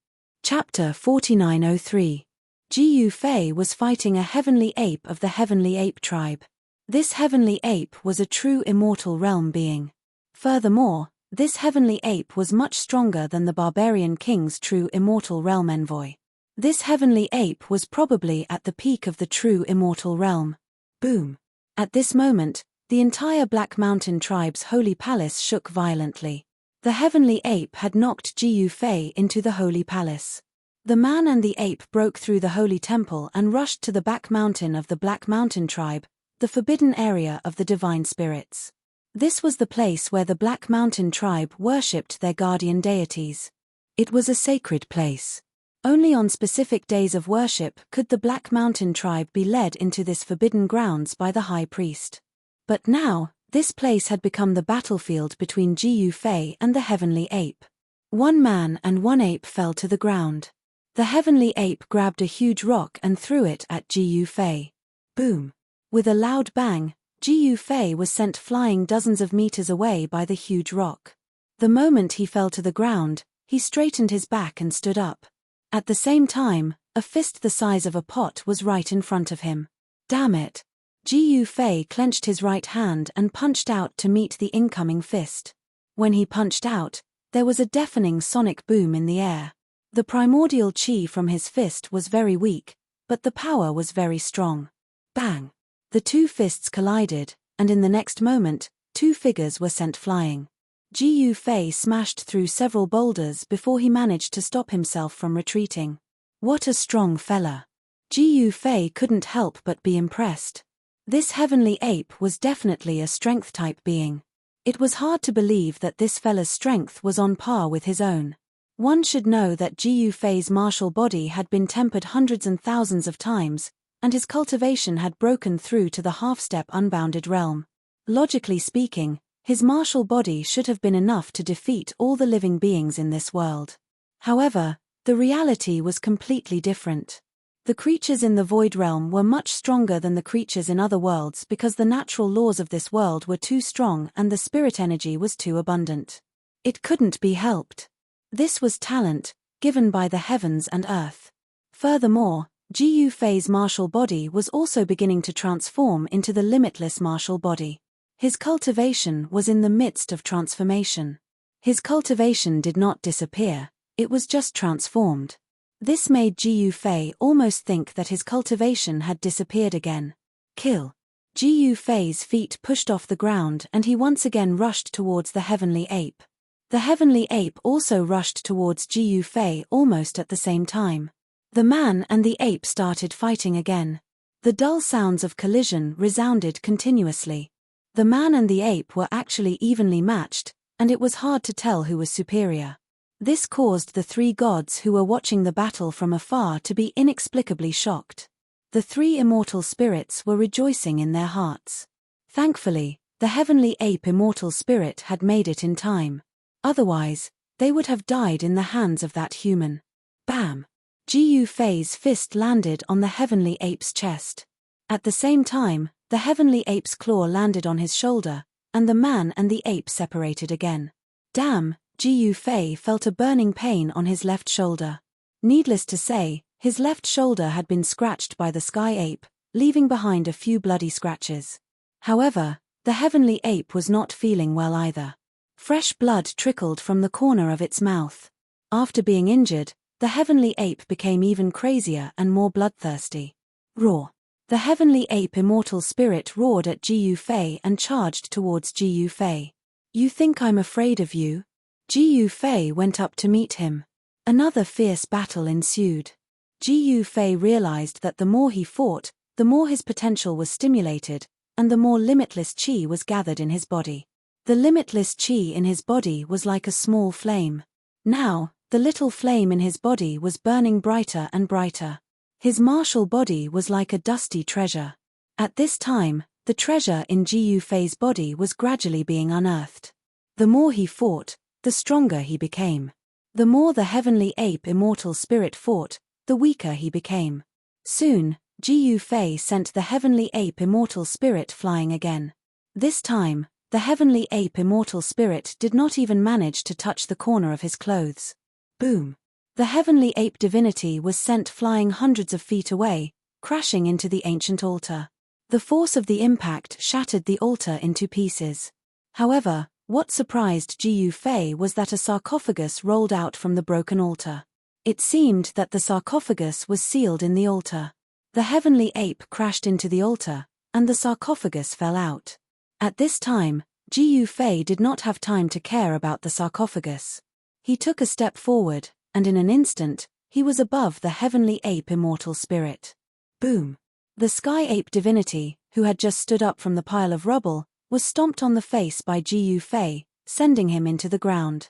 Chapter 4903. Ji Fei was fighting a heavenly ape of the heavenly ape tribe. This heavenly ape was a true immortal realm being. Furthermore, this heavenly ape was much stronger than the barbarian king's true immortal realm envoy. This heavenly ape was probably at the peak of the true immortal realm. Boom! At this moment, the entire Black Mountain tribe's holy palace shook violently. The heavenly ape had knocked Ji Fei into the holy palace. The man and the ape broke through the holy temple and rushed to the back mountain of the Black Mountain tribe, the forbidden area of the divine spirits. This was the place where the Black Mountain tribe worshipped their guardian deities. It was a sacred place. Only on specific days of worship could the Black Mountain tribe be led into this forbidden grounds by the high priest. But now, this place had become the battlefield between Jiu Fei and the heavenly ape. One man and one ape fell to the ground. The heavenly ape grabbed a huge rock and threw it at Jiu Fei. Boom! With a loud bang, Jiu Fei was sent flying dozens of meters away by the huge rock. The moment he fell to the ground, he straightened his back and stood up. At the same time, a fist the size of a pot was right in front of him. Damn it! Jiu Fei clenched his right hand and punched out to meet the incoming fist. When he punched out, there was a deafening sonic boom in the air. The primordial chi from his fist was very weak, but the power was very strong. Bang! The two fists collided, and in the next moment, two figures were sent flying. Jiu Fei smashed through several boulders before he managed to stop himself from retreating. What a strong fella! Jiu Fei couldn't help but be impressed. This heavenly ape was definitely a strength-type being. It was hard to believe that this fella's strength was on par with his own. One should know that Jiu Fei's martial body had been tempered hundreds and thousands of times, and his cultivation had broken through to the half-step unbounded realm. Logically speaking, his martial body should have been enough to defeat all the living beings in this world. However, the reality was completely different. The creatures in the void realm were much stronger than the creatures in other worlds because the natural laws of this world were too strong and the spirit energy was too abundant. It couldn't be helped. This was talent, given by the heavens and earth. Furthermore, Jiu Fei's martial body was also beginning to transform into the limitless martial body. His cultivation was in the midst of transformation. His cultivation did not disappear, it was just transformed. This made Jiu Fei almost think that his cultivation had disappeared again. Kill! Jiu Fei's feet pushed off the ground and he once again rushed towards the heavenly ape. The heavenly ape also rushed towards Jiu Fei almost at the same time. The man and the ape started fighting again. The dull sounds of collision resounded continuously. The man and the ape were actually evenly matched, and it was hard to tell who was superior. This caused the three gods who were watching the battle from afar to be inexplicably shocked. The three immortal spirits were rejoicing in their hearts. Thankfully, the heavenly ape immortal spirit had made it in time. Otherwise, they would have died in the hands of that human. Bam! Jiu Fei's fist landed on the heavenly ape's chest. At the same time, the heavenly ape's claw landed on his shoulder, and the man and the ape separated again. Damn! Jiu Fei felt a burning pain on his left shoulder. Needless to say, his left shoulder had been scratched by the sky ape, leaving behind a few bloody scratches. However, the heavenly ape was not feeling well either. Fresh blood trickled from the corner of its mouth. After being injured, the heavenly ape became even crazier and more bloodthirsty. Roar! The heavenly ape immortal spirit roared at Jiu Fei and charged towards Jiu Fei. You think I'm afraid of you? Jiu Fei went up to meet him. Another fierce battle ensued. Jiu Fei realized that the more he fought, the more his potential was stimulated, and the more limitless chi was gathered in his body. The limitless chi in his body was like a small flame. Now, the little flame in his body was burning brighter and brighter. His martial body was like a dusty treasure. At this time, the treasure in Jiu Fei's body was gradually being unearthed. The more he fought, the stronger he became. The more the heavenly ape immortal spirit fought, the weaker he became. Soon, Jiu Fei sent the heavenly ape immortal spirit flying again. This time, the heavenly ape immortal spirit did not even manage to touch the corner of his clothes. Boom! The heavenly ape divinity was sent flying hundreds of feet away, crashing into the ancient altar. The force of the impact shattered the altar into pieces. However, what surprised Jiu Fei was that a sarcophagus rolled out from the broken altar. It seemed that the sarcophagus was sealed in the altar. The heavenly ape crashed into the altar, and the sarcophagus fell out. At this time, Jiu Fei did not have time to care about the sarcophagus. He took a step forward, and in an instant, he was above the heavenly ape immortal spirit. Boom! The sky ape divinity, who had just stood up from the pile of rubble, was stomped on the face by Jiu Fei, sending him into the ground.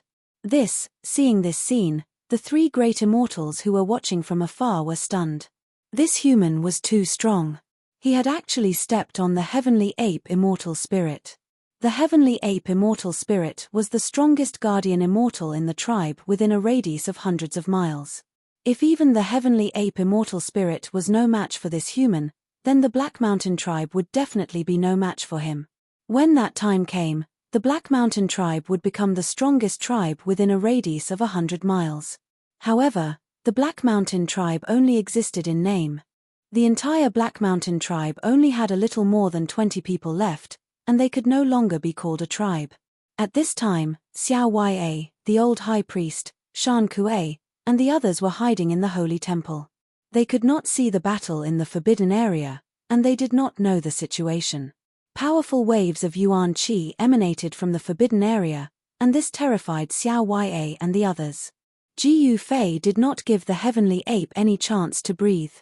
Seeing this scene, The three great immortals who were watching from afar were stunned. This human was too strong. He had actually stepped on the heavenly ape immortal spirit. The heavenly ape immortal spirit was the strongest guardian immortal in the tribe within a radius of hundreds of miles. If even the heavenly ape immortal spirit was no match for this human, then the Black Mountain tribe would definitely be no match for him. When that time came, the Black Mountain tribe would become the strongest tribe within a radius of 100 miles. However, the Black Mountain tribe only existed in name. The entire Black Mountain tribe only had a little more than 20 people left, and they could no longer be called a tribe. At this time, Xiao Ya, the old high priest, Shan Kuei, and the others were hiding in the holy temple. They could not see the battle in the forbidden area, and they did not know the situation. Powerful waves of Yuan Qi emanated from the forbidden area, and this terrified Xiao Ya and the others. Ji Fei did not give the heavenly ape any chance to breathe.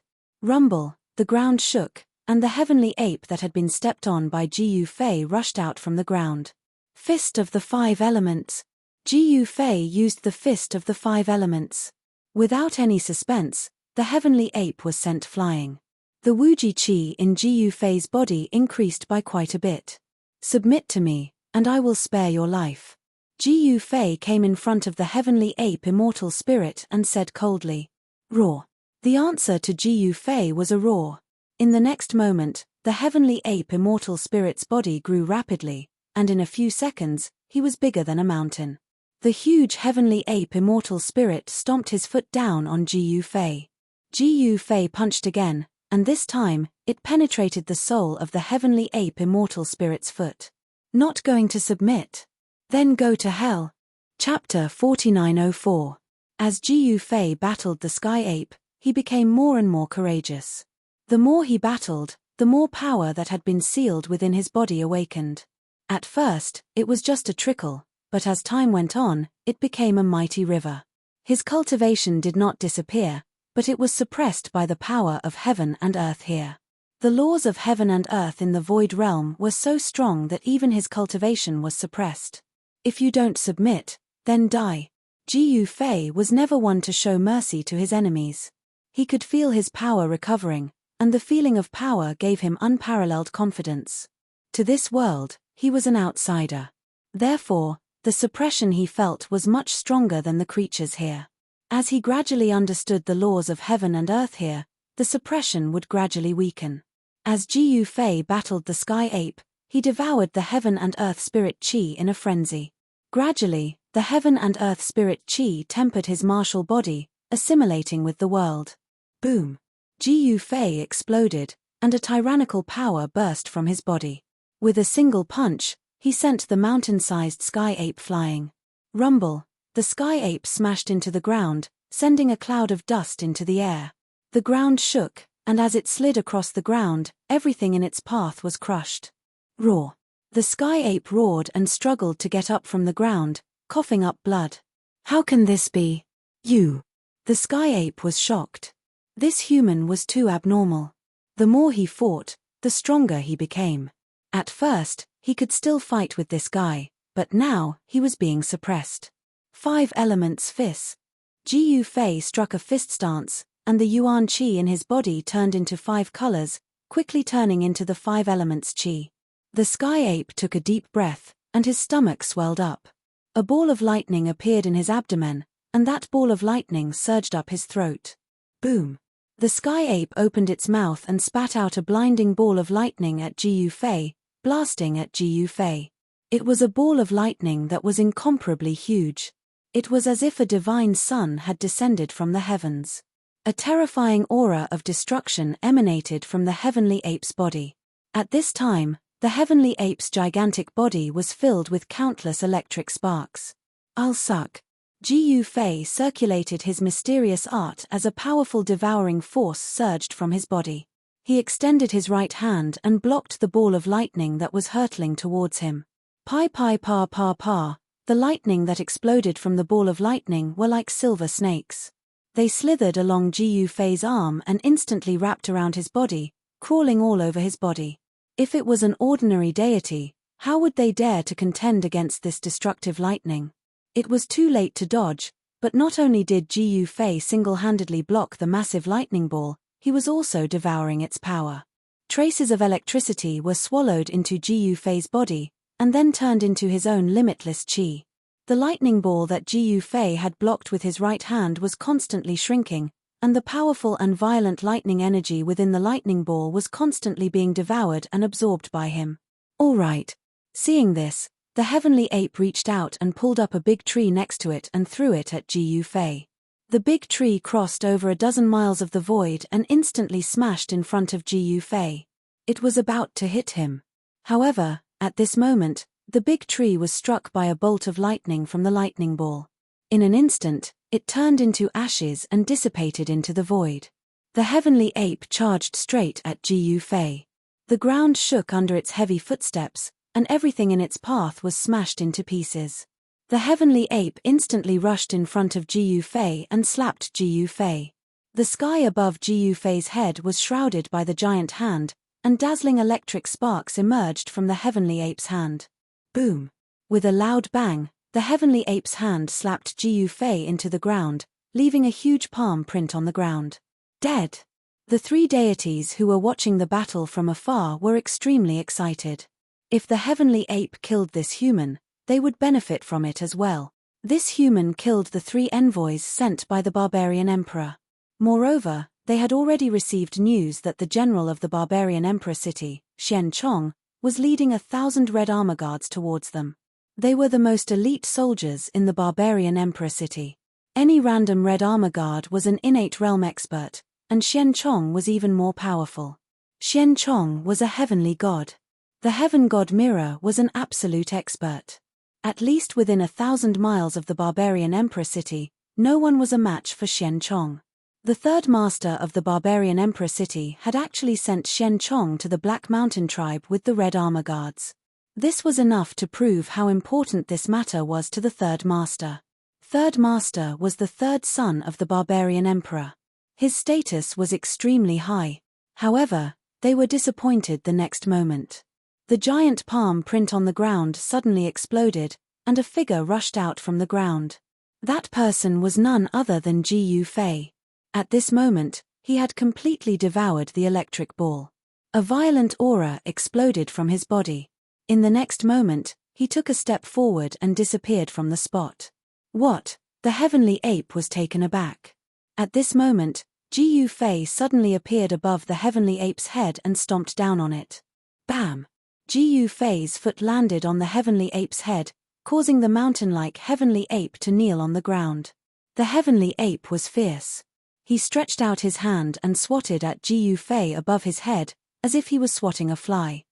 Rumble, the ground shook, and the heavenly ape that had been stepped on by Ji Fei rushed out from the ground. Fist of the Five Elements. Ji Fei used the Fist of the Five Elements. Without any suspense, the heavenly ape was sent flying. The Wuji Qi in Ji Fei's body increased by quite a bit. Submit to me, and I will spare your life. Ji Fei came in front of the heavenly ape immortal spirit and said coldly, "Roar." The answer to Ji Fei was a roar. In the next moment, the heavenly ape immortal spirit's body grew rapidly, and in a few seconds, he was bigger than a mountain. The huge heavenly ape immortal spirit stomped his foot down on Ji Fei. Ji Fei punched again, and this time, it penetrated the sole of the heavenly ape immortal spirit's foot. Not going to submit? Then go to hell. Chapter 4904. As Ji Fei battled the sky ape, he became more and more courageous. The more he battled, the more power that had been sealed within his body awakened. At first, it was just a trickle, but as time went on, it became a mighty river. His cultivation did not disappear, but it was suppressed by the power of heaven and earth here. The laws of heaven and earth in the void realm were so strong that even his cultivation was suppressed. If you don't submit, then die. Ji Fei was never one to show mercy to his enemies. He could feel his power recovering, and the feeling of power gave him unparalleled confidence. To this world, he was an outsider. Therefore, the suppression he felt was much stronger than the creatures here. As he gradually understood the laws of heaven and earth here, the suppression would gradually weaken. As Ji Fei battled the sky ape, he devoured the heaven and earth spirit Qi in a frenzy. Gradually, the heaven and earth spirit Qi tempered his martial body, assimilating with the world. Boom! Ji Fei exploded, and a tyrannical power burst from his body. With a single punch, he sent the mountain-sized sky ape flying. Rumble! The sky ape smashed into the ground, sending a cloud of dust into the air. The ground shook, and as it slid across the ground, everything in its path was crushed. Roar! The sky ape roared and struggled to get up from the ground, coughing up blood. How can this be? You! The sky ape was shocked. This human was too abnormal. The more he fought, the stronger he became. At first, he could still fight with this guy, but now, he was being suppressed. 5 Elements Fist. Ji Fei struck a fist stance, and the Yuan Qi in his body turned into 5 colors, quickly turning into the 5 Elements Qi. The sky ape took a deep breath, and his stomach swelled up. A ball of lightning appeared in his abdomen, and that ball of lightning surged up his throat. Boom! The sky ape opened its mouth and spat out a blinding ball of lightning at Ji Fei, blasting at Ji Fei. It was a ball of lightning that was incomparably huge. It was as if a divine sun had descended from the heavens. A terrifying aura of destruction emanated from the heavenly ape's body. At this time, the heavenly ape's gigantic body was filled with countless electric sparks. I'll suck. Ji Fei circulated his mysterious art as a powerful devouring force surged from his body. He extended his right hand and blocked the ball of lightning that was hurtling towards him. Pi pi pa pa pa, the lightning that exploded from the ball of lightning were like silver snakes. They slithered along Ji Fei's arm and instantly wrapped around his body, crawling all over his body. If it was an ordinary deity, how would they dare to contend against this destructive lightning? It was too late to dodge, But not only did Ji Yufei single-handedly block the massive lightning ball, he was also devouring its power. Traces of electricity were swallowed into Ji Yufei's body, and then turned into his own limitless qi. The lightning ball that Ji Yufei had blocked with his right hand was constantly shrinking, and the powerful and violent lightning energy within the lightning ball was constantly being devoured and absorbed by him. All right. Seeing this, the heavenly ape reached out and pulled up a big tree next to it and threw it at Ji Yufei. The big tree crossed over a dozen miles of the void and instantly smashed in front of Ji Yufei. It was about to hit him. However, at this moment, the big tree was struck by a bolt of lightning from the lightning ball. In an instant, it turned into ashes and dissipated into the void. The heavenly ape charged straight at Ji Yufei. The ground shook under its heavy footsteps, and everything in its path was smashed into pieces. The heavenly ape instantly rushed in front of Ji Yufei and slapped Ji Yufei. The sky above Ji Yufei's head was shrouded by the giant hand, and dazzling electric sparks emerged from the heavenly ape's hand. Boom! With a loud bang, the heavenly ape's hand slapped Ji Yufei into the ground, leaving a huge palm print on the ground. Dead! The three deities who were watching the battle from afar were extremely excited. If the heavenly ape killed this human, they would benefit from it as well. This human killed the three envoys sent by the barbarian emperor. Moreover, they had already received news that the general of the barbarian emperor city, Xian Chong, was leading 1,000 red armor guards towards them. They were the most elite soldiers in the barbarian emperor city. Any random red armor guard was an innate realm expert, and Xian Chong was even more powerful. Xian Chong was a heavenly god. The heaven god Mirror was an absolute expert. At least within 1,000 miles of the barbarian emperor city, no one was a match for Xian Chong. The third master of the barbarian emperor city had actually sent Xian Chong to the Black Mountain tribe with the red armor guards. This was enough to prove how important this matter was to the third master. Third master was the third son of the barbarian emperor. His status was extremely high. However, they were disappointed the next moment. The giant palm print on the ground suddenly exploded, and a figure rushed out from the ground. That person was none other than Ji Yufei. At this moment, he had completely devoured the electric ball. A violent aura exploded from his body. In the next moment, he took a step forward and disappeared from the spot. What? The heavenly ape was taken aback. At this moment, Ji Yufei suddenly appeared above the heavenly ape's head and stomped down on it. Bam! Ji Yufei's foot landed on the heavenly ape's head, causing the mountain-like heavenly ape to kneel on the ground. The heavenly ape was fierce. He stretched out his hand and swatted at Ji Yufei above his head, as if he was swatting a fly.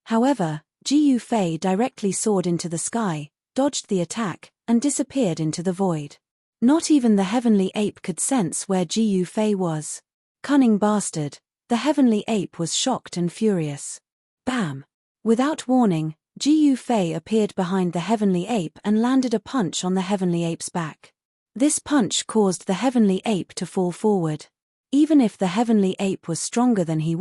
However, Ji Yufei directly soared into the sky, dodged the attack, and disappeared into the void. Not even the heavenly ape could sense where Ji Yufei was. Cunning bastard, the heavenly ape was shocked and furious. Bam! Without warning, Ji Yufei appeared behind the heavenly ape and landed a punch on the heavenly ape's back. This punch caused the heavenly ape to fall forward. Even if the heavenly ape was stronger than he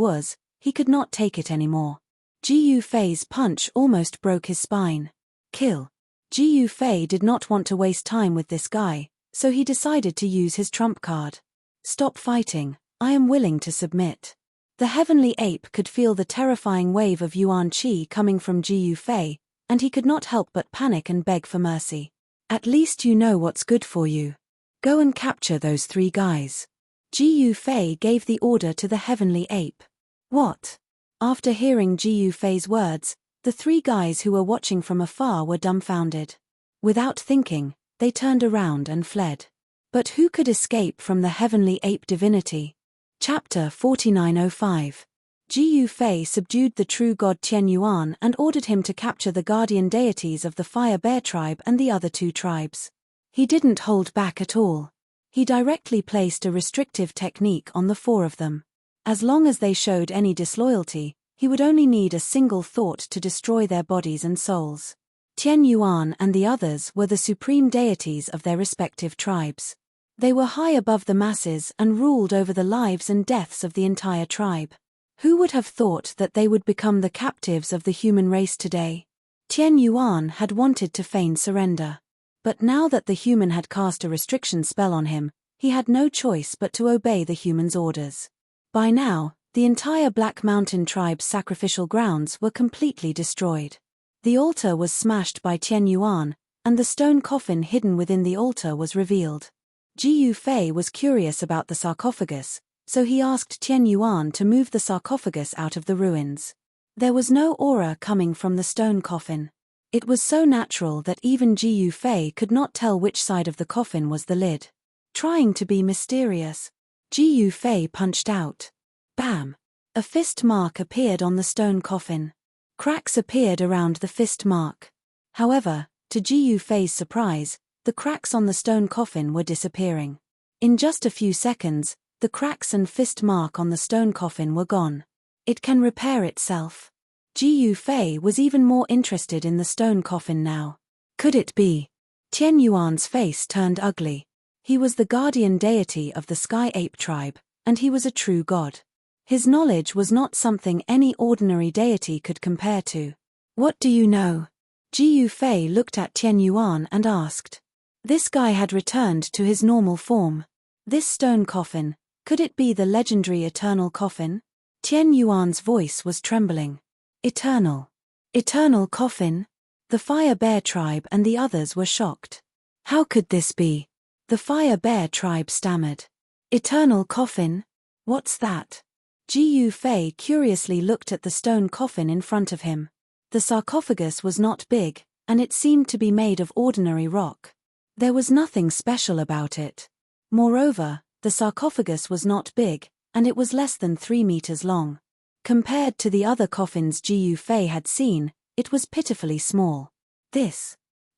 could not take it anymore. Ji Yufei's punch almost broke his spine. Kill. Ji Yufei did not want to waste time with this guy, so he decided to use his trump card. Stop fighting, I am willing to submit. The heavenly ape could feel the terrifying wave of Yuan Qi coming from Ji Yufei, and he could not help but panic and beg for mercy. At least you know what's good for you. Go and capture those three guys. Ji Yufei gave the order to the heavenly ape. What? After hearing Ji Yufei's words, the three guys who were watching from afar were dumbfounded. Without thinking, they turned around and fled. But who could escape from the heavenly ape divinity? Chapter 4905. Ji Yufei subdued the true god Tian Yuan and ordered him to capture the guardian deities of the Fire Bear tribe and the other two tribes. He didn't hold back at all. He directly placed a restrictive technique on the four of them. As long as they showed any disloyalty, he would only need a single thought to destroy their bodies and souls. Tian Yuan and the others were the supreme deities of their respective tribes. They were high above the masses and ruled over the lives and deaths of the entire tribe. Who would have thought that they would become the captives of the human race today? Tian Yuan had wanted to feign surrender. But now that the human had cast a restriction spell on him, he had no choice but to obey the human's orders. By now, the entire Black Mountain tribe's sacrificial grounds were completely destroyed. The altar was smashed by Tian Yuan, and the stone coffin hidden within the altar was revealed. Ji Yufei was curious about the sarcophagus, so he asked Tian Yuan to move the sarcophagus out of the ruins. There was no aura coming from the stone coffin. It was so natural that even Ji Yufei could not tell which side of the coffin was the lid. Trying to be mysterious, Ji Yufei punched out. Bam! A fist mark appeared on the stone coffin. Cracks appeared around the fist mark. However, to Ji Yufei's surprise, the cracks on the stone coffin were disappearing. In just a few seconds, the cracks and fist mark on the stone coffin were gone. It can repair itself. Ji Yufei was even more interested in the stone coffin now. Could it be? Tian Yuan's face turned ugly. He was the guardian deity of the Sky Ape tribe, and he was a true god. His knowledge was not something any ordinary deity could compare to. What do you know? Ji Yufei looked at Tian Yuan and asked. This guy had returned to his normal form. This stone coffin, could it be the legendary eternal coffin? Tian Yuan's voice was trembling. Eternal. Eternal coffin? The Fire Bear tribe and the others were shocked. How could this be? The Fire Bear tribe stammered. Eternal coffin? What's that? Ji Yufei curiously looked at the stone coffin in front of him. The sarcophagus was not big, and it seemed to be made of ordinary rock. There was nothing special about it. Moreover, the sarcophagus was not big, and it was less than 3 meters long. Compared to the other coffins Ji Yufei had seen, it was pitifully small.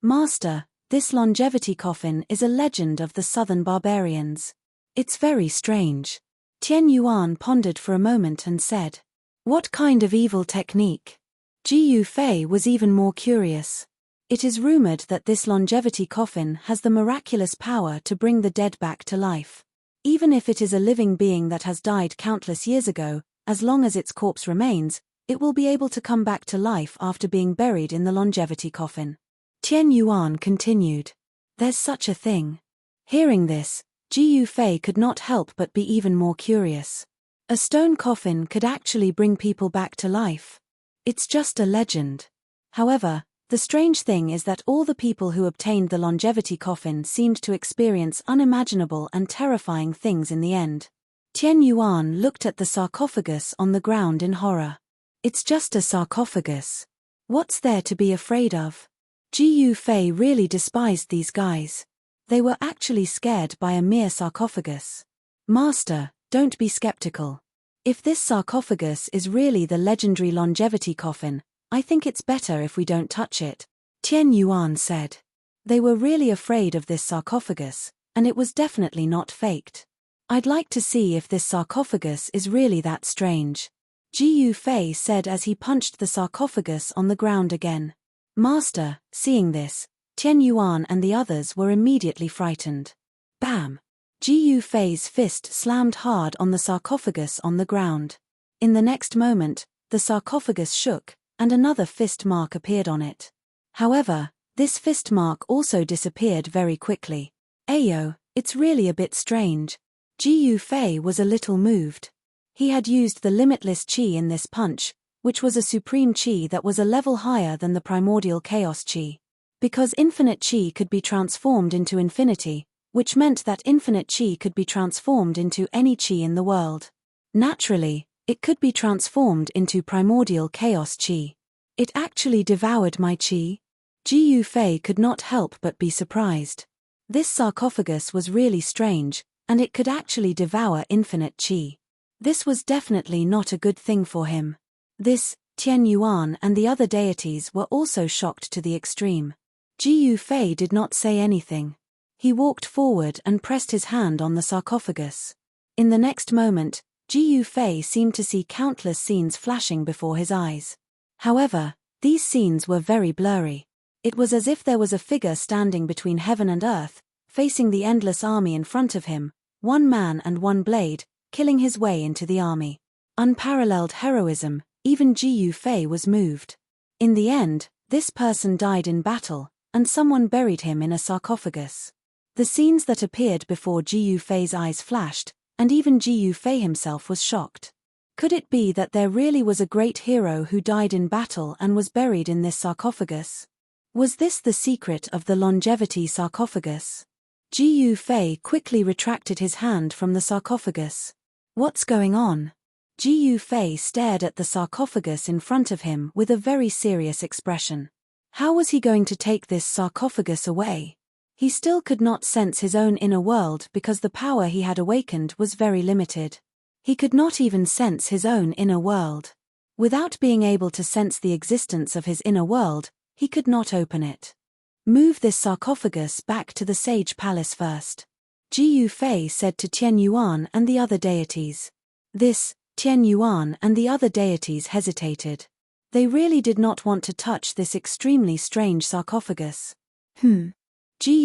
Master, this longevity coffin is a legend of the southern barbarians. It's very strange. Tian Yuan pondered for a moment and said, what kind of evil technique? Ji Yufei was even more curious. It is rumored that this longevity coffin has the miraculous power to bring the dead back to life. Even if it is a living being that has died countless years ago, as long as its corpse remains, it will be able to come back to life after being buried in the longevity coffin. Tian Yuan continued. There's such a thing. Hearing this, Ji Yufei could not help but be even more curious. A stone coffin could actually bring people back to life. It's just a legend. However, the strange thing is that all the people who obtained the longevity coffin seemed to experience unimaginable and terrifying things in the end. Tian Yuan looked at the sarcophagus on the ground in horror. It's just a sarcophagus. What's there to be afraid of? Ji Yufei really despised these guys. They were actually scared by a mere sarcophagus. Master, don't be skeptical. If this sarcophagus is really the legendary longevity coffin, I think it's better if we don't touch it, Tian Yuan said. They were really afraid of this sarcophagus, and it was definitely not faked. I'd like to see if this sarcophagus is really that strange, Ji Yufei said as he punched the sarcophagus on the ground again. Master, seeing this, Tian Yuan and the others were immediately frightened. Bam! Ji Yufei's fist slammed hard on the sarcophagus on the ground. In the next moment, the sarcophagus shook, and another fist mark appeared on it. However, this fist mark also disappeared very quickly. Ayo, it's really a bit strange. Ji Yufei was a little moved. He had used the limitless qi in this punch, which was a supreme qi that was a level higher than the primordial chaos qi. Because infinite qi could be transformed into infinity, which meant that infinite qi could be transformed into any qi in the world. Naturally, it could be transformed into primordial chaos qi. It actually devoured my qi. Ji Yufei could not help but be surprised. This sarcophagus was really strange, and it could actually devour infinite qi. This was definitely not a good thing for him. Tian Yuan and the other deities were also shocked to the extreme. Ji Yufei did not say anything. He walked forward and pressed his hand on the sarcophagus. In the next moment, Ji Yufei seemed to see countless scenes flashing before his eyes. However, these scenes were very blurry. It was as if there was a figure standing between heaven and earth, facing the endless army in front of him, one man and one blade, killing his way into the army. Unparalleled heroism, even Ji Yufei was moved. In the end, this person died in battle, and someone buried him in a sarcophagus. The scenes that appeared before Ji Yufei's eyes flashed, and even Ji Yufei himself was shocked. Could it be that there really was a great hero who died in battle and was buried in this sarcophagus? Was this the secret of the longevity sarcophagus? Ji Yufei quickly retracted his hand from the sarcophagus. What's going on? Ji Yufei stared at the sarcophagus in front of him with a very serious expression. How was he going to take this sarcophagus away? He still could not sense his own inner world because the power he had awakened was very limited. He could not even sense his own inner world. Without being able to sense the existence of his inner world, he could not open it. Move this sarcophagus back to the sage palace first. Ji Yufei said to Tian Yuan and the other deities. Tian Yuan and the other deities hesitated. They really did not want to touch this extremely strange sarcophagus. Ji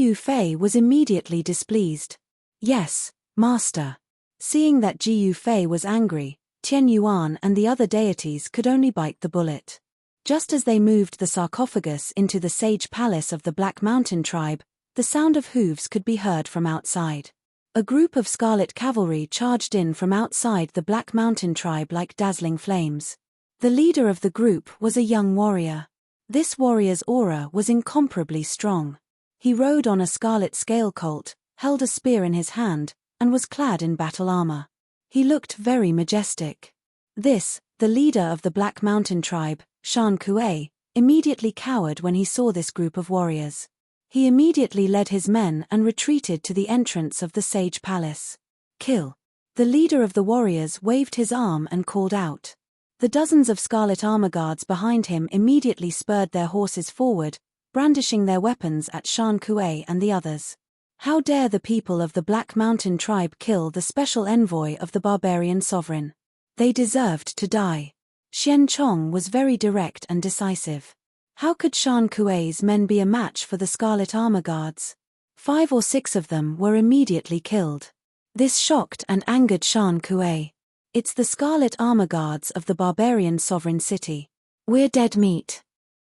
Yufei was immediately displeased. Yes, master. Seeing that Ji Yufei was angry, Tian Yuan and the other deities could only bite the bullet. Just as they moved the sarcophagus into the sage palace of the Black Mountain tribe, the sound of hooves could be heard from outside. A group of scarlet cavalry charged in from outside the Black Mountain tribe like dazzling flames. The leader of the group was a young warrior. This warrior's aura was incomparably strong. He rode on a scarlet scale colt, held a spear in his hand, and was clad in battle armor. He looked very majestic. The leader of the Black Mountain tribe, Shan Kuei, immediately cowered when he saw this group of warriors. He immediately led his men and retreated to the entrance of the sage palace. Kill! The leader of the warriors waved his arm and called out. The dozens of scarlet armor guards behind him immediately spurred their horses forward, brandishing their weapons at Shan Kuei and the others. How dare the people of the Black Mountain tribe kill the special envoy of the barbarian sovereign? They deserved to die. Xian Chong was very direct and decisive. How could Shan Kuei's men be a match for the scarlet armor guards? 5 or 6 of them were immediately killed. This shocked and angered Shan Kuei. It's the scarlet armor guards of the barbarian sovereign city. We're dead meat.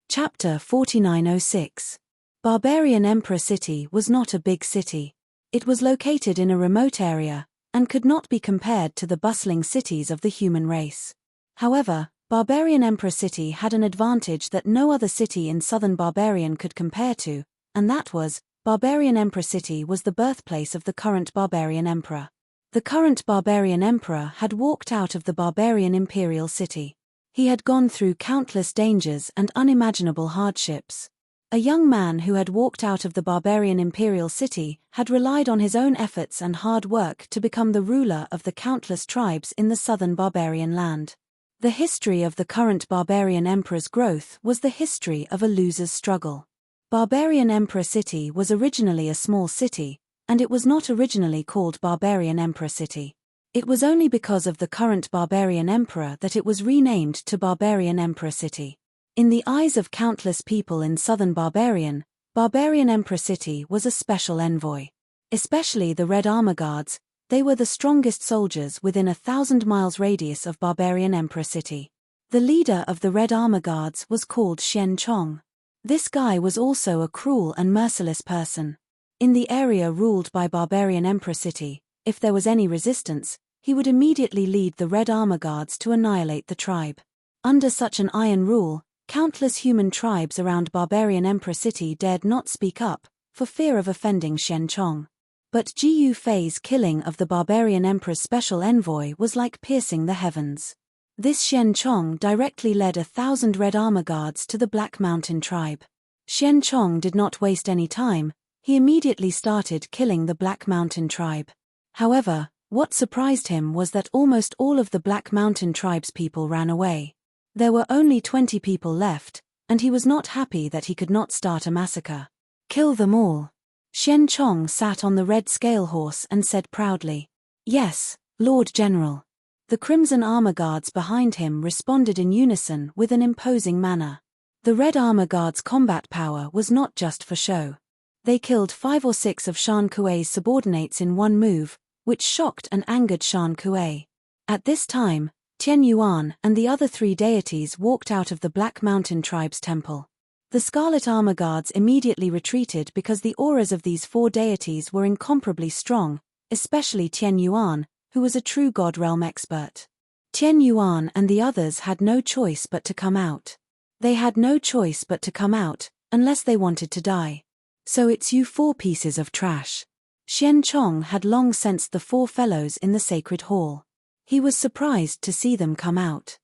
Chapter 4906. Barbarian Emperor City was not a big city. It was located in a remote area, and could not be compared to the bustling cities of the human race. However, Barbarian Emperor City had an advantage that no other city in southern Barbarian could compare to, and that was, Barbarian Emperor City was the birthplace of the current Barbarian Emperor. The current Barbarian Emperor had walked out of the Barbarian Imperial City. He had gone through countless dangers and unimaginable hardships. A young man who had walked out of the Barbarian Imperial City had relied on his own efforts and hard work to become the ruler of the countless tribes in the southern Barbarian land. The history of the current Barbarian Emperor's growth was the history of a loser's struggle. Barbarian Emperor City was originally a small city, and it was not originally called Barbarian Emperor City. It was only because of the current Barbarian Emperor that it was renamed to Barbarian Emperor City. In the eyes of countless people in southern Barbarian, Barbarian Emperor City was a special envoy. Especially the Red Armor Guards, they were the strongest soldiers within 1,000 miles radius of Barbarian Emperor City. The leader of the Red Armor Guards was called Xian Chong. This guy was also a cruel and merciless person. In the area ruled by Barbarian Emperor City, if there was any resistance, he would immediately lead the Red Armor Guards to annihilate the tribe. Under such an iron rule, countless human tribes around Barbarian Emperor City dared not speak up, for fear of offending Xian Chong. But Ji Yufei's killing of the Barbarian Emperor's special envoy was like piercing the heavens. This Xian Chong directly led 1,000 Red Armor Guards to the Black Mountain tribe. Xian Chong did not waste any time, he immediately started killing the Black Mountain tribe. However, what surprised him was that almost all of the Black Mountain tribe's people ran away. There were only 20 people left, and he was not happy that he could not start a massacre. Kill them all. Xian Chong sat on the red scale horse and said proudly, "Yes, Lord General." The Crimson Armor Guards behind him responded in unison with an imposing manner. The Red Armor Guards' combat power was not just for show. They killed 5 or 6 of Shan Kuei's subordinates in one move, which shocked and angered Shan Kuei. At this time, Tian Yuan and the other 3 deities walked out of the Black Mountain tribe's temple. The Scarlet Armor Guards immediately retreated because the auras of these 4 deities were incomparably strong, especially Tian Yuan, who was a true God Realm expert. Tian Yuan and the others had no choice but to come out. They had no choice but to come out, unless they wanted to die. So it's you 4 pieces of trash. Xian Chong had long sensed the 4 fellows in the sacred hall. He was surprised to see them come out.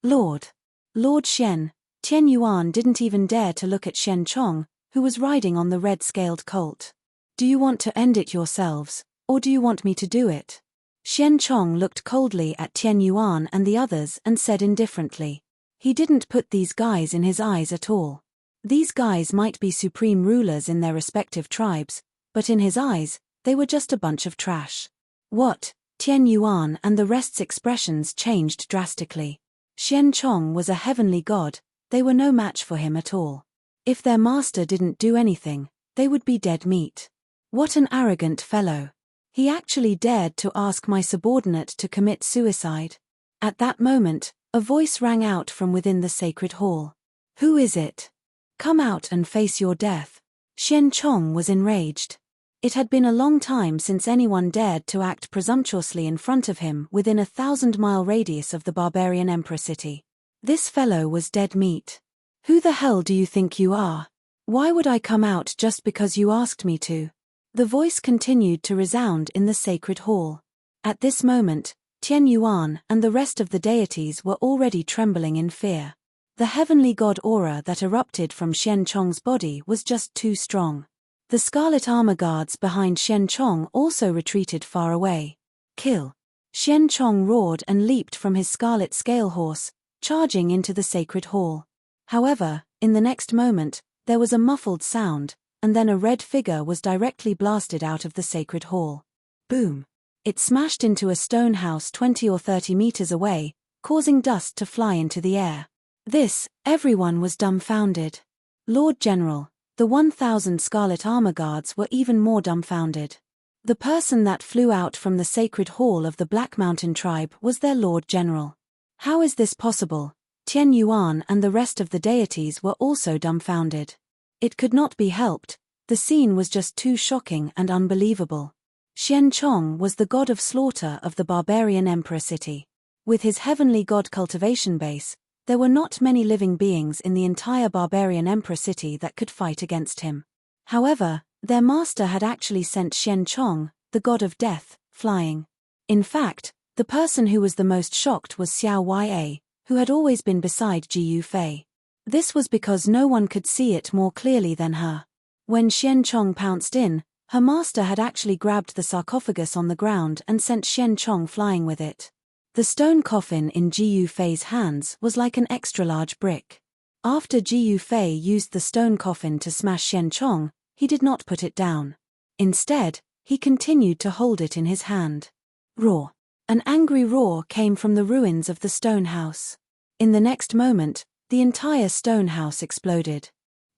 Lord Xian, Tian Yuan didn't even dare to look at Xian Chong, who was riding on the red-scaled colt. Do you want to end it yourselves, or do you want me to do it? Xian Chong looked coldly at Tian Yuan and the others and said indifferently. He didn't put these guys in his eyes at all. These guys might be supreme rulers in their respective tribes, but in his eyes, they were just a bunch of trash. What? Tian Yuan and the rest's expressions changed drastically. Xian Chong was a heavenly god, they were no match for him at all. If their master didn't do anything, they would be dead meat. What an arrogant fellow. He actually dared to ask my subordinate to commit suicide. At that moment, a voice rang out from within the sacred hall. Who is it? Come out and face your death. Xian Chong was enraged. It had been a long time since anyone dared to act presumptuously in front of him within a 1,000-mile radius of the barbarian emperor city. This fellow was dead meat. Who the hell do you think you are? Why would I come out just because you asked me to? The voice continued to resound in the sacred hall. At this moment, Tian Yuan and the rest of the deities were already trembling in fear. The heavenly god aura that erupted from Xian Chong's body was just too strong. The Scarlet Armor Guards behind Xian Chong also retreated far away. Kill! Xian Chong roared and leaped from his scarlet scale horse, charging into the sacred hall. However, in the next moment, there was a muffled sound, and then a red figure was directly blasted out of the sacred hall. Boom! It smashed into a stone house 20 or 30 meters away, causing dust to fly into the air. Everyone was dumbfounded. Lord General, the 1,000 Scarlet Armor Guards were even more dumbfounded. The person that flew out from the sacred hall of the Black Mountain tribe was their Lord General. How is this possible? Tian Yuan and the rest of the deities were also dumbfounded. It could not be helped, the scene was just too shocking and unbelievable. Xian Chong was the god of slaughter of the barbarian emperor city. With his heavenly god cultivation base, there were not many living beings in the entire barbarian emperor city that could fight against him. However, their master had actually sent Xian Chong, the god of death, flying. In fact, the person who was the most shocked was Xiao Ya, who had always been beside Ji Yufei. This was because no one could see it more clearly than her. When Xian Chong pounced in, her master had actually grabbed the sarcophagus on the ground and sent Xian Chong flying with it. The stone coffin in Ji Yufei's hands was like an extra-large brick. After Ji Yufei used the stone coffin to smash Xian Chong, he did not put it down. Instead, he continued to hold it in his hand. Roar! An angry roar came from the ruins of the stone house. In the next moment, the entire stone house exploded.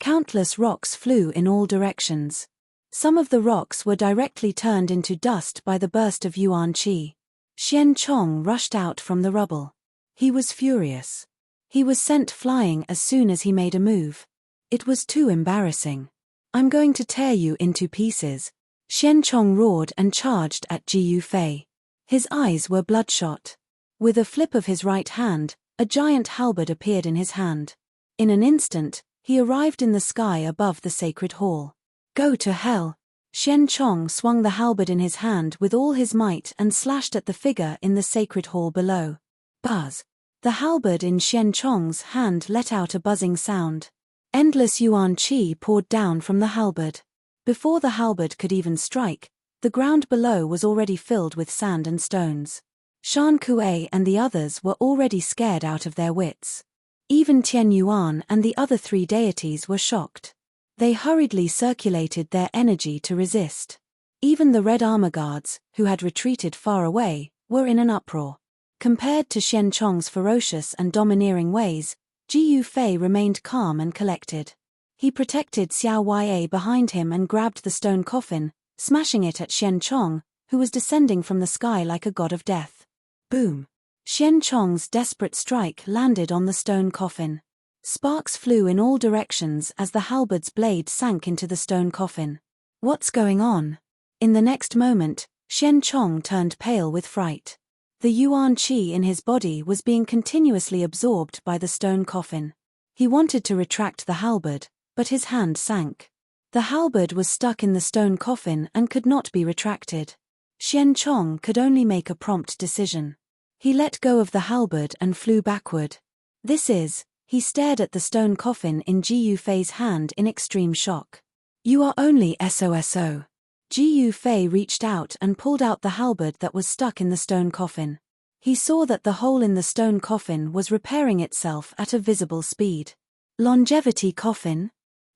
Countless rocks flew in all directions. Some of the rocks were directly turned into dust by the burst of Yuan Qi. Xian Chong rushed out from the rubble. He was furious. He was sent flying as soon as he made a move. It was too embarrassing. I'm going to tear you into pieces. Xian Chong roared and charged at Ji Yufei. His eyes were bloodshot. With a flip of his right hand, a giant halberd appeared in his hand. In an instant, he arrived in the sky above the sacred hall. Go to hell! Xian Chong swung the halberd in his hand with all his might and slashed at the figure in the sacred hall below. Buzz! The halberd in Xian Chong's hand let out a buzzing sound. Endless Yuan Qi poured down from the halberd. Before the halberd could even strike, the ground below was already filled with sand and stones. Shan Kuei and the others were already scared out of their wits. Even Tian Yuan and the other 3 deities were shocked. They hurriedly circulated their energy to resist. Even the Red Armor Guards, who had retreated far away, were in an uproar. Compared to Xian Chong's ferocious and domineering ways, Ji Yufei remained calm and collected. He protected Xiao Ya behind him and grabbed the stone coffin, smashing it at Xian Chong, who was descending from the sky like a god of death. Boom! Xian Chong's desperate strike landed on the stone coffin. Sparks flew in all directions as the halberd's blade sank into the stone coffin. What's going on? In the next moment, Xian Chong turned pale with fright. The yuan qi in his body was being continuously absorbed by the stone coffin. He wanted to retract the halberd, but his hand sank. The halberd was stuck in the stone coffin and could not be retracted. Xian Chong could only make a prompt decision. He let go of the halberd and flew backward. He stared at the stone coffin in Ji Yufei's hand in extreme shock. You are only SOSO. Ji Yufei reached out and pulled out the halberd that was stuck in the stone coffin. He saw that the hole in the stone coffin was repairing itself at a visible speed. Longevity Coffin?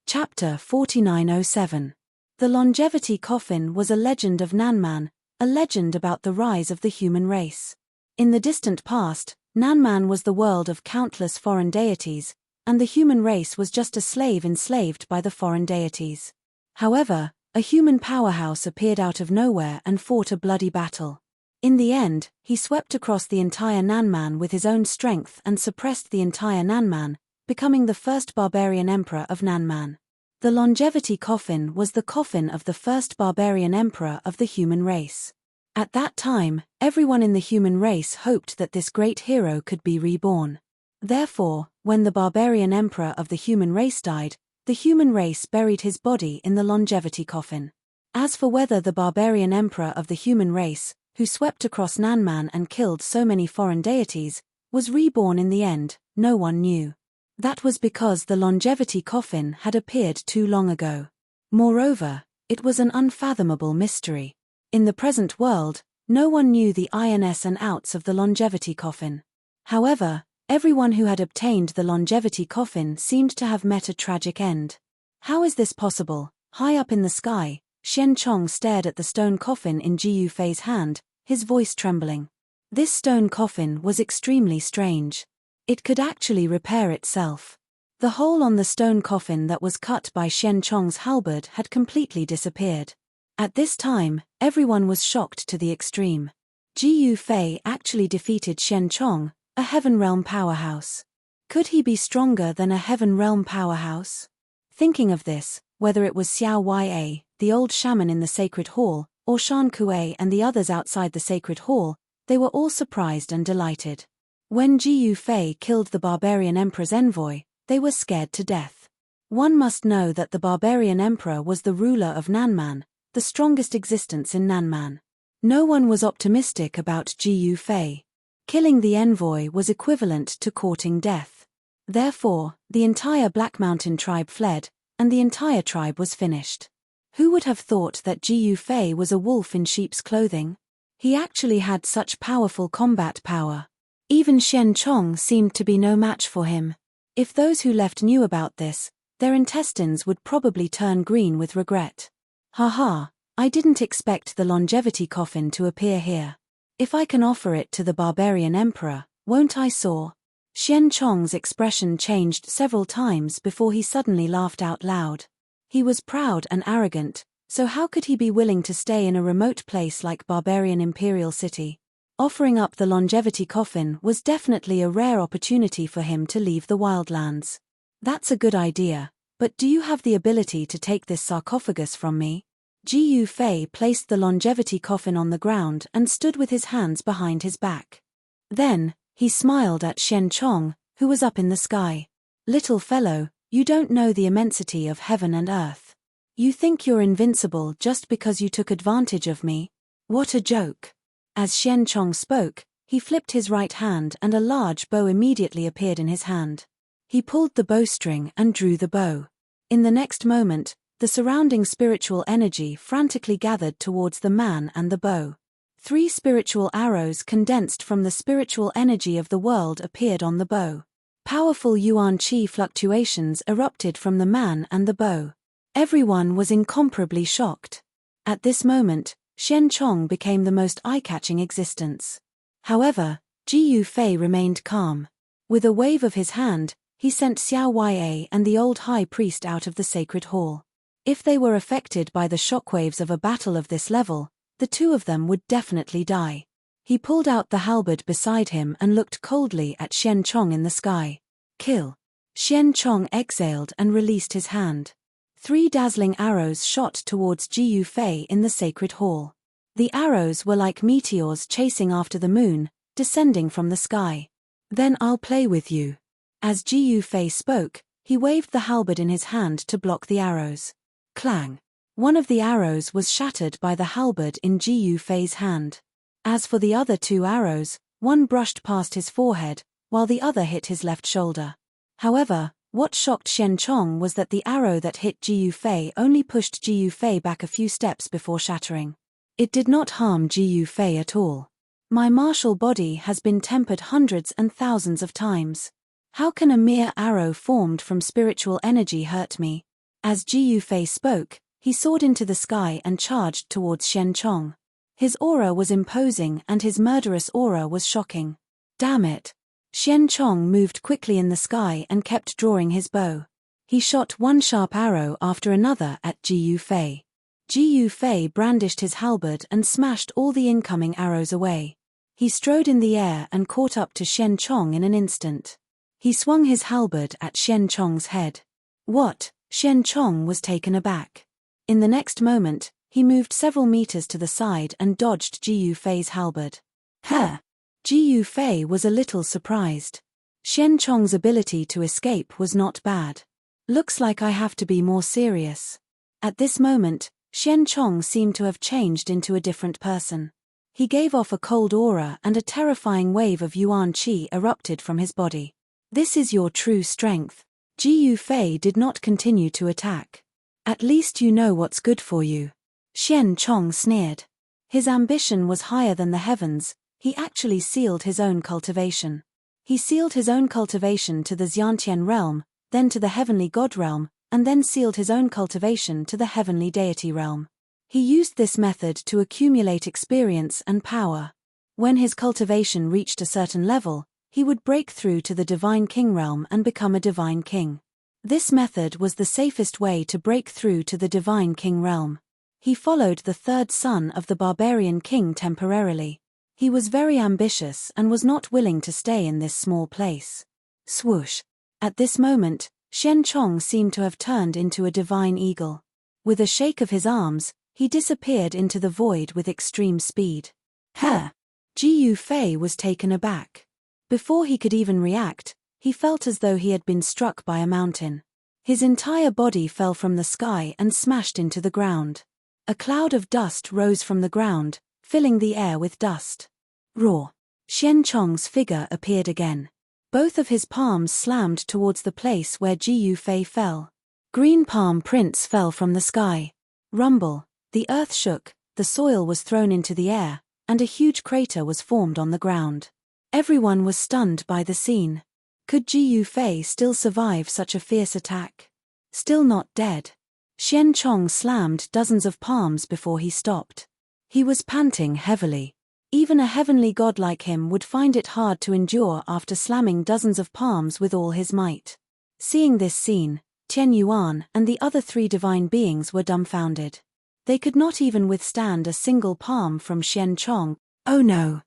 Chapter 4907. The Longevity Coffin was a legend of Nanman, a legend about the rise of the human race. In the distant past, Nanman was the world of countless foreign deities, and the human race was just a slave enslaved by the foreign deities. However, a human powerhouse appeared out of nowhere and fought a bloody battle. In the end, he swept across the entire Nanman with his own strength and suppressed the entire Nanman, becoming the first barbarian emperor of Nanman. The Longevity Coffin was the coffin of the first barbarian emperor of the human race. At that time, everyone in the human race hoped that this great hero could be reborn. Therefore, when the barbarian emperor of the human race died, the human race buried his body in the Longevity Coffin. As for whether the barbarian emperor of the human race, who swept across Nanman and killed so many foreign deities, was reborn in the end, no one knew. That was because the Longevity Coffin had appeared too long ago. Moreover, it was an unfathomable mystery. In the present world, no one knew the ins and outs of the Longevity Coffin. However, everyone who had obtained the Longevity Coffin seemed to have met a tragic end. How is this possible? High up in the sky, Xian Chong stared at the stone coffin in Ji Yufei's hand, his voice trembling. This stone coffin was extremely strange. It could actually repair itself. The hole on the stone coffin that was cut by Xian Chong's halberd had completely disappeared. At this time, everyone was shocked to the extreme. Ji Yufei actually defeated Xian Chong, a Heaven Realm powerhouse. Could he be stronger than a Heaven Realm powerhouse? Thinking of this, whether it was Xiao Ya, the old shaman in the sacred hall, or Shan Kuei and the others outside the sacred hall, they were all surprised and delighted. When Ji Yufei killed the barbarian emperor's envoy, they were scared to death. One must know that the barbarian emperor was the ruler of Nanman, the strongest existence in Nanman. No one was optimistic about Ji Yufei. Killing the envoy was equivalent to courting death. Therefore, the entire Black Mountain tribe fled, and the entire tribe was finished. Who would have thought that Ji Yufei was a wolf in sheep's clothing? He actually had such powerful combat power. Even Xian Chong seemed to be no match for him. If those who left knew about this, their intestines would probably turn green with regret. Haha, I didn't expect the Longevity Coffin to appear here. If I can offer it to the barbarian emperor, won't I soar? Xian Chong's expression changed several times before he suddenly laughed out loud. He was proud and arrogant, so how could he be willing to stay in a remote place like barbarian imperial city? Offering up the Longevity Coffin was definitely a rare opportunity for him to leave the wildlands. That's a good idea, but do you have the ability to take this sarcophagus from me? Ji Yufei placed the Longevity Coffin on the ground and stood with his hands behind his back. Then, he smiled at Xian Chong, who was up in the sky. Little fellow, you don't know the immensity of heaven and earth. You think you're invincible just because you took advantage of me? What a joke. As Xian Chong spoke, he flipped his right hand and a large bow immediately appeared in his hand. He pulled the bowstring and drew the bow. In the next moment, the surrounding spiritual energy frantically gathered towards the man and the bow. 3 spiritual arrows condensed from the spiritual energy of the world appeared on the bow. Powerful yuan qi fluctuations erupted from the man and the bow. Everyone was incomparably shocked. At this moment, Xian Chong became the most eye-catching existence. However, Ji Yufei remained calm. With a wave of his hand, he sent Xiao Ya and the old high priest out of the sacred hall. If they were affected by the shockwaves of a battle of this level, the two of them would definitely die. He pulled out the halberd beside him and looked coldly at Xian Chong in the sky. Kill. Xian Chong exhaled and released his hand. 3 dazzling arrows shot towards Ji Yufei in the sacred hall. The arrows were like meteors chasing after the moon, descending from the sky. Then I'll play with you. As Ji Yufei spoke, he waved the halberd in his hand to block the arrows. Clang! One of the arrows was shattered by the halberd in Ji Yufei's hand. As for the other 2 arrows, one brushed past his forehead, while the other hit his left shoulder. However, what shocked Xian Chong was that the arrow that hit Ji Yufei only pushed Ji Yufei back a few steps before shattering. It did not harm Ji Yufei at all. My martial body has been tempered hundreds and thousands of times. How can a mere arrow formed from spiritual energy hurt me? As Ji Yufei spoke, he soared into the sky and charged towards Xian Chong. His aura was imposing and his murderous aura was shocking. Damn it! Xian Chong moved quickly in the sky and kept drawing his bow. He shot one sharp arrow after another at Ji Yufei. Ji Yufei brandished his halberd and smashed all the incoming arrows away. He strode in the air and caught up to Xian Chong in an instant. He swung his halberd at Xian Chong's head. What? Xian Chong was taken aback. In the next moment, he moved several meters to the side and dodged Ji Yufei's halberd. Huh! Ji Yufei was a little surprised. Xian Chong's ability to escape was not bad. Looks like I have to be more serious. At this moment, Xian Chong seemed to have changed into a different person. He gave off a cold aura and a terrifying wave of yuan qi erupted from his body. This is your true strength. Ji Yufei did not continue to attack. At least you know what's good for you. Xian Chong sneered. His ambition was higher than the heavens. He actually sealed his own cultivation. He sealed his own cultivation to the Xiantian realm, then to the heavenly god realm, and then sealed his own cultivation to the heavenly deity realm. He used this method to accumulate experience and power. When his cultivation reached a certain level, he would break through to the divine king realm and become a divine king. This method was the safest way to break through to the divine king realm. He followed the 3rd son of the barbarian king temporarily. He was very ambitious and was not willing to stay in this small place. Swoosh! At this moment, Xian Chong seemed to have turned into a divine eagle. With a shake of his arms, he disappeared into the void with extreme speed. Huh! Ji Yufei was taken aback. Before he could even react, he felt as though he had been struck by a mountain. His entire body fell from the sky and smashed into the ground. A cloud of dust rose from the ground, filling the air with dust. Roar! Xian Chong's figure appeared again. Both of his palms slammed towards the place where Ji Yufei fell. Green palm prints fell from the sky. Rumble! The earth shook, the soil was thrown into the air, and a huge crater was formed on the ground. Everyone was stunned by the scene. Could Ji Yufei still survive such a fierce attack? Still not dead. Xian Chong slammed dozens of palms before he stopped. He was panting heavily. Even a heavenly god like him would find it hard to endure after slamming dozens of palms with all his might. Seeing this scene, Tian Yuan and the other 3 divine beings were dumbfounded. They could not even withstand a single palm from Xian Chong. Oh no!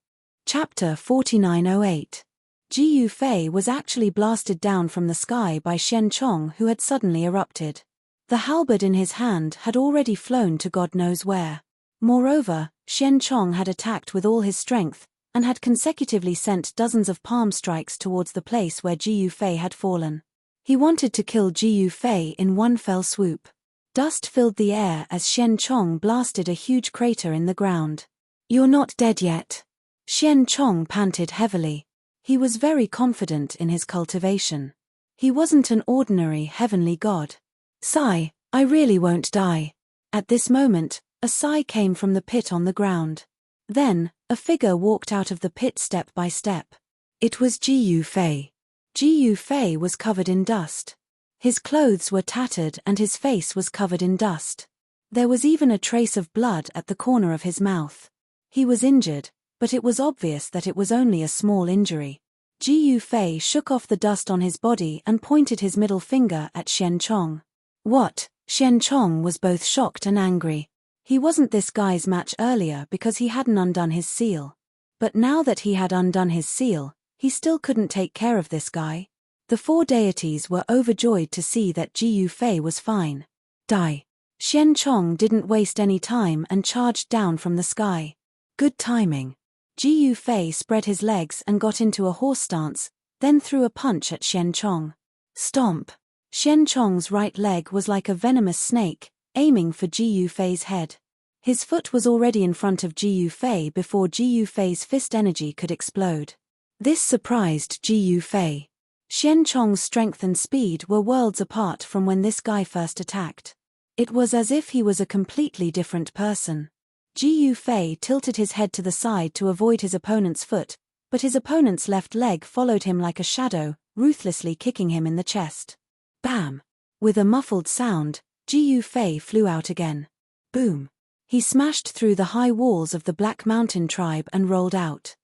Chapter 4908. Ji Yufei was actually blasted down from the sky by Xian Chong, who had suddenly erupted. The halberd in his hand had already flown to God knows where. Moreover, Xian Chong had attacked with all his strength, and had consecutively sent dozens of palm strikes towards the place where Ji Yufei had fallen. He wanted to kill Ji Yufei in one fell swoop. Dust filled the air as Xian Chong blasted a huge crater in the ground. You're not dead yet. Xian Chong panted heavily. He was very confident in his cultivation. He wasn't an ordinary heavenly god. Sigh, I really won't die. At this moment, a sigh came from the pit on the ground. Then, a figure walked out of the pit step by step. It was Ji Yufei. Ji Yufei was covered in dust. His clothes were tattered and his face was covered in dust. There was even a trace of blood at the corner of his mouth. He was injured, but it was obvious that it was only a small injury. Ji Yufei shook off the dust on his body and pointed his middle finger at Xian Chong. What? Xian Chong was both shocked and angry. He wasn't this guy's match earlier because he hadn't undone his seal. But now that he had undone his seal, he still couldn't take care of this guy. The four deities were overjoyed to see that Ji Yufei was fine. Die. Xian Chong didn't waste any time and charged down from the sky. Good timing. Ji Yufei spread his legs and got into a horse stance, then threw a punch at Xian Chong. Stomp. Xian Chong's right leg was like a venomous snake, aiming for Ji Yufei's head. His foot was already in front of Ji Yufei before Ji Yufei's fist energy could explode. This surprised Ji Yufei. Xian Chong's strength and speed were worlds apart from when this guy first attacked. It was as if he was a completely different person. Ji Yufei tilted his head to the side to avoid his opponent's foot, but his opponent's left leg followed him like a shadow, ruthlessly kicking him in the chest. Bam! With a muffled sound, Ji Yufei flew out again. Boom! He smashed through the high walls of the Black Mountain tribe and rolled out.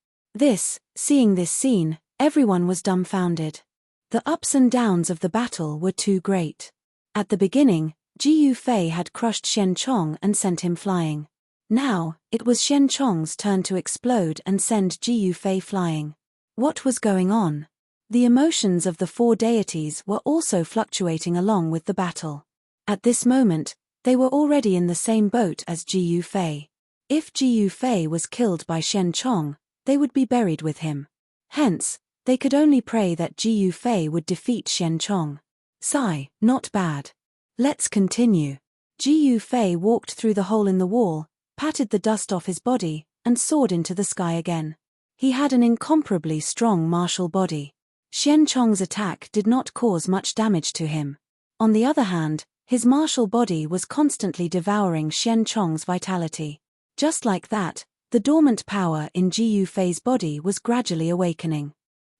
Seeing this scene, everyone was dumbfounded. The ups and downs of the battle were too great. At the beginning, Ji Yufei had crushed Xian Chong and sent him flying. Now, it was Xian Chong's turn to explode and send Ji Yufei flying. What was going on? The emotions of the four deities were also fluctuating along with the battle. At this moment, they were already in the same boat as Ji Yufei. If Ji Yufei was killed by Xian Chong, they would be buried with him. Hence, they could only pray that Ji Yufei would defeat Xian Chong. Sigh, not bad. Let's continue. Ji Yufei walked through the hole in the wall, patted the dust off his body, and soared into the sky again. He had an incomparably strong martial body. Xian Chong's attack did not cause much damage to him. On the other hand, his martial body was constantly devouring Xian Chong's vitality. Just like that, the dormant power in Ji Yufei's body was gradually awakening.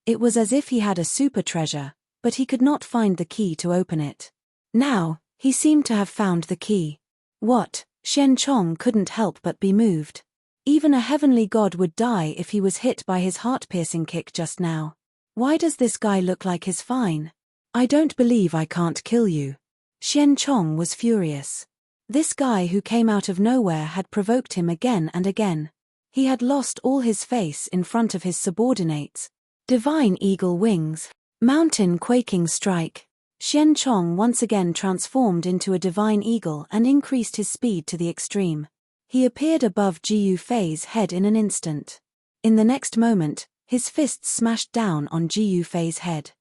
It was as if he had a super treasure, but he could not find the key to open it. Now, he seemed to have found the key. What? Xian Chong couldn't help but be moved. Even a heavenly god would die if he was hit by his heart-piercing kick just now. Why does this guy look like he's fine? I don't believe I can't kill you. Xian Chong was furious. This guy who came out of nowhere had provoked him again and again. He had lost all his face in front of his subordinates. Divine eagle wings. Mountain quaking strike. Xian Chong once again transformed into a divine eagle and increased his speed to the extreme. He appeared above Ji Yufei's head in an instant. In the next moment, his fists smashed down on Ji Yufei's head.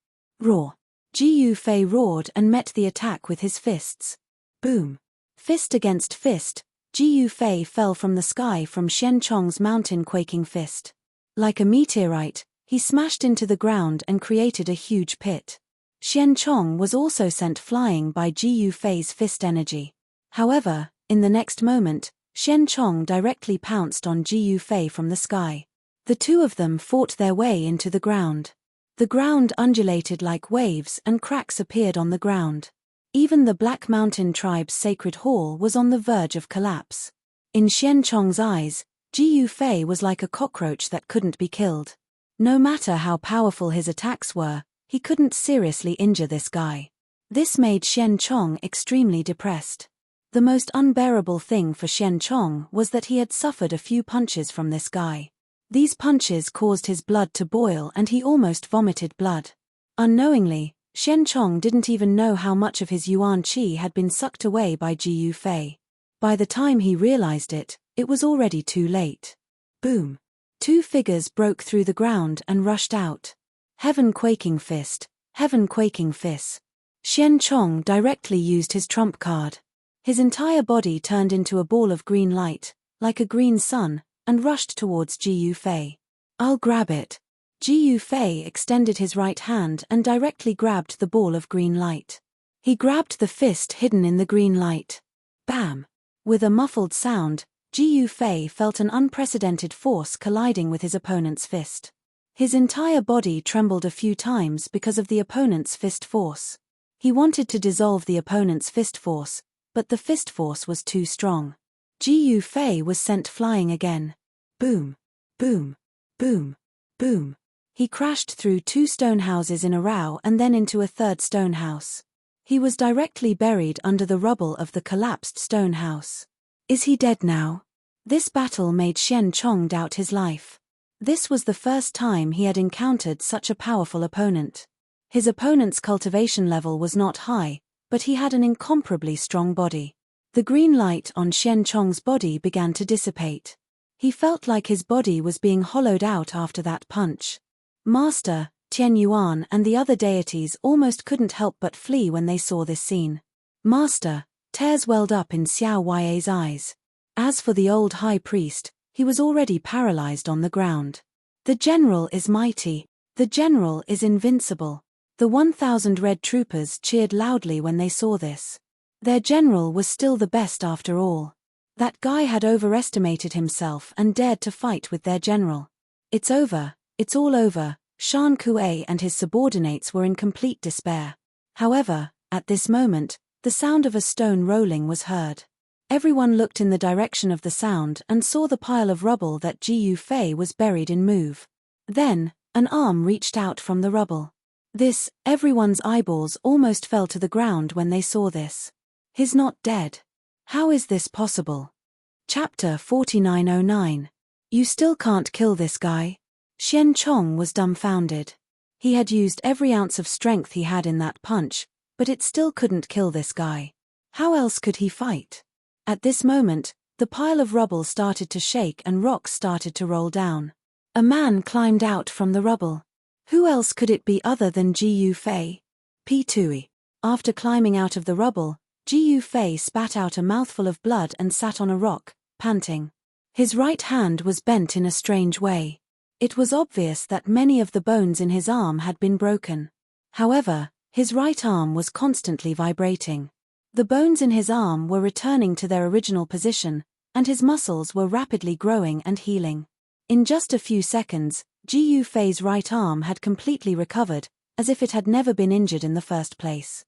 Roar. Ji Yufei roared and met the attack with his fists. Boom. Fist against fist, Ji Yufei fell from the sky from Xian Chong's mountain-quaking fist. Like a meteorite, he smashed into the ground and created a huge pit. Xian Chong was also sent flying by Ji Yufei's fist energy. However, in the next moment, Xian Chong directly pounced on Ji Yufei from the sky. The two of them fought their way into the ground. The ground undulated like waves and cracks appeared on the ground. Even the Black Mountain tribe's sacred hall was on the verge of collapse. In Xian Chong's eyes, Ji Yufei was like a cockroach that couldn't be killed. No matter how powerful his attacks were, he couldn't seriously injure this guy. This made Xian Chong extremely depressed. The most unbearable thing for Xian Chong was that he had suffered a few punches from this guy. These punches caused his blood to boil and he almost vomited blood. Unknowingly, Xian Chong didn't even know how much of his yuan qi had been sucked away by Ji Yufei. By the time he realized it, it was already too late. Boom. Two figures broke through the ground and rushed out. Heaven quaking fist, heaven quaking fist. Xian Chong directly used his trump card. His entire body turned into a ball of green light, like a green sun, and rushed towards Ji Yufei. I'll grab it. Ji Yufei extended his right hand and directly grabbed the ball of green light. He grabbed the fist hidden in the green light. Bam! With a muffled sound, Ji Yufei felt an unprecedented force colliding with his opponent's fist. His entire body trembled a few times because of the opponent's fist force. He wanted to dissolve the opponent's fist force, but the fist force was too strong. Ji Yufei was sent flying again. Boom, boom, boom, boom. He crashed through two stone houses in a row and then into a third stone house. He was directly buried under the rubble of the collapsed stone house. Is he dead now? This battle made Xian Chong doubt his life. This was the first time he had encountered such a powerful opponent. His opponent's cultivation level was not high, but he had an incomparably strong body. The green light on Xian Chong's body began to dissipate. He felt like his body was being hollowed out after that punch. Master, Tian Yuan and the other deities almost couldn't help but flee when they saw this scene. Master, tears welled up in Xiao Yai's eyes. As for the old high priest, he was already paralyzed on the ground. The general is mighty. The general is invincible. The 1,000 red troopers cheered loudly when they saw this. Their general was still the best after all. That guy had overestimated himself and dared to fight with their general. It's over, it's all over. Shan Kuei and his subordinates were in complete despair. However, at this moment, the sound of a stone rolling was heard. Everyone looked in the direction of the sound and saw the pile of rubble that Ji Yufei was buried in move. Then, an arm reached out from the rubble. Everyone's eyeballs almost fell to the ground when they saw this. He's not dead. How is this possible? Chapter 4909. You still can't kill this guy? Xian Chong was dumbfounded. He had used every ounce of strength he had in that punch, but it still couldn't kill this guy. How else could he fight? At this moment, the pile of rubble started to shake and rocks started to roll down. A man climbed out from the rubble. Who else could it be other than Ji Yufei? P2E. After climbing out of the rubble, Ji Yufei spat out a mouthful of blood and sat on a rock, panting. His right hand was bent in a strange way. It was obvious that many of the bones in his arm had been broken. However, his right arm was constantly vibrating. The bones in his arm were returning to their original position, and his muscles were rapidly growing and healing. In just a few seconds, Ji Yufei's right arm had completely recovered, as if it had never been injured in the first place.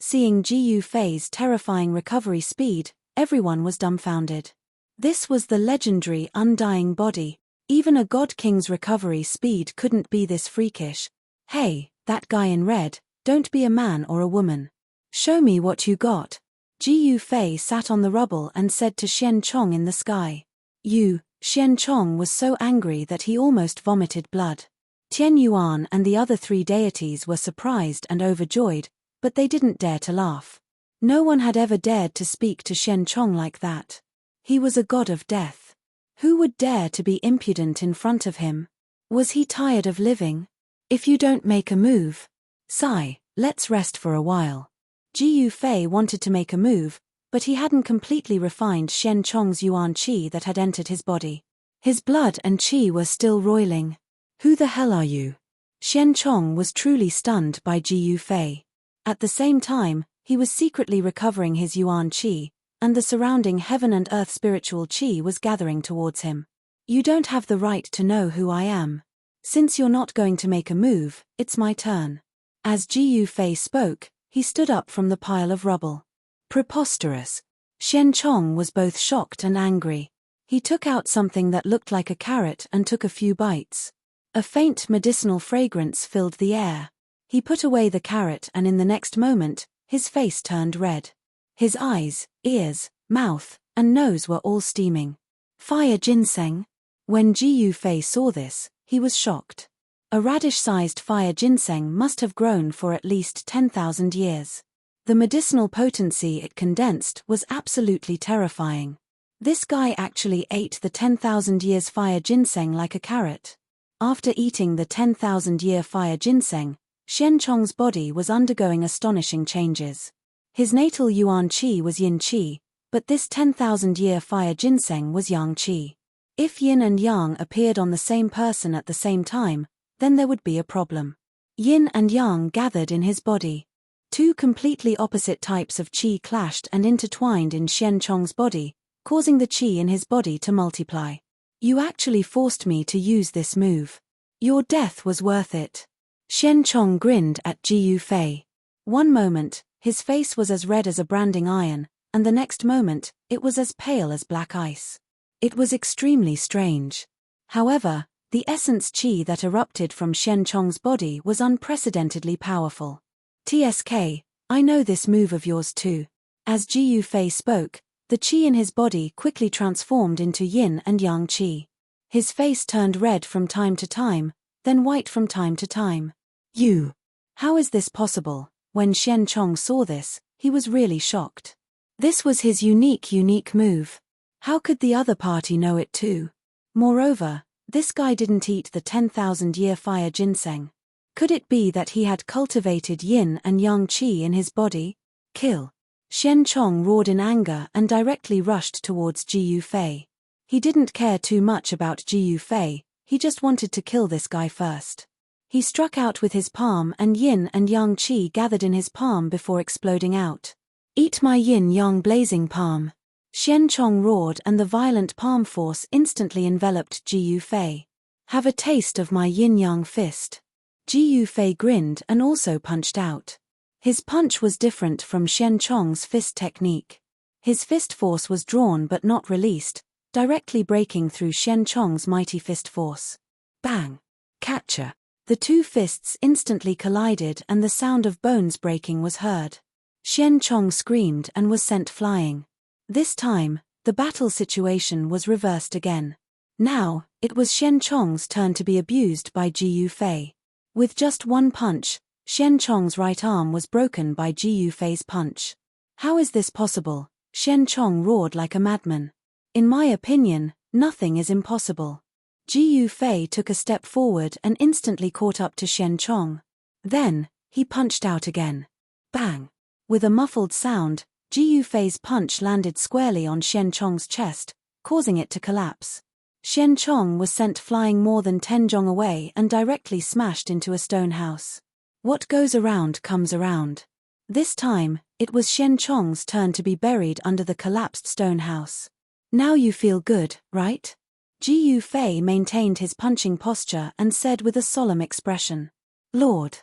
Seeing Ji Yufei's terrifying recovery speed, everyone was dumbfounded. This was the legendary undying body. Even a god king's recovery speed couldn't be this freakish. Hey, that guy in red, don't be a man or a woman. Show me what you got. Ji Yufei sat on the rubble and said to Xian Chong in the sky. Xian Chong was so angry that he almost vomited blood. Tian Yuan and the other three deities were surprised and overjoyed, but they didn't dare to laugh. No one had ever dared to speak to Xian Chong like that. He was a god of death. Who would dare to be impudent in front of him? Was he tired of living? If you don't make a move. Sigh, let's rest for a while. Ji Yufei wanted to make a move, but he hadn't completely refined Xian Chong's yuan qi that had entered his body. His blood and qi were still roiling. Who the hell are you? Xian Chong was truly stunned by Ji Yufei. At the same time, he was secretly recovering his yuan qi, and the surrounding heaven and earth spiritual qi was gathering towards him. You don't have the right to know who I am. Since you're not going to make a move, it's my turn. As Ji Yufei spoke, he stood up from the pile of rubble. Preposterous. Xian Chong was both shocked and angry. He took out something that looked like a carrot and took a few bites. A faint medicinal fragrance filled the air. He put away the carrot and in the next moment, his face turned red. His eyes, ears, mouth, and nose were all steaming. Fire ginseng? When Ji Yufei saw this, he was shocked. A radish-sized fire ginseng must have grown for at least 10,000 years. The medicinal potency it condensed was absolutely terrifying. This guy actually ate the 10,000 years fire ginseng like a carrot. After eating the 10,000-year fire ginseng, Xian Chong's body was undergoing astonishing changes. His natal yuan qi was yin qi, but this 10,000-year fire ginseng was yang qi. If yin and yang appeared on the same person at the same time, then there would be a problem. Yin and yang gathered in his body. Two completely opposite types of qi clashed and intertwined in Xian Chong's body, causing the qi in his body to multiply. You actually forced me to use this move. Your death was worth it. Xian Chong grinned at Ji Yufei. One moment, his face was as red as a branding iron, and the next moment, it was as pale as black ice. It was extremely strange. However, the essence qi that erupted from Xian Chong's body was unprecedentedly powerful. TSK, I know this move of yours too. As Ji Yufei spoke, the qi in his body quickly transformed into yin and yang qi. His face turned red from time to time, then white from time to time. You. How is this possible? When Xian Chong saw this, he was really shocked. This was his unique move. How could the other party know it too? Moreover, this guy didn't eat the 10,000-year fire ginseng. Could it be that he had cultivated yin and yang qi in his body? Kill! Xian Chong roared in anger and directly rushed towards Ji Yufei. He didn't care too much about Ji Yufei, he just wanted to kill this guy first. He struck out with his palm and yin and yang qi gathered in his palm before exploding out. Eat my yin-yang blazing palm! Xian Chong roared and the violent palm force instantly enveloped Ji Yufei. Have a taste of my yin-yang fist. Ji Yufei grinned and also punched out. His punch was different from Xian Chong's fist technique. His fist force was drawn but not released, directly breaking through Xian Chong's mighty fist force. Bang! Catcher! The two fists instantly collided and the sound of bones breaking was heard. Xian Chong screamed and was sent flying. This time, the battle situation was reversed again. Now, it was Xian Chong's turn to be abused by Ji Yufei. With just one punch, Xian Chong's right arm was broken by Ji Yufei's punch. How is this possible? Xian Chong roared like a madman. In my opinion, nothing is impossible. Ji Yufei took a step forward and instantly caught up to Xian Chong. Then, he punched out again. Bang! With a muffled sound, Ji Yufei's punch landed squarely on Xian Chong's chest, causing it to collapse. Xian Chong was sent flying more than 10 jong away and directly smashed into a stone house. What goes around comes around. This time, it was Xian Chong's turn to be buried under the collapsed stone house. Now you feel good, right? Ji Yufei maintained his punching posture and said with a solemn expression. Lord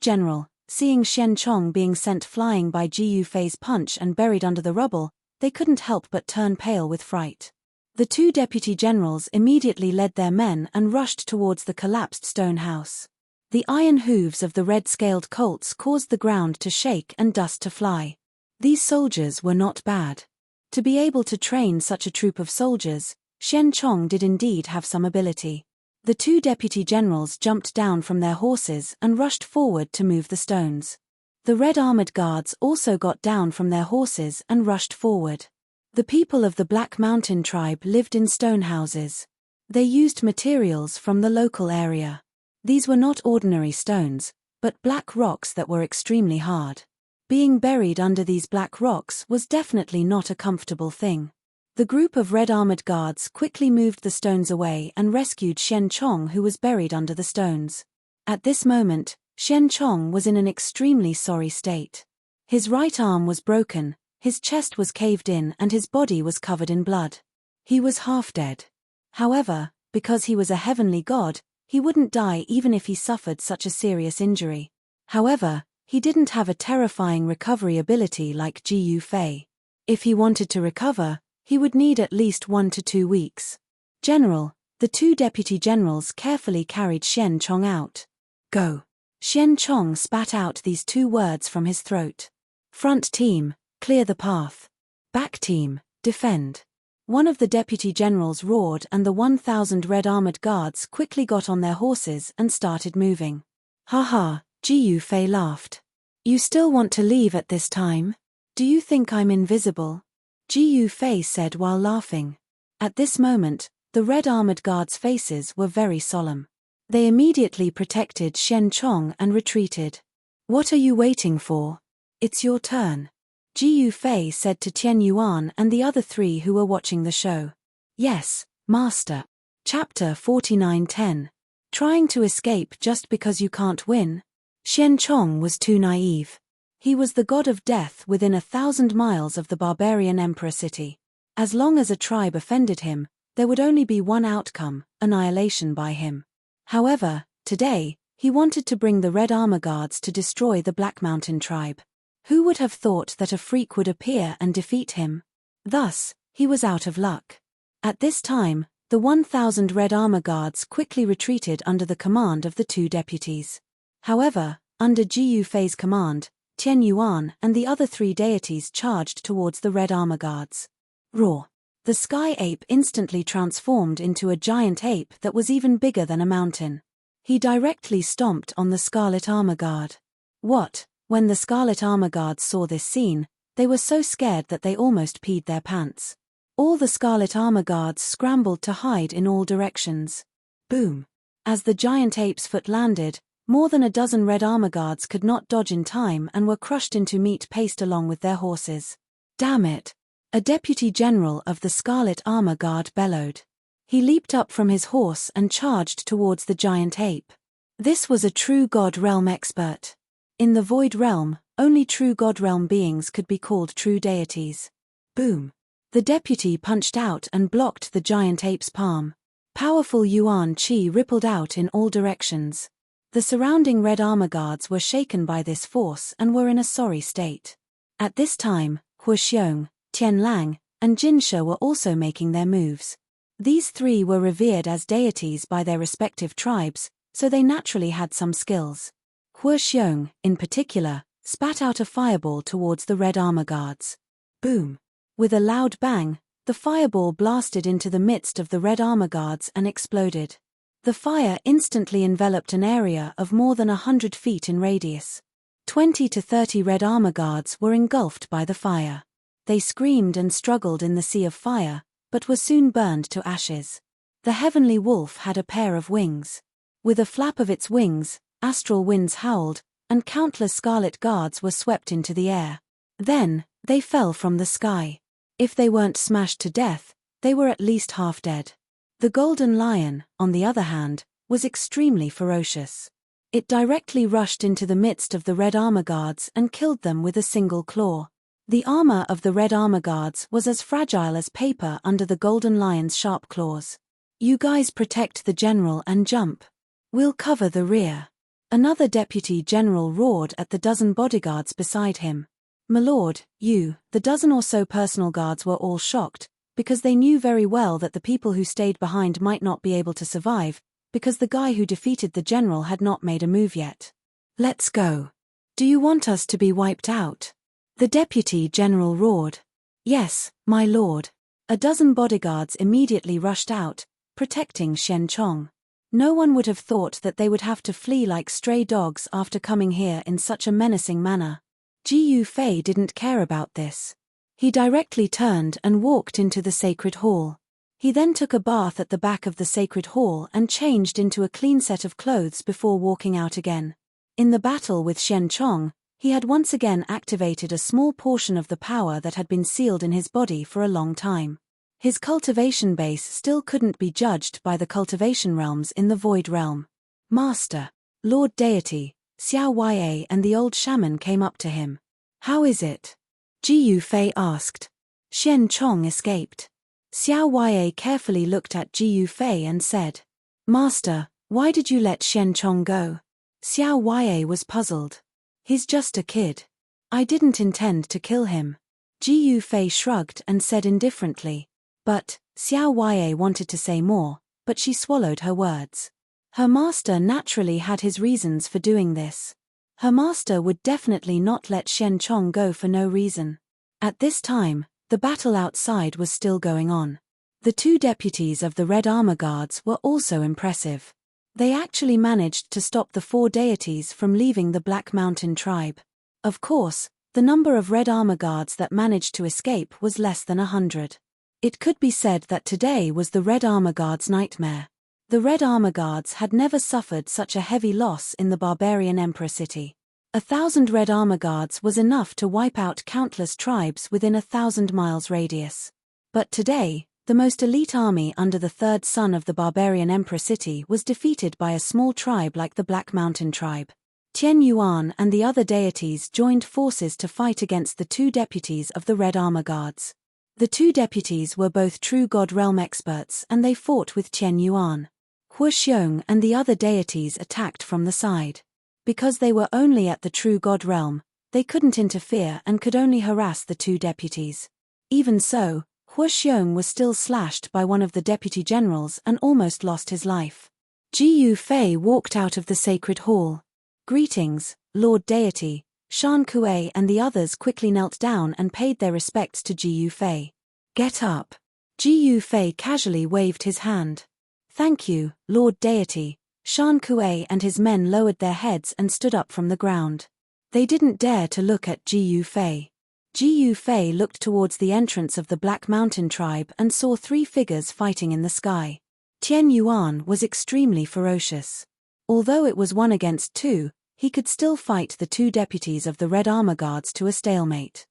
General, seeing Xian Chong being sent flying by Ji Yufei's punch and buried under the rubble, they couldn't help but turn pale with fright. The two deputy generals immediately led their men and rushed towards the collapsed stone house. The iron hooves of the red-scaled colts caused the ground to shake and dust to fly. These soldiers were not bad. To be able to train such a troop of soldiers, Xian Chong did indeed have some ability. The two deputy generals jumped down from their horses and rushed forward to move the stones. The red armored guards also got down from their horses and rushed forward. The people of the Black Mountain tribe lived in stone houses. They used materials from the local area. These were not ordinary stones, but black rocks that were extremely hard. Being buried under these black rocks was definitely not a comfortable thing. The group of red armored guards quickly moved the stones away and rescued Xian Chong, who was buried under the stones. At this moment, Xian Chong was in an extremely sorry state. His right arm was broken, his chest was caved in and his body was covered in blood. He was half dead. However, because he was a heavenly god, he wouldn't die even if he suffered such a serious injury. However, he didn't have a terrifying recovery ability like Ji Yufei. If he wanted to recover, he would need at least 1 to 2 weeks. General, the two deputy generals carefully carried Xian Chong out. Go. Xian Chong spat out these 2 words from his throat. Front team, clear the path. Back team, defend. One of the deputy generals roared and the 1,000 red armored guards quickly got on their horses and started moving. Ha ha, Ji Yufei laughed. You still want to leave at this time? Do you think I'm invisible? Ji Yufei said while laughing. At this moment, the red armored guards' faces were very solemn. They immediately protected Xian Chong and retreated. What are you waiting for? It's your turn. Ji Yufei said to Tian Yuan and the other 3 who were watching the show. Yes, Master. Chapter 49:10. Trying to escape just because you can't win? Xian Chong was too naive. He was the god of death within 1,000 miles of the barbarian emperor city. As long as a tribe offended him, there would only be one outcome, annihilation by him. However, today, he wanted to bring the red armor guards to destroy the Black Mountain tribe. Who would have thought that a freak would appear and defeat him? Thus, he was out of luck. At this time, the 1,000 red armor guards quickly retreated under the command of the 2 deputies. However, under Ji Yufei's command, Tian Yuan and the other 3 deities charged towards the red armor guards. Roar! The sky ape instantly transformed into a giant ape that was even bigger than a mountain. He directly stomped on the Scarlet Armor Guard. What? When the Scarlet Armor Guards saw this scene, they were so scared that they almost peed their pants. All the Scarlet Armor Guards scrambled to hide in all directions. Boom! As the giant ape's foot landed, more than a dozen Red Armor Guards could not dodge in time and were crushed into meat paste along with their horses. Damn it! A deputy general of the Scarlet Armor Guard bellowed. He leaped up from his horse and charged towards the giant ape. This was a true God Realm expert. In the Void Realm, only true God Realm beings could be called true deities. Boom! The deputy punched out and blocked the giant ape's palm. Powerful Yuan Qi rippled out in all directions. The surrounding Red Armor Guards were shaken by this force and were in a sorry state. At this time, Hu Xiong, Tian Lang, and Jin Shi were also making their moves. These three were revered as deities by their respective tribes, so they naturally had some skills. Hu Xiong, in particular, spat out a fireball towards the Red Armor Guards. Boom! With a loud bang, the fireball blasted into the midst of the Red Armor Guards and exploded. The fire instantly enveloped an area of more than 100 feet in radius. 20 to 30 Red Armor Guards were engulfed by the fire. They screamed and struggled in the sea of fire, but were soon burned to ashes. The Heavenly Wolf had a pair of wings. With a flap of its wings, astral winds howled, and countless Scarlet Guards were swept into the air. Then, they fell from the sky. If they weren't smashed to death, they were at least half dead. The Golden Lion, on the other hand, was extremely ferocious. It directly rushed into the midst of the Red Armor Guards and killed them with a single claw. The armor of the Red Armor Guards was as fragile as paper under the Golden Lion's sharp claws. You guys protect the general and jump. We'll cover the rear. Another deputy general roared at the dozen bodyguards beside him. My lord, the dozen or so personal guards were all shocked, because they knew very well that the people who stayed behind might not be able to survive, because the guy who defeated the general had not made a move yet. Let's go. Do you want us to be wiped out? The deputy general roared. Yes, my lord. A dozen bodyguards immediately rushed out, protecting Shen Chong. No one would have thought that they would have to flee like stray dogs after coming here in such a menacing manner. Ji Yufei didn't care about this. He directly turned and walked into the sacred hall. He then took a bath at the back of the sacred hall and changed into a clean set of clothes before walking out again. In the battle with Shen Chong, he had once again activated a small portion of the power that had been sealed in his body for a long time. His cultivation base still couldn't be judged by the cultivation realms in the Void Realm. Master, Lord Deity, Xiao Ya and the old shaman came up to him. How is it? Ji Yufei asked. Shen Chong escaped. Xiao Ya carefully looked at Ji Yufei and said, Master, why did you let Shen Chong go? Xiao Ya was puzzled. He's just a kid. I didn't intend to kill him. Ji Yufei shrugged and said indifferently. But, Xiao Ya wanted to say more, but she swallowed her words. Her master naturally had his reasons for doing this. Her master would definitely not let Shen Chong go for no reason. At this time, the battle outside was still going on. The two deputies of the Red Armor Guards were also impressive. They actually managed to stop the four deities from leaving the Black Mountain tribe. Of course, the number of Red Armor Guards that managed to escape was less than 100. It could be said that today was the Red Armor Guards' nightmare. The Red Armor Guards had never suffered such a heavy loss in the barbarian Emperor city. 1,000 Red Armor Guards was enough to wipe out countless tribes within 1,000 miles radius. But today, the most elite army under the third son of the barbarian Emperor city was defeated by a small tribe like the Black Mountain tribe. Tian Yuan and the other deities joined forces to fight against the two deputies of the Red Armor Guards. The two deputies were both true God Realm experts and they fought with Tian Yuan. Hu Xiong and the other deities attacked from the side. Because they were only at the true God Realm, they couldn't interfere and could only harass the two deputies. Even so, Hu Xiong was still slashed by one of the deputy generals and almost lost his life. Ji Yufei walked out of the sacred hall. Greetings, Lord Deity. Shan Kuei and the others quickly knelt down and paid their respects to Ji Yufei. Get up. Ji Yufei casually waved his hand. Thank you, Lord Deity. Shan Kuei and his men lowered their heads and stood up from the ground. They didn't dare to look at Ji Yufei. Ji Yufei looked towards the entrance of the Black Mountain tribe and saw 3 figures fighting in the sky. Tian Yuan was extremely ferocious. Although it was 1 against 2, he could still fight the 2 deputies of the Red Armor Guards to a stalemate.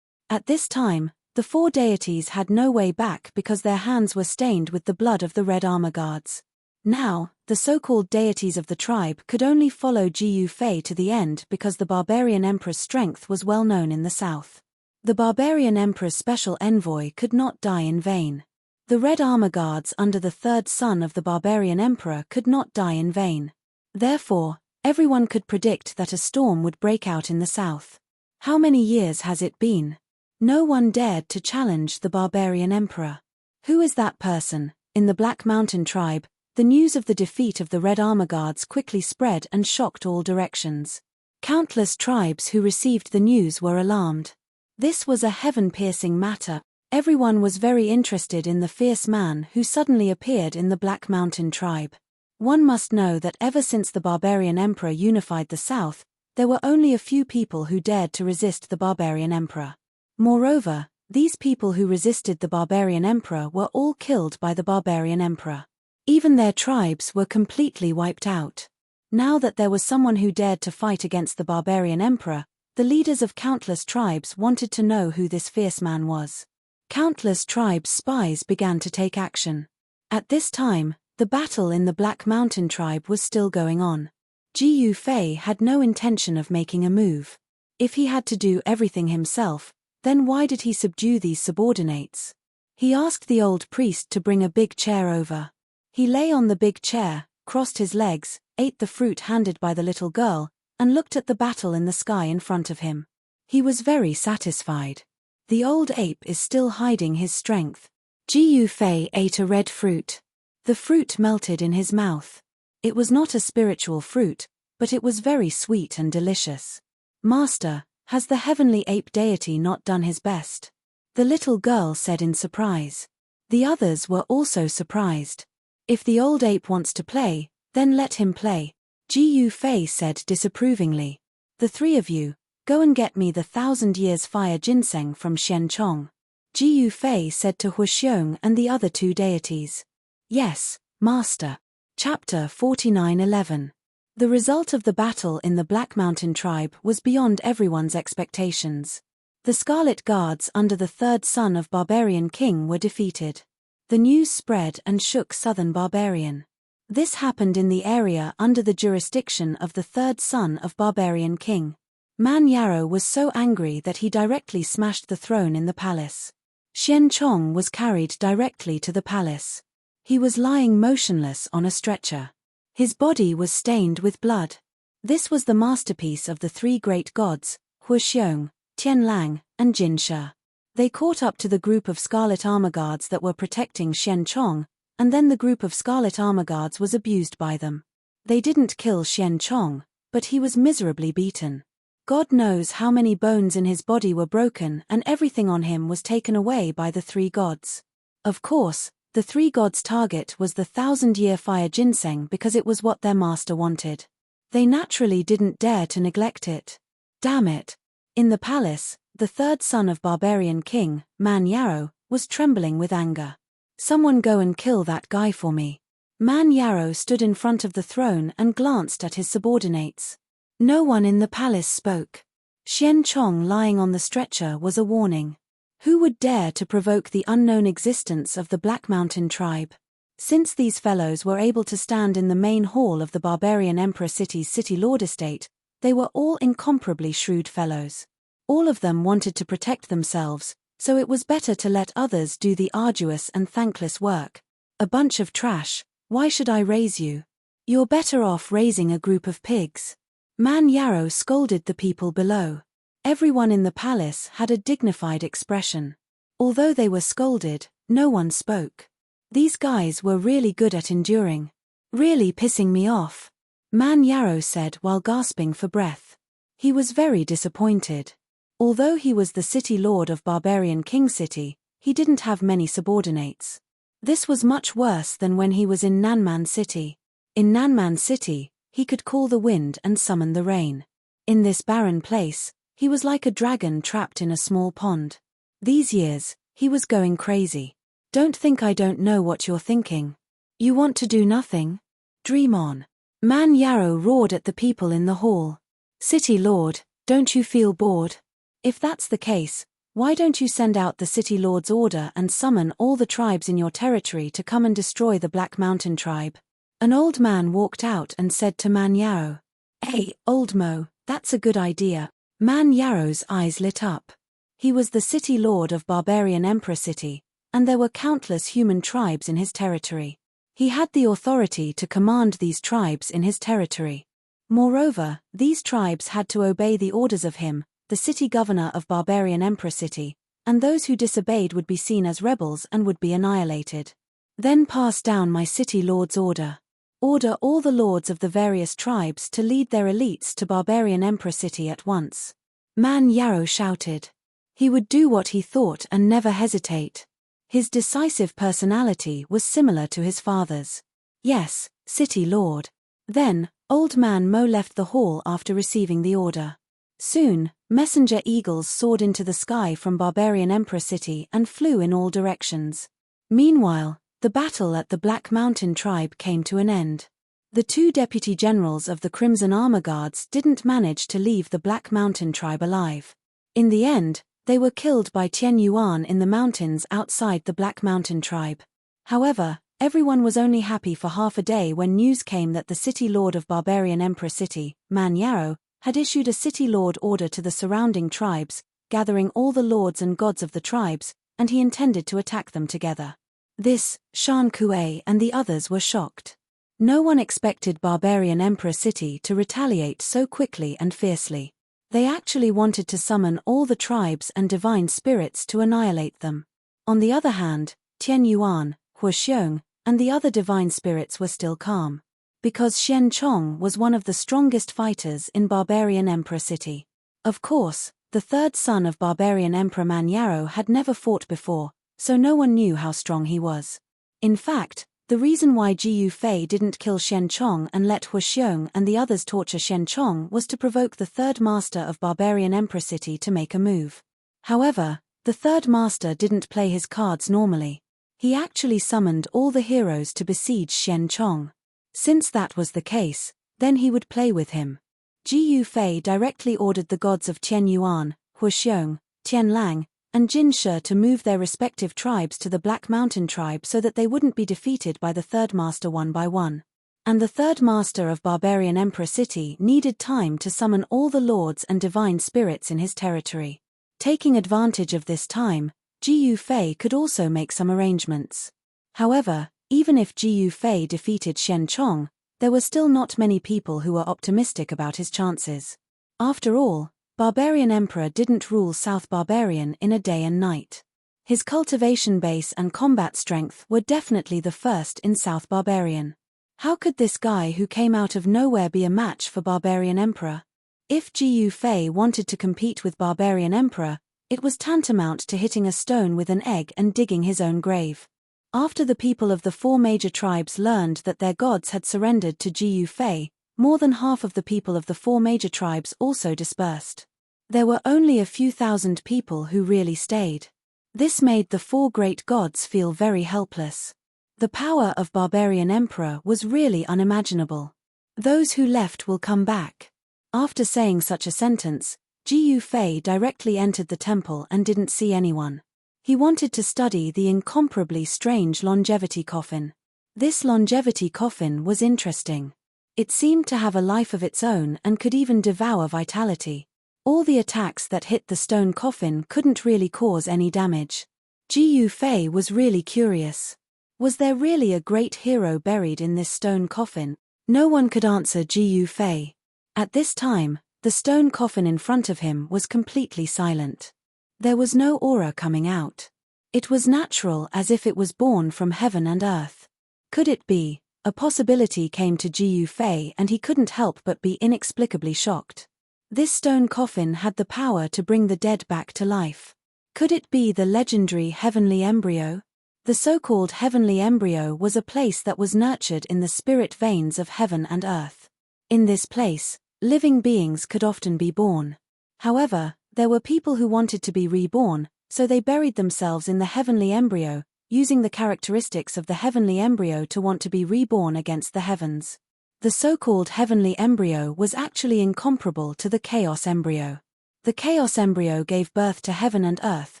At this time, the 4 deities had no way back because their hands were stained with the blood of the Red Armor Guards. Now, the so-called deities of the tribe could only follow Ji Yufei to the end because the barbarian emperor's strength was well known in the south. The barbarian emperor's special envoy could not die in vain. The Red Armor Guards under the 3rd son of the barbarian emperor could not die in vain. Therefore, everyone could predict that a storm would break out in the south. How many years has it been? No one dared to challenge the barbarian emperor. Who is that person? In the Black Mountain tribe, the news of the defeat of the Red Armor Guards quickly spread and shocked all directions. Countless tribes who received the news were alarmed. This was a heaven-piercing matter. Everyone was very interested in the fierce man who suddenly appeared in the Black Mountain tribe. One must know that ever since the barbarian emperor unified the south, there were only a few people who dared to resist the barbarian emperor. Moreover, these people who resisted the barbarian emperor were all killed by the barbarian emperor. Even their tribes were completely wiped out. Now that there was someone who dared to fight against the barbarian emperor, the leaders of countless tribes wanted to know who this fierce man was. Countless tribes' spies began to take action. At this time, the battle in the Black Mountain tribe was still going on. Ji Yufei had no intention of making a move. If he had to do everything himself, then why did he subdue these subordinates? He asked the old priest to bring a big chair over. He lay on the big chair, crossed his legs, ate the fruit handed by the little girl, and looked at the battle in the sky in front of him. He was very satisfied. The old ape is still hiding his strength. Ji Yufei ate a red fruit. The fruit melted in his mouth. It was not a spiritual fruit, but it was very sweet and delicious. Master, has the heavenly ape deity not done his best? The little girl said in surprise. The others were also surprised. If the old ape wants to play, then let him play, Ji Yufei said disapprovingly. The 3 of you, go and get me the 1,000 years fire ginseng from Xianchong. Ji Yufei said to Huxiong and the other 2 deities. Yes, Master. Chapter 49:11. The result of the battle in the Black Mountain tribe was beyond everyone's expectations. The Scarlet Guards under the 3rd son of Barbarian King were defeated. The news spread and shook southern Barbarian. This happened in the area under the jurisdiction of the 3rd son of Barbarian King. Man Yarrow was so angry that he directly smashed the throne in the palace. Xianchong was carried directly to the palace. He was lying motionless on a stretcher. His body was stained with blood. This was the masterpiece of the 3 great gods, Huxiong, Tianlang, and Jinshe. They caught up to the group of Scarlet Armor Guards that were protecting Xianchong, and then the group of Scarlet Armor Guards was abused by them. They didn't kill Xianchong, but he was miserably beaten. God knows how many bones in his body were broken and everything on him was taken away by the 3 gods. Of course, the 3 gods' target was the 1,000-year fire ginseng because it was what their master wanted. They naturally didn't dare to neglect it. Damn it! In the palace, the 3rd son of Barbarian King, Man Yarrow, was trembling with anger. Someone go and kill that guy for me. Man Yarrow stood in front of the throne and glanced at his subordinates. No one in the palace spoke. Xianchong lying on the stretcher was a warning. Who would dare to provoke the unknown existence of the Black Mountain tribe? Since these fellows were able to stand in the main hall of the Barbarian Emperor City's City Lord estate, they were all incomparably shrewd fellows. All of them wanted to protect themselves, so it was better to let others do the arduous and thankless work. A bunch of trash, why should I raise you? You're better off raising a group of pigs. Man Yarrow scolded the people below. Everyone in the palace had a dignified expression. Although they were scolded, no one spoke. These guys were really good at enduring. Really pissing me off, Man Yarrow said while gasping for breath. He was very disappointed. Although he was the city lord of Barbarian King City, he didn't have many subordinates. This was much worse than when he was in Nanman City. In Nanman City, he could call the wind and summon the rain. In this barren place, he was like a dragon trapped in a small pond. These years, he was going crazy. Don't think I don't know what you're thinking. You want to do nothing? Dream on. Man Yarrow roared at the people in the hall. City Lord, don't you feel bored? If that's the case, why don't you send out the City Lord's order and summon all the tribes in your territory to come and destroy the Black Mountain tribe? An old man walked out and said to Man Yarrow, "Hey, old Mo, that's a good idea." Man Yarrow's eyes lit up. He was the City Lord of Barbarian Emperor City, and there were countless human tribes in his territory. He had the authority to command these tribes in his territory. Moreover, these tribes had to obey the orders of him, the city governor of Barbarian Emperor City, and those who disobeyed would be seen as rebels and would be annihilated. Then pass down my City Lord's order. Order all the lords of the various tribes to lead their elites to Barbarian Emperor City at once. Man Yarrow shouted. He would do what he thought and never hesitate. His decisive personality was similar to his father's. Yes, City Lord. Then, Old Man Mo left the hall after receiving the order. Soon, messenger eagles soared into the sky from Barbarian Emperor City and flew in all directions. Meanwhile, the battle at the Black Mountain tribe came to an end. The two deputy generals of the Crimson Armor Guards didn't manage to leave the Black Mountain tribe alive. In the end, they were killed by Tian Yuan in the mountains outside the Black Mountain tribe. However, everyone was only happy for half a day when news came that the City Lord of Barbarian Emperor City, Man Yarrow, had issued a City Lord order to the surrounding tribes, gathering all the lords and gods of the tribes, and he intended to attack them together. This, Shan Kuei and the others were shocked. No one expected Barbarian Emperor City to retaliate so quickly and fiercely. They actually wanted to summon all the tribes and divine spirits to annihilate them. On the other hand, Tian Yuan, Huoxiong, and the other divine spirits were still calm. Because Xian Chong was one of the strongest fighters in Barbarian Emperor City. Of course, the third son of Barbarian Emperor Man Yarrow had never fought before, so no one knew how strong he was. In fact, the reason why Ji Yufei didn't kill Xian Chong and let Huoxiong and the others torture Xian Chong was to provoke the third master of Barbarian Emperor City to make a move. However, the third master didn't play his cards normally. He actually summoned all the heroes to besiege Xian Chong. Since that was the case, then he would play with him. Ji Yufei directly ordered the gods of Tian Yuan, Huoxiong, Tian Lang, and Jin Shi to move their respective tribes to the Black Mountain tribe so that they wouldn't be defeated by the third master one by one. And the third master of Barbarian Emperor City needed time to summon all the lords and divine spirits in his territory. Taking advantage of this time, Ji Yufei could also make some arrangements. However, even if Ji Yufei defeated Xian Chong, there were still not many people who were optimistic about his chances. After all, Barbarian Emperor didn't rule South Barbarian in a day and night. His cultivation base and combat strength were definitely the first in South Barbarian. How could this guy who came out of nowhere be a match for Barbarian Emperor? If Ji Yufei wanted to compete with Barbarian Emperor, it was tantamount to hitting a stone with an egg and digging his own grave. After the people of the four major tribes learned that their gods had surrendered to Ji Yufei, more than half of the people of the four major tribes also dispersed. There were only a few thousand people who really stayed. This made the four great gods feel very helpless. The power of Barbarian Emperor was really unimaginable. Those who left will come back. After saying such a sentence, Ji Yufei directly entered the temple and didn't see anyone. He wanted to study the incomparably strange longevity coffin. This longevity coffin was interesting. It seemed to have a life of its own and could even devour vitality. All the attacks that hit the stone coffin couldn't really cause any damage. Ji Yufei was really curious. Was there really a great hero buried in this stone coffin? No one could answer Ji Yufei. At this time, the stone coffin in front of him was completely silent. There was no aura coming out. It was natural, as if it was born from heaven and earth. Could it be? A possibility came to Ji Yufei and he couldn't help but be inexplicably shocked. This stone coffin had the power to bring the dead back to life. Could it be the legendary heavenly embryo? The so-called heavenly embryo was a place that was nurtured in the spirit veins of heaven and earth. In this place, living beings could often be born. However, there were people who wanted to be reborn, so they buried themselves in the heavenly embryo, using the characteristics of the heavenly embryo to want to be reborn against the heavens. The so-called heavenly embryo was actually incomparable to the chaos embryo. The chaos embryo gave birth to heaven and earth,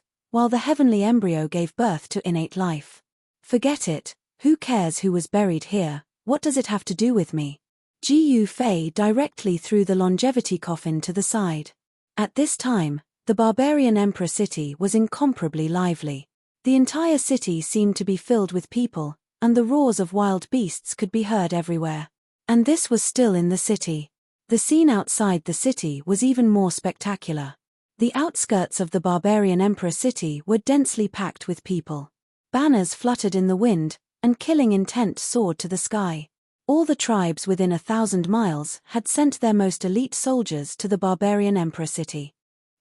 while the heavenly embryo gave birth to innate life. Forget it, who cares who was buried here, what does it have to do with me? Gu Fei directly threw the longevity coffin to the side. At this time, the barbarian emperor city was incomparably lively. The entire city seemed to be filled with people, and the roars of wild beasts could be heard everywhere. And this was still in the city. The scene outside the city was even more spectacular. The outskirts of the barbarian emperor city were densely packed with people. Banners fluttered in the wind, and killing intent soared to the sky. All the tribes within 1,000 miles had sent their most elite soldiers to the barbarian emperor city.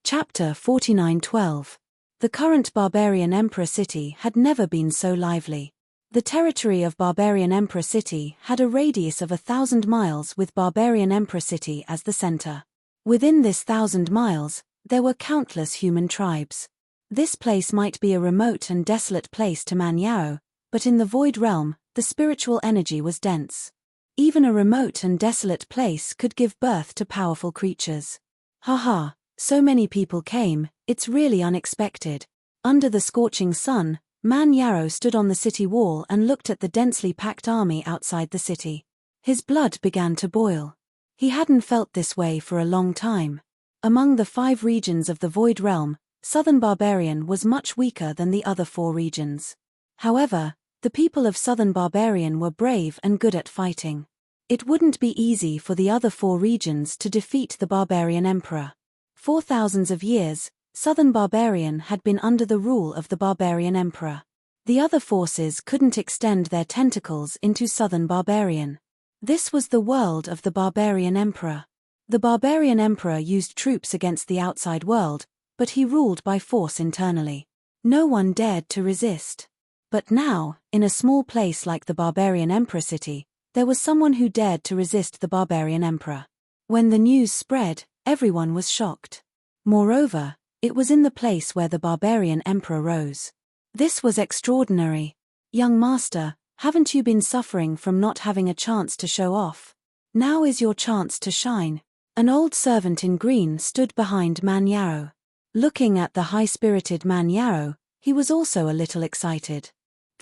Chapter 49:12. The current barbarian emperor city had never been so lively. The territory of barbarian emperor city had a radius of 1,000 miles with barbarian emperor city as the center. Within this 1,000 miles, there were countless human tribes. This place might be a remote and desolate place to Man Yao, but in the void realm, the spiritual energy was dense. Even a remote and desolate place could give birth to powerful creatures. Haha, so many people came, it's really unexpected. Under the scorching sun, Man Yarrow stood on the city wall and looked at the densely packed army outside the city. His blood began to boil. He hadn't felt this way for a long time. Among the 5 regions of the Void Realm, Southern Barbarian was much weaker than the other 4 regions. However, the people of Southern Barbarian were brave and good at fighting. It wouldn't be easy for the other 4 regions to defeat the Barbarian Emperor. For thousands of years, Southern Barbarian had been under the rule of the Barbarian Emperor. The other forces couldn't extend their tentacles into Southern Barbarian. This was the world of the Barbarian Emperor. The Barbarian Emperor used troops against the outside world, but he ruled by force internally. No one dared to resist. But now, in a small place like the Barbarian Emperor city, there was someone who dared to resist the Barbarian Emperor. When the news spread, everyone was shocked. Moreover, it was in the place where the Barbarian Emperor rose. This was extraordinary. Young master, haven't you been suffering from not having a chance to show off? Now is your chance to shine. An old servant in green stood behind Man Yarrow. Looking at the high-spirited Man Yarrow, he was also a little excited.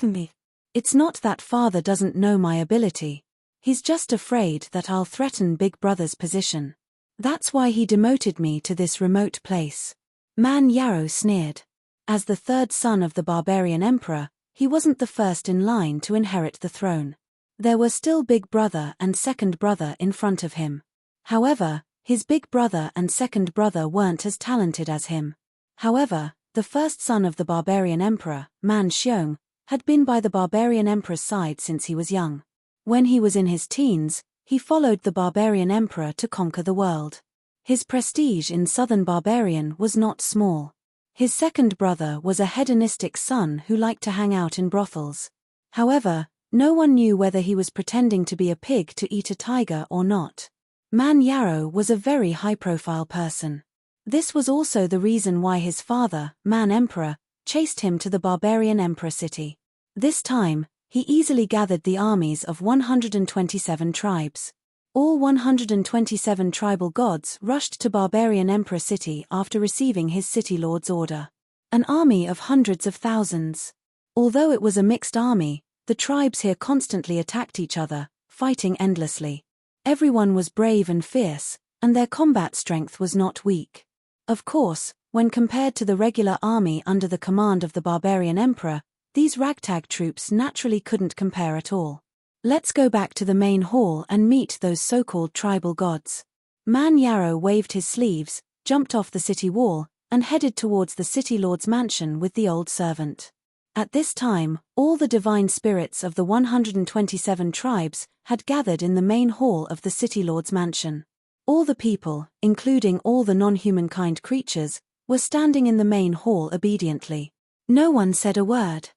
Me. It's not that father doesn't know my ability. He's just afraid that I'll threaten Big Brother's position. That's why he demoted me to this remote place. Man Yarrow sneered. As the 3rd son of the Barbarian Emperor, he wasn't the first in line to inherit the throne. There were still Big Brother and Second Brother in front of him. However, his Big Brother and Second Brother weren't as talented as him. However, the first son of the Barbarian Emperor, Man Xiong, had been by the Barbarian Emperor's side since he was young. When he was in his teens, he followed the Barbarian Emperor to conquer the world. His prestige in Southern Barbarian was not small. His second brother was a hedonistic son who liked to hang out in brothels. However, no one knew whether he was pretending to be a pig to eat a tiger or not. Man Yarrow was a very high-profile person. This was also the reason why his father, Man Emperor, chased him to the Barbarian Emperor city. This time, he easily gathered the armies of 127 tribes. All 127 tribal gods rushed to Barbarian Emperor city after receiving his city lord's order. An army of hundreds of thousands. Although it was a mixed army, the tribes here constantly attacked each other, fighting endlessly. Everyone was brave and fierce, and their combat strength was not weak. Of course, when compared to the regular army under the command of the Barbarian Emperor, these ragtag troops naturally couldn't compare at all. Let's go back to the main hall and meet those so-called tribal gods. Man Yarrow waved his sleeves, jumped off the city wall, and headed towards the city lord's mansion with the old servant. At this time, all the divine spirits of the 127 tribes had gathered in the main hall of the city lord's mansion. All the people, including all the non-humankind creatures, were standing in the main hall obediently. No one said a word.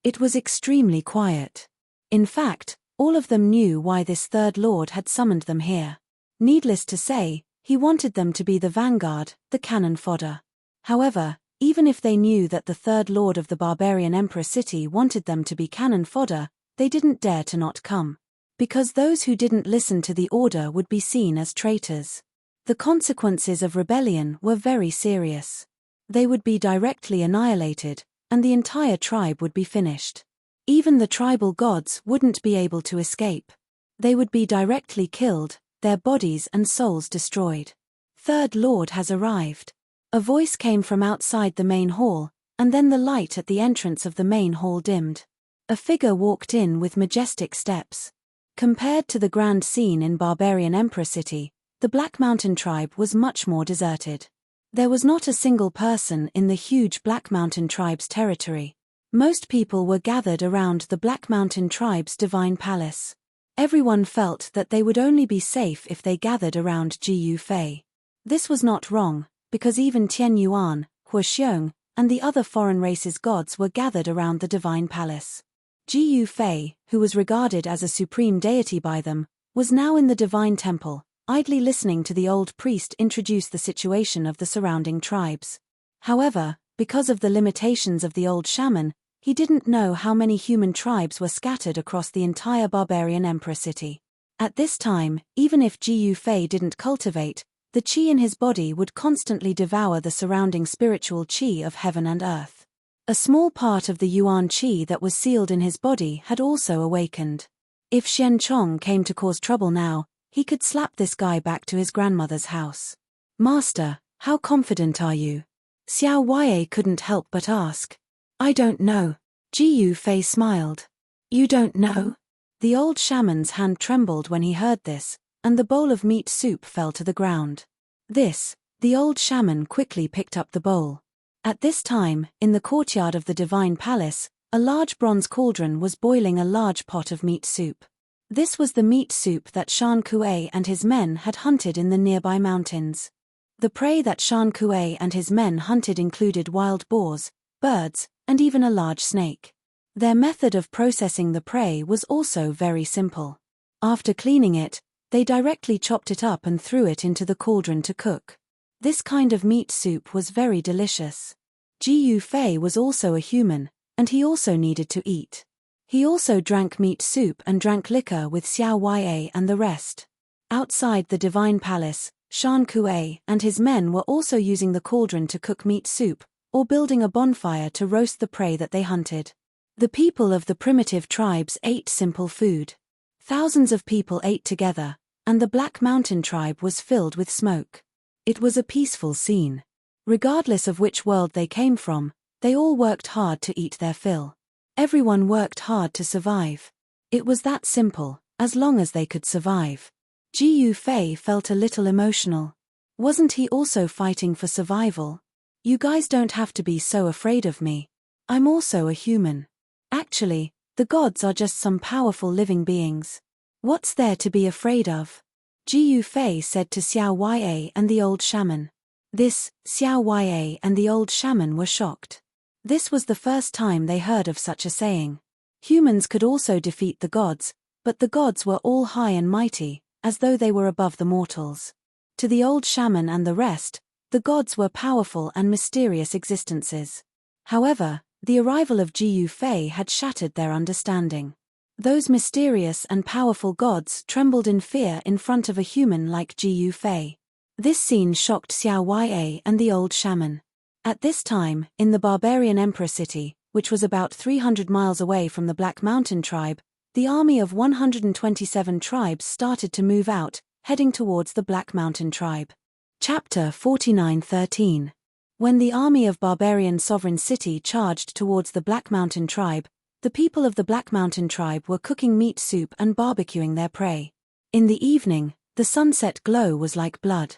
It was extremely quiet. In fact, all of them knew why this third lord had summoned them here. Needless to say, he wanted them to be the vanguard, the cannon fodder. However, even if they knew that the third lord of the barbarian emperor city wanted them to be cannon fodder, they didn't dare to not come. Because those who didn't listen to the order would be seen as traitors. The consequences of rebellion were very serious. They would be directly annihilated, and the entire tribe would be finished. Even the tribal gods wouldn't be able to escape. They would be directly killed, their bodies and souls destroyed. Third Lord has arrived. A voice came from outside the main hall, and then the light at the entrance of the main hall dimmed. A figure walked in with majestic steps. Compared to the grand scene in Barbarian Emperor City, the Black Mountain tribe was much more deserted. There was not a single person in the huge Black Mountain tribe's territory. Most people were gathered around the Black Mountain tribe's divine palace. Everyone felt that they would only be safe if they gathered around Gu Fei. This was not wrong, because even Tian Yuan, Hua Xiong, and the other foreign races' gods were gathered around the divine palace. Gu Fei, who was regarded as a supreme deity by them, was now in the divine temple, idly listening to the old priest introduce the situation of the surrounding tribes. However, because of the limitations of the old shaman, he didn't know how many human tribes were scattered across the entire barbarian emperor city. At this time, even if Gu Fei didn't cultivate, the qi in his body would constantly devour the surrounding spiritual qi of heaven and earth. A small part of the Yuan qi that was sealed in his body had also awakened. If Xian Chong came to cause trouble now, he could slap this guy back to his grandmother's house. "Master, how confident are you?" Xiao Wei couldn't help but ask. "I don't know." Gu Fei smiled. "You don't know?" The old shaman's hand trembled when he heard this, and the bowl of meat soup fell to the ground. The old shaman quickly picked up the bowl. At this time, in the courtyard of the divine palace, a large bronze cauldron was boiling a large pot of meat soup. This was the meat soup that Shan Kuei and his men had hunted in the nearby mountains. The prey that Shan Kuei and his men hunted included wild boars, birds, and even a large snake. Their method of processing the prey was also very simple. After cleaning it, they directly chopped it up and threw it into the cauldron to cook. This kind of meat soup was very delicious. Gu Fei was also a human, and he also needed to eat. He also drank meat soup and drank liquor with Xiao Wei and the rest. Outside the divine palace, Shan Kuei and his men were also using the cauldron to cook meat soup, or building a bonfire to roast the prey that they hunted. The people of the primitive tribes ate simple food. Thousands of people ate together, and the Black Mountain tribe was filled with smoke. It was a peaceful scene. Regardless of which world they came from, they all worked hard to eat their fill. Everyone worked hard to survive. It was that simple, as long as they could survive. Gu Fei felt a little emotional. Wasn't he also fighting for survival? "You guys don't have to be so afraid of me. I'm also a human. Actually, the gods are just some powerful living beings. What's there to be afraid of?" Gu Fei said to Xiao Wei and the old shaman. Xiao Wei and the old shaman were shocked. This was the first time they heard of such a saying. Humans could also defeat the gods, but the gods were all high and mighty, as though they were above the mortals. To the old shaman and the rest, the gods were powerful and mysterious existences. However, the arrival of Gu Fei had shattered their understanding. Those mysterious and powerful gods trembled in fear in front of a human like Gu Fei. This scene shocked Xiao Wei and the old shaman. At this time, in the barbarian emperor city, which was about 300 miles away from the Black Mountain tribe, the army of 127 tribes started to move out, heading towards the Black Mountain tribe. Chapter 49:13. When the army of barbarian sovereign city charged towards the Black Mountain tribe, the people of the Black Mountain tribe were cooking meat soup and barbecuing their prey. In the evening, the sunset glow was like blood.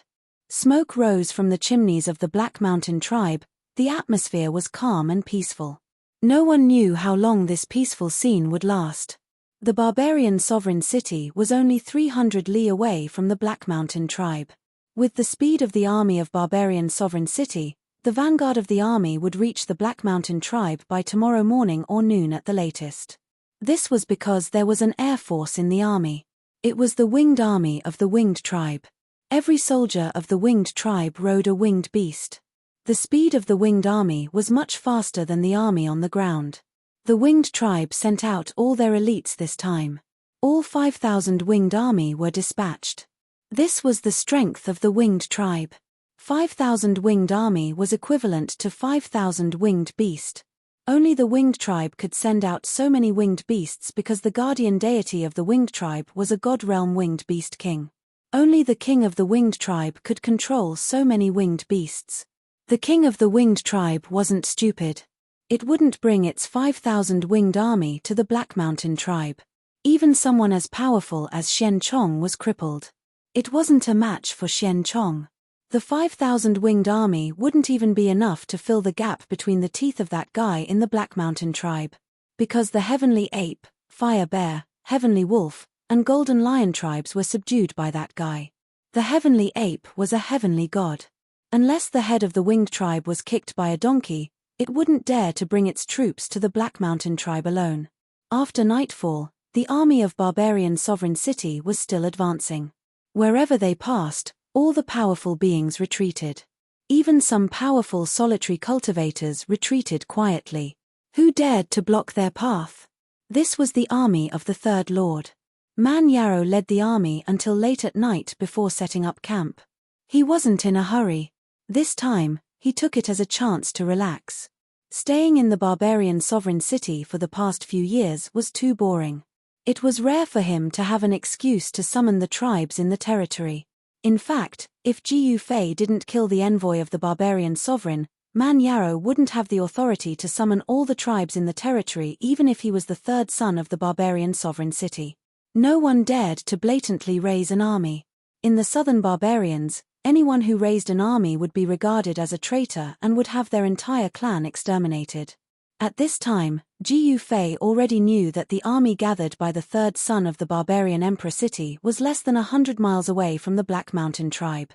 Smoke rose from the chimneys of the Black Mountain tribe. The atmosphere was calm and peaceful. No one knew how long this peaceful scene would last. The barbarian sovereign city was only 300 li away from the Black Mountain tribe. With the speed of the army of barbarian sovereign city, The vanguard of the army would reach the Black Mountain tribe by tomorrow morning or noon at the latest. This was because there was an air force in the army. It was the winged army of the winged tribe. Every soldier of the winged tribe rode a winged beast. The speed of the winged army was much faster than the army on the ground. The winged tribe sent out all their elites this time. All 5,000 winged army were dispatched. This was the strength of the winged tribe. 5,000 winged army was equivalent to 5,000 winged beast. Only the winged tribe could send out so many winged beasts because the guardian deity of the winged tribe was a god realm winged beast king. Only the king of the winged tribe could control so many winged beasts. The king of the winged tribe wasn't stupid. It wouldn't bring its 5,000 winged army to the Black Mountain tribe. Even someone as powerful as Xian Chong was crippled. It wasn't a match for Xian Chong. The 5,000 winged army wouldn't even be enough to fill the gap between the teeth of that guy in the Black Mountain tribe. Because the Heavenly Ape, Fire Bear, Heavenly Wolf, and Golden Lion tribes were subdued by that guy. The Heavenly Ape was a heavenly god. Unless the head of the winged tribe was kicked by a donkey, it wouldn't dare to bring its troops to the Black Mountain tribe alone. After nightfall, the army of barbarian sovereign city was still advancing. Wherever they passed, all the powerful beings retreated. Even some powerful solitary cultivators retreated quietly. Who dared to block their path? This was the army of the Third Lord. Man Yarrow led the army until late at night before setting up camp. He wasn't in a hurry. This time, he took it as a chance to relax. Staying in the barbarian sovereign city for the past few years was too boring. It was rare for him to have an excuse to summon the tribes in the territory. In fact, if Jiu Fei didn't kill the envoy of the barbarian sovereign, Man Yarrow wouldn't have the authority to summon all the tribes in the territory even if he was the third son of the barbarian sovereign city. No one dared to blatantly raise an army. In the southern barbarians, anyone who raised an army would be regarded as a traitor and would have their entire clan exterminated. At this time, Jiu Fei already knew that the army gathered by the third son of the barbarian emperor city was less than 100 miles away from the Black Mountain tribe.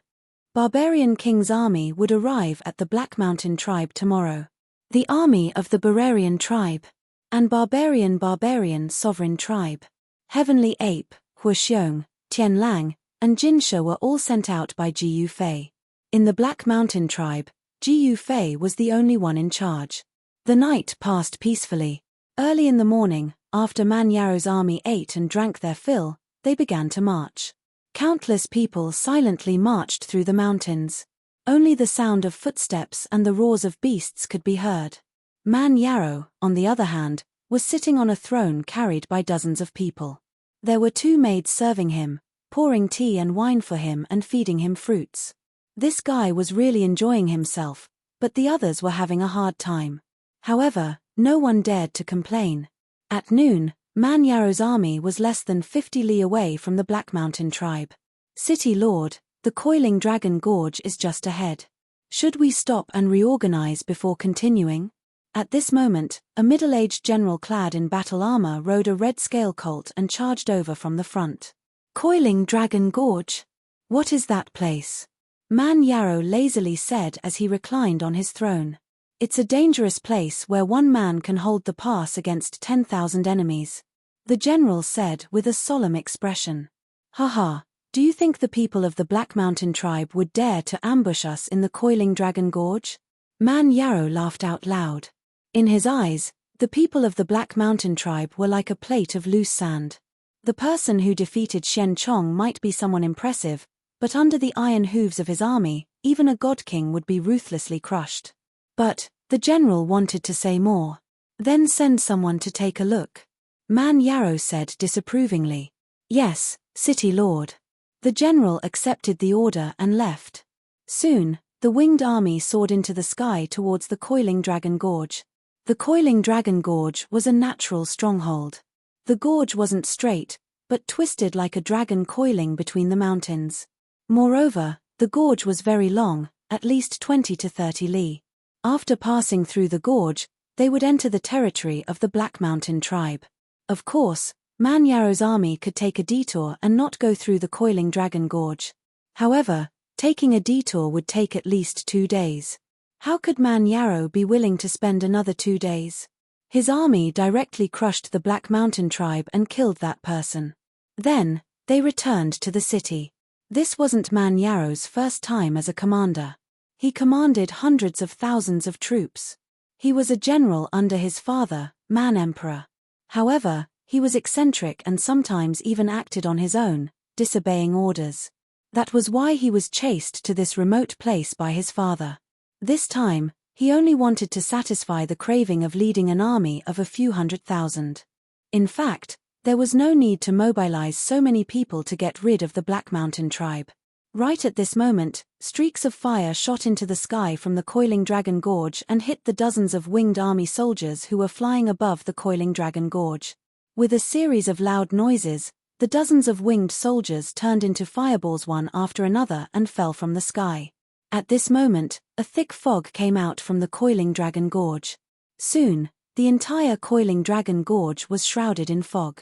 Barbarian King's army would arrive at the Black Mountain tribe tomorrow. The army of the Bararian tribe. And barbarian sovereign tribe. Heavenly Ape, Huoxiong, Tianlang, and Jinsha were all sent out by Jiu Fei. In the Black Mountain tribe, Jiu Fei was the only one in charge. The night passed peacefully. Early in the morning, after Man Yarrow's army ate and drank their fill, they began to march. Countless people silently marched through the mountains. Only the sound of footsteps and the roars of beasts could be heard. Man Yarrow, on the other hand, was sitting on a throne carried by dozens of people. There were 2 maids serving him, pouring tea and wine for him and feeding him fruits. This guy was really enjoying himself, but the others were having a hard time. However, no one dared to complain. At noon, Man Yarrow's army was less than 50 li away from the Black Mountain tribe. City Lord, the Coiling Dragon Gorge is just ahead. Should we stop and reorganize before continuing? At this moment, a middle-aged general clad in battle armor rode a red scale colt and charged over from the front. Coiling Dragon Gorge? What is that place? Man Yarrow lazily said as he reclined on his throne. It's a dangerous place where one man can hold the pass against 10,000 enemies. The general said with a solemn expression. Haha, do you think the people of the Black Mountain tribe would dare to ambush us in the Coiling Dragon Gorge? Man Yarrow laughed out loud. In his eyes, the people of the Black Mountain tribe were like a plate of loose sand. The person who defeated Xian Chong might be someone impressive, but under the iron hooves of his army, even a god king would be ruthlessly crushed. But the general wanted to say more. Then send someone to take a look. Man Yarrow said disapprovingly. Yes, City Lord. The general accepted the order and left. Soon, the winged army soared into the sky towards the Coiling Dragon Gorge. The Coiling Dragon Gorge was a natural stronghold. The gorge wasn't straight, but twisted like a dragon coiling between the mountains. Moreover, the gorge was very long, at least 20 to 30 li. After passing through the gorge, they would enter the territory of the Black Mountain tribe. Of course, Man Yarrow's army could take a detour and not go through the Coiling Dragon Gorge. However, taking a detour would take at least 2 days. How could Man Yarrow be willing to spend another 2 days? His army directly crushed the Black Mountain tribe and killed that person. Then, they returned to the city. This wasn't Man Yarrow's first time as a commander. He commanded hundreds of thousands of troops. He was a general under his father, Man Emperor. However, he was eccentric and sometimes even acted on his own, disobeying orders. That was why he was chased to this remote place by his father. This time, he only wanted to satisfy the craving of leading an army of a few 100,000. In fact, there was no need to mobilize so many people to get rid of the Black Mountain tribe. Right at this moment, streaks of fire shot into the sky from the Coiling Dragon Gorge and hit the dozens of winged army soldiers who were flying above the Coiling Dragon Gorge. With a series of loud noises, the dozens of winged soldiers turned into fireballs one after another and fell from the sky. At this moment, a thick fog came out from the Coiling Dragon Gorge. Soon, the entire Coiling Dragon Gorge was shrouded in fog.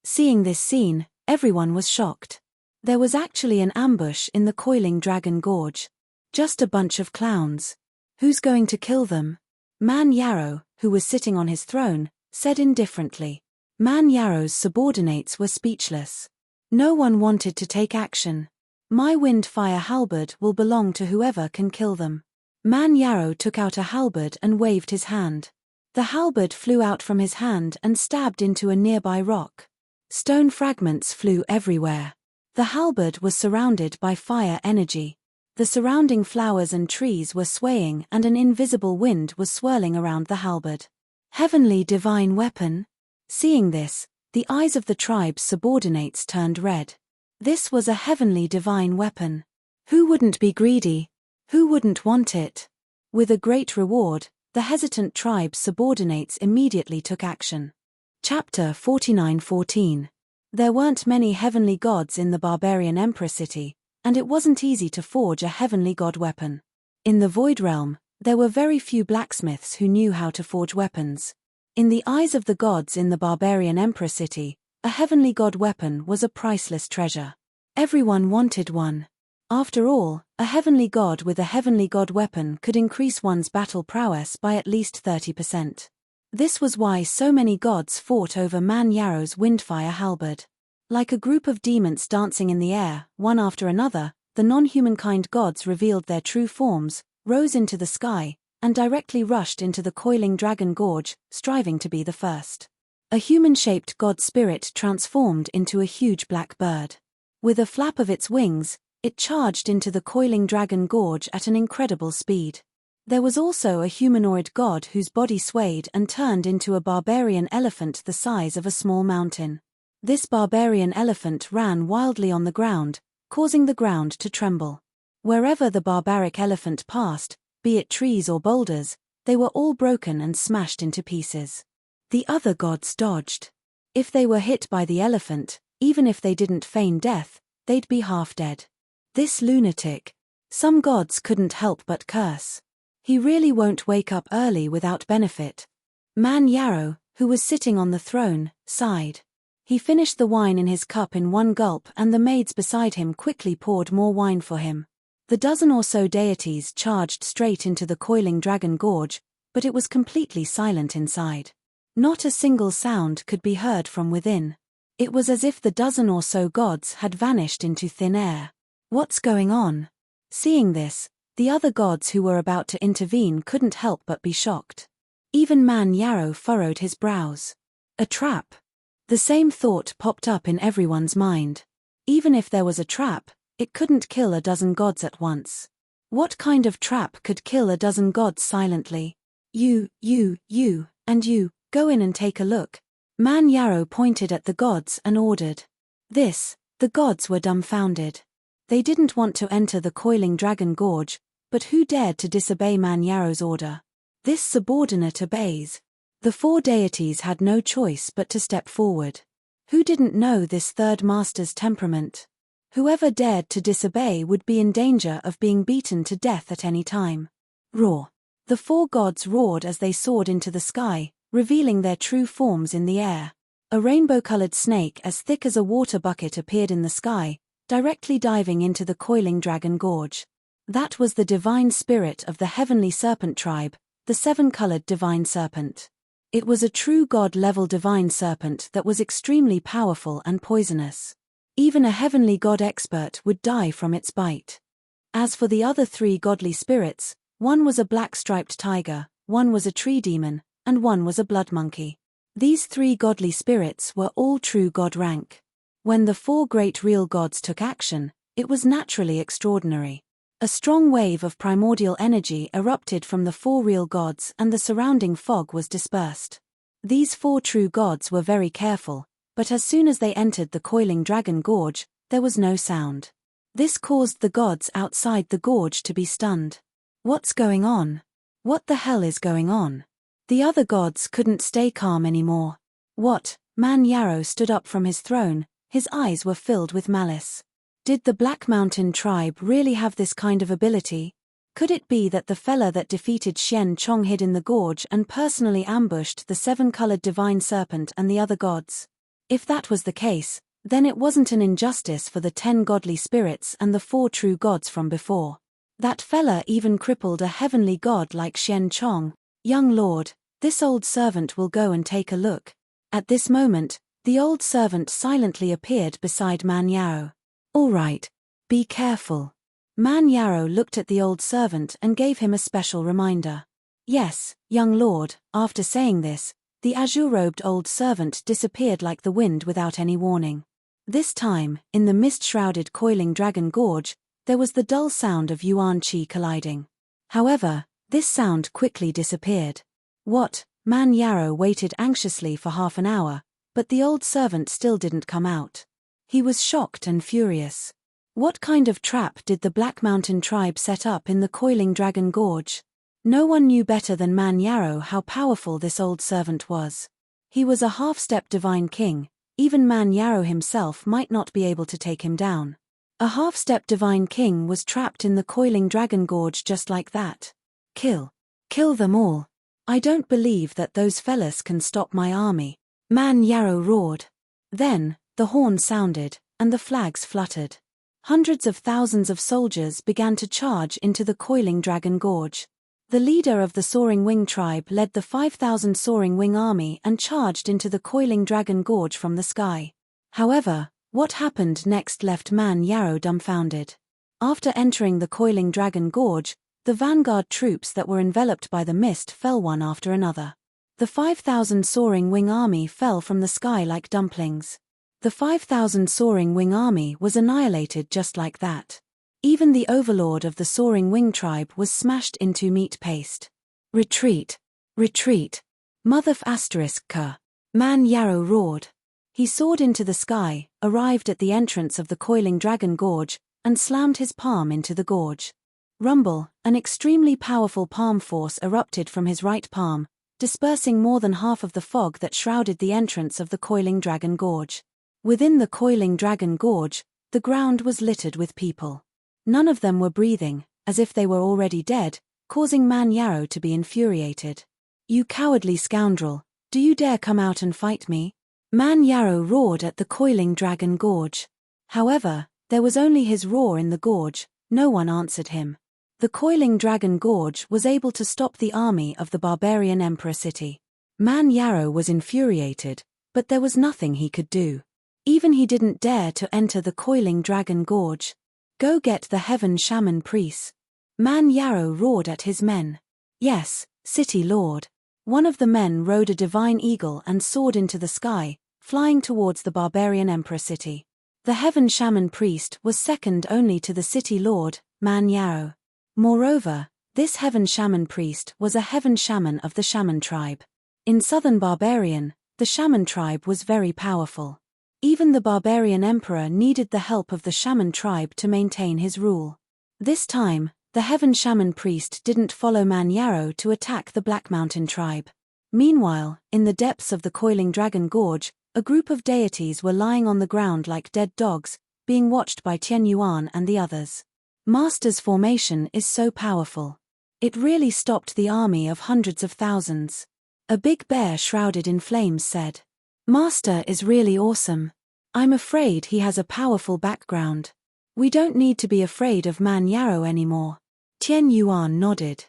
Seeing this scene, everyone was shocked. There was actually an ambush in the Coiling Dragon Gorge. Just a bunch of clowns. Who's going to kill them? Man Yarrow, who was sitting on his throne, said indifferently. Man Yarrow's subordinates were speechless. No one wanted to take action. My wind-fire halberd will belong to whoever can kill them. Man Yarrow took out a halberd and waved his hand. The halberd flew out from his hand and stabbed into a nearby rock. Stone fragments flew everywhere. The halberd was surrounded by fire energy. The surrounding flowers and trees were swaying and an invisible wind was swirling around the halberd. Heavenly divine weapon? Seeing this, the eyes of the tribe's subordinates turned red. This was a heavenly divine weapon. Who wouldn't be greedy? Who wouldn't want it? With a great reward, the hesitant tribe's subordinates immediately took action. Chapter 49:14. There weren't many heavenly gods in the barbarian emperor city, and it wasn't easy to forge a heavenly god weapon. In the Void Realm, there were very few blacksmiths who knew how to forge weapons. In the eyes of the gods in the barbarian emperor city, a heavenly god weapon was a priceless treasure. Everyone wanted one. After all, a heavenly god with a heavenly god weapon could increase one's battle prowess by at least 30%. This was why so many gods fought over Man Yarrow's windfire halberd. Like a group of demons dancing in the air, one after another, the non-humankind gods revealed their true forms, rose into the sky, and directly rushed into the Coiling Dragon Gorge, striving to be the first. A human-shaped god spirit transformed into a huge black bird. With a flap of its wings, it charged into the Coiling Dragon Gorge at an incredible speed. There was also a humanoid god whose body swayed and turned into a barbarian elephant the size of a small mountain. This barbarian elephant ran wildly on the ground, causing the ground to tremble. Wherever the barbaric elephant passed, be it trees or boulders, they were all broken and smashed into pieces. The other gods dodged. If they were hit by the elephant, even if they didn't feign death, they'd be half dead. This lunatic. Some gods couldn't help but curse. He really won't wake up early without benefit. Man Yarrow, who was sitting on the throne, sighed. He finished the wine in his cup in one gulp and the maids beside him quickly poured more wine for him. The dozen or so deities charged straight into the Coiling Dragon Gorge, but it was completely silent inside. Not a single sound could be heard from within. It was as if the dozen or so gods had vanished into thin air. What's going on? Seeing this, the other gods who were about to intervene couldn't help but be shocked. Even Man Yarrow furrowed his brows. A trap? The same thought popped up in everyone's mind. Even if there was a trap, it couldn't kill a dozen gods at once. What kind of trap could kill a dozen gods silently? You, and you, go in and take a look. Man Yarrow pointed at the gods and ordered. The gods were dumbfounded. They didn't want to enter the Coiling Dragon Gorge, but who dared to disobey Man Yarrow's order? This subordinate obeys. The four deities had no choice but to step forward. Who didn't know this third master's temperament? Whoever dared to disobey would be in danger of being beaten to death at any time. Roar. The four gods roared as they soared into the sky, revealing their true forms in the air. A rainbow-colored snake as thick as a water bucket appeared in the sky, directly diving into the Coiling Dragon Gorge. That was the divine spirit of the heavenly serpent tribe, the seven-colored divine serpent. It was a true god-level divine serpent that was extremely powerful and poisonous. Even a heavenly god expert would die from its bite. As for the other three godly spirits, one was a black-striped tiger, one was a tree demon, and one was a blood monkey. These three godly spirits were all true god rank. When the four great real gods took action, it was naturally extraordinary. A strong wave of primordial energy erupted from the four real gods and the surrounding fog was dispersed. These four true gods were very careful, but as soon as they entered the coiling dragon gorge, there was no sound. This caused the gods outside the gorge to be stunned. What's going on? What the hell is going on? The other gods couldn't stay calm anymore. What? Man Yarrow stood up from his throne, his eyes were filled with malice. Did the Black Mountain tribe really have this kind of ability? Could it be that the fella that defeated Xian Chong hid in the gorge and personally ambushed the seven-colored divine serpent and the other gods? If that was the case, then it wasn't an injustice for the 10 godly spirits and the 4 true gods from before. That fella even crippled a heavenly god like Xian Chong. Young lord, this old servant will go and take a look. At this moment, the old servant silently appeared beside Man Yarrow. All right. Be careful. Man Yarrow looked at the old servant and gave him a special reminder. Yes, young lord. After saying this, the azure-robed old servant disappeared like the wind without any warning. This time, in the mist-shrouded coiling dragon gorge, there was the dull sound of Yuan Qi colliding. However, this sound quickly disappeared. What? Man Yarrow waited anxiously for half an hour, but the old servant still didn't come out. He was shocked and furious. What kind of trap did the Black Mountain tribe set up in the coiling dragon gorge? No one knew better than Man Yarrow how powerful this old servant was. He was a half-step divine king, even Man Yarrow himself might not be able to take him down. A half-step divine king was trapped in the coiling dragon gorge just like that. Kill. Kill them all. I don't believe that those fellas can stop my army. Man Yarrow roared. Then, the horn sounded, and the flags fluttered. Hundreds of thousands of soldiers began to charge into the coiling dragon gorge. The leader of the Soaring Wing tribe led the 5,000 Soaring Wing army and charged into the coiling dragon gorge from the sky. However, what happened next left Man Yarrow dumbfounded. After entering the coiling dragon gorge, the vanguard troops that were enveloped by the mist fell one after another. The 5,000 Soaring Wing army fell from the sky like dumplings. The 5,000 Soaring Wing army was annihilated just like that. Even the overlord of the Soaring Wing tribe was smashed into meat paste. Retreat! Retreat! Motherf***ka! Man Yarrow roared. He soared into the sky, arrived at the entrance of the coiling dragon gorge, and slammed his palm into the gorge. Rumble, an extremely powerful palm force erupted from his right palm, dispersing more than half of the fog that shrouded the entrance of the coiling dragon gorge. Within the coiling dragon gorge, the ground was littered with people. None of them were breathing, as if they were already dead, causing Man Yarrow to be infuriated. You cowardly scoundrel, do you dare come out and fight me? Man Yarrow roared at the coiling dragon gorge. However, there was only his roar in the gorge, no one answered him. The coiling dragon gorge was able to stop the army of the barbarian emperor city. Man Yarrow was infuriated, but there was nothing he could do. Even he didn't dare to enter the coiling dragon gorge. Go get the heaven shaman priests. Man Yarrow roared at his men. Yes, city lord. One of the men rode a divine eagle and soared into the sky, flying towards the barbarian emperor city. The heaven shaman priest was second only to the city lord, Man Yarrow. Moreover, this heaven shaman priest was a heaven shaman of the shaman tribe. In southern barbarian, the shaman tribe was very powerful. Even the barbarian emperor needed the help of the shaman tribe to maintain his rule. This time, the heaven shaman priest didn't follow Man Yarrow to attack the Black Mountain tribe. Meanwhile, in the depths of the coiling dragon gorge, a group of deities were lying on the ground like dead dogs, being watched by Tian Yuan and the others. Master's formation is so powerful. It really stopped the army of hundreds of thousands. A big bear shrouded in flames said. Master is really awesome. I'm afraid he has a powerful background. We don't need to be afraid of Man Yarrow anymore. Tian Yuan nodded.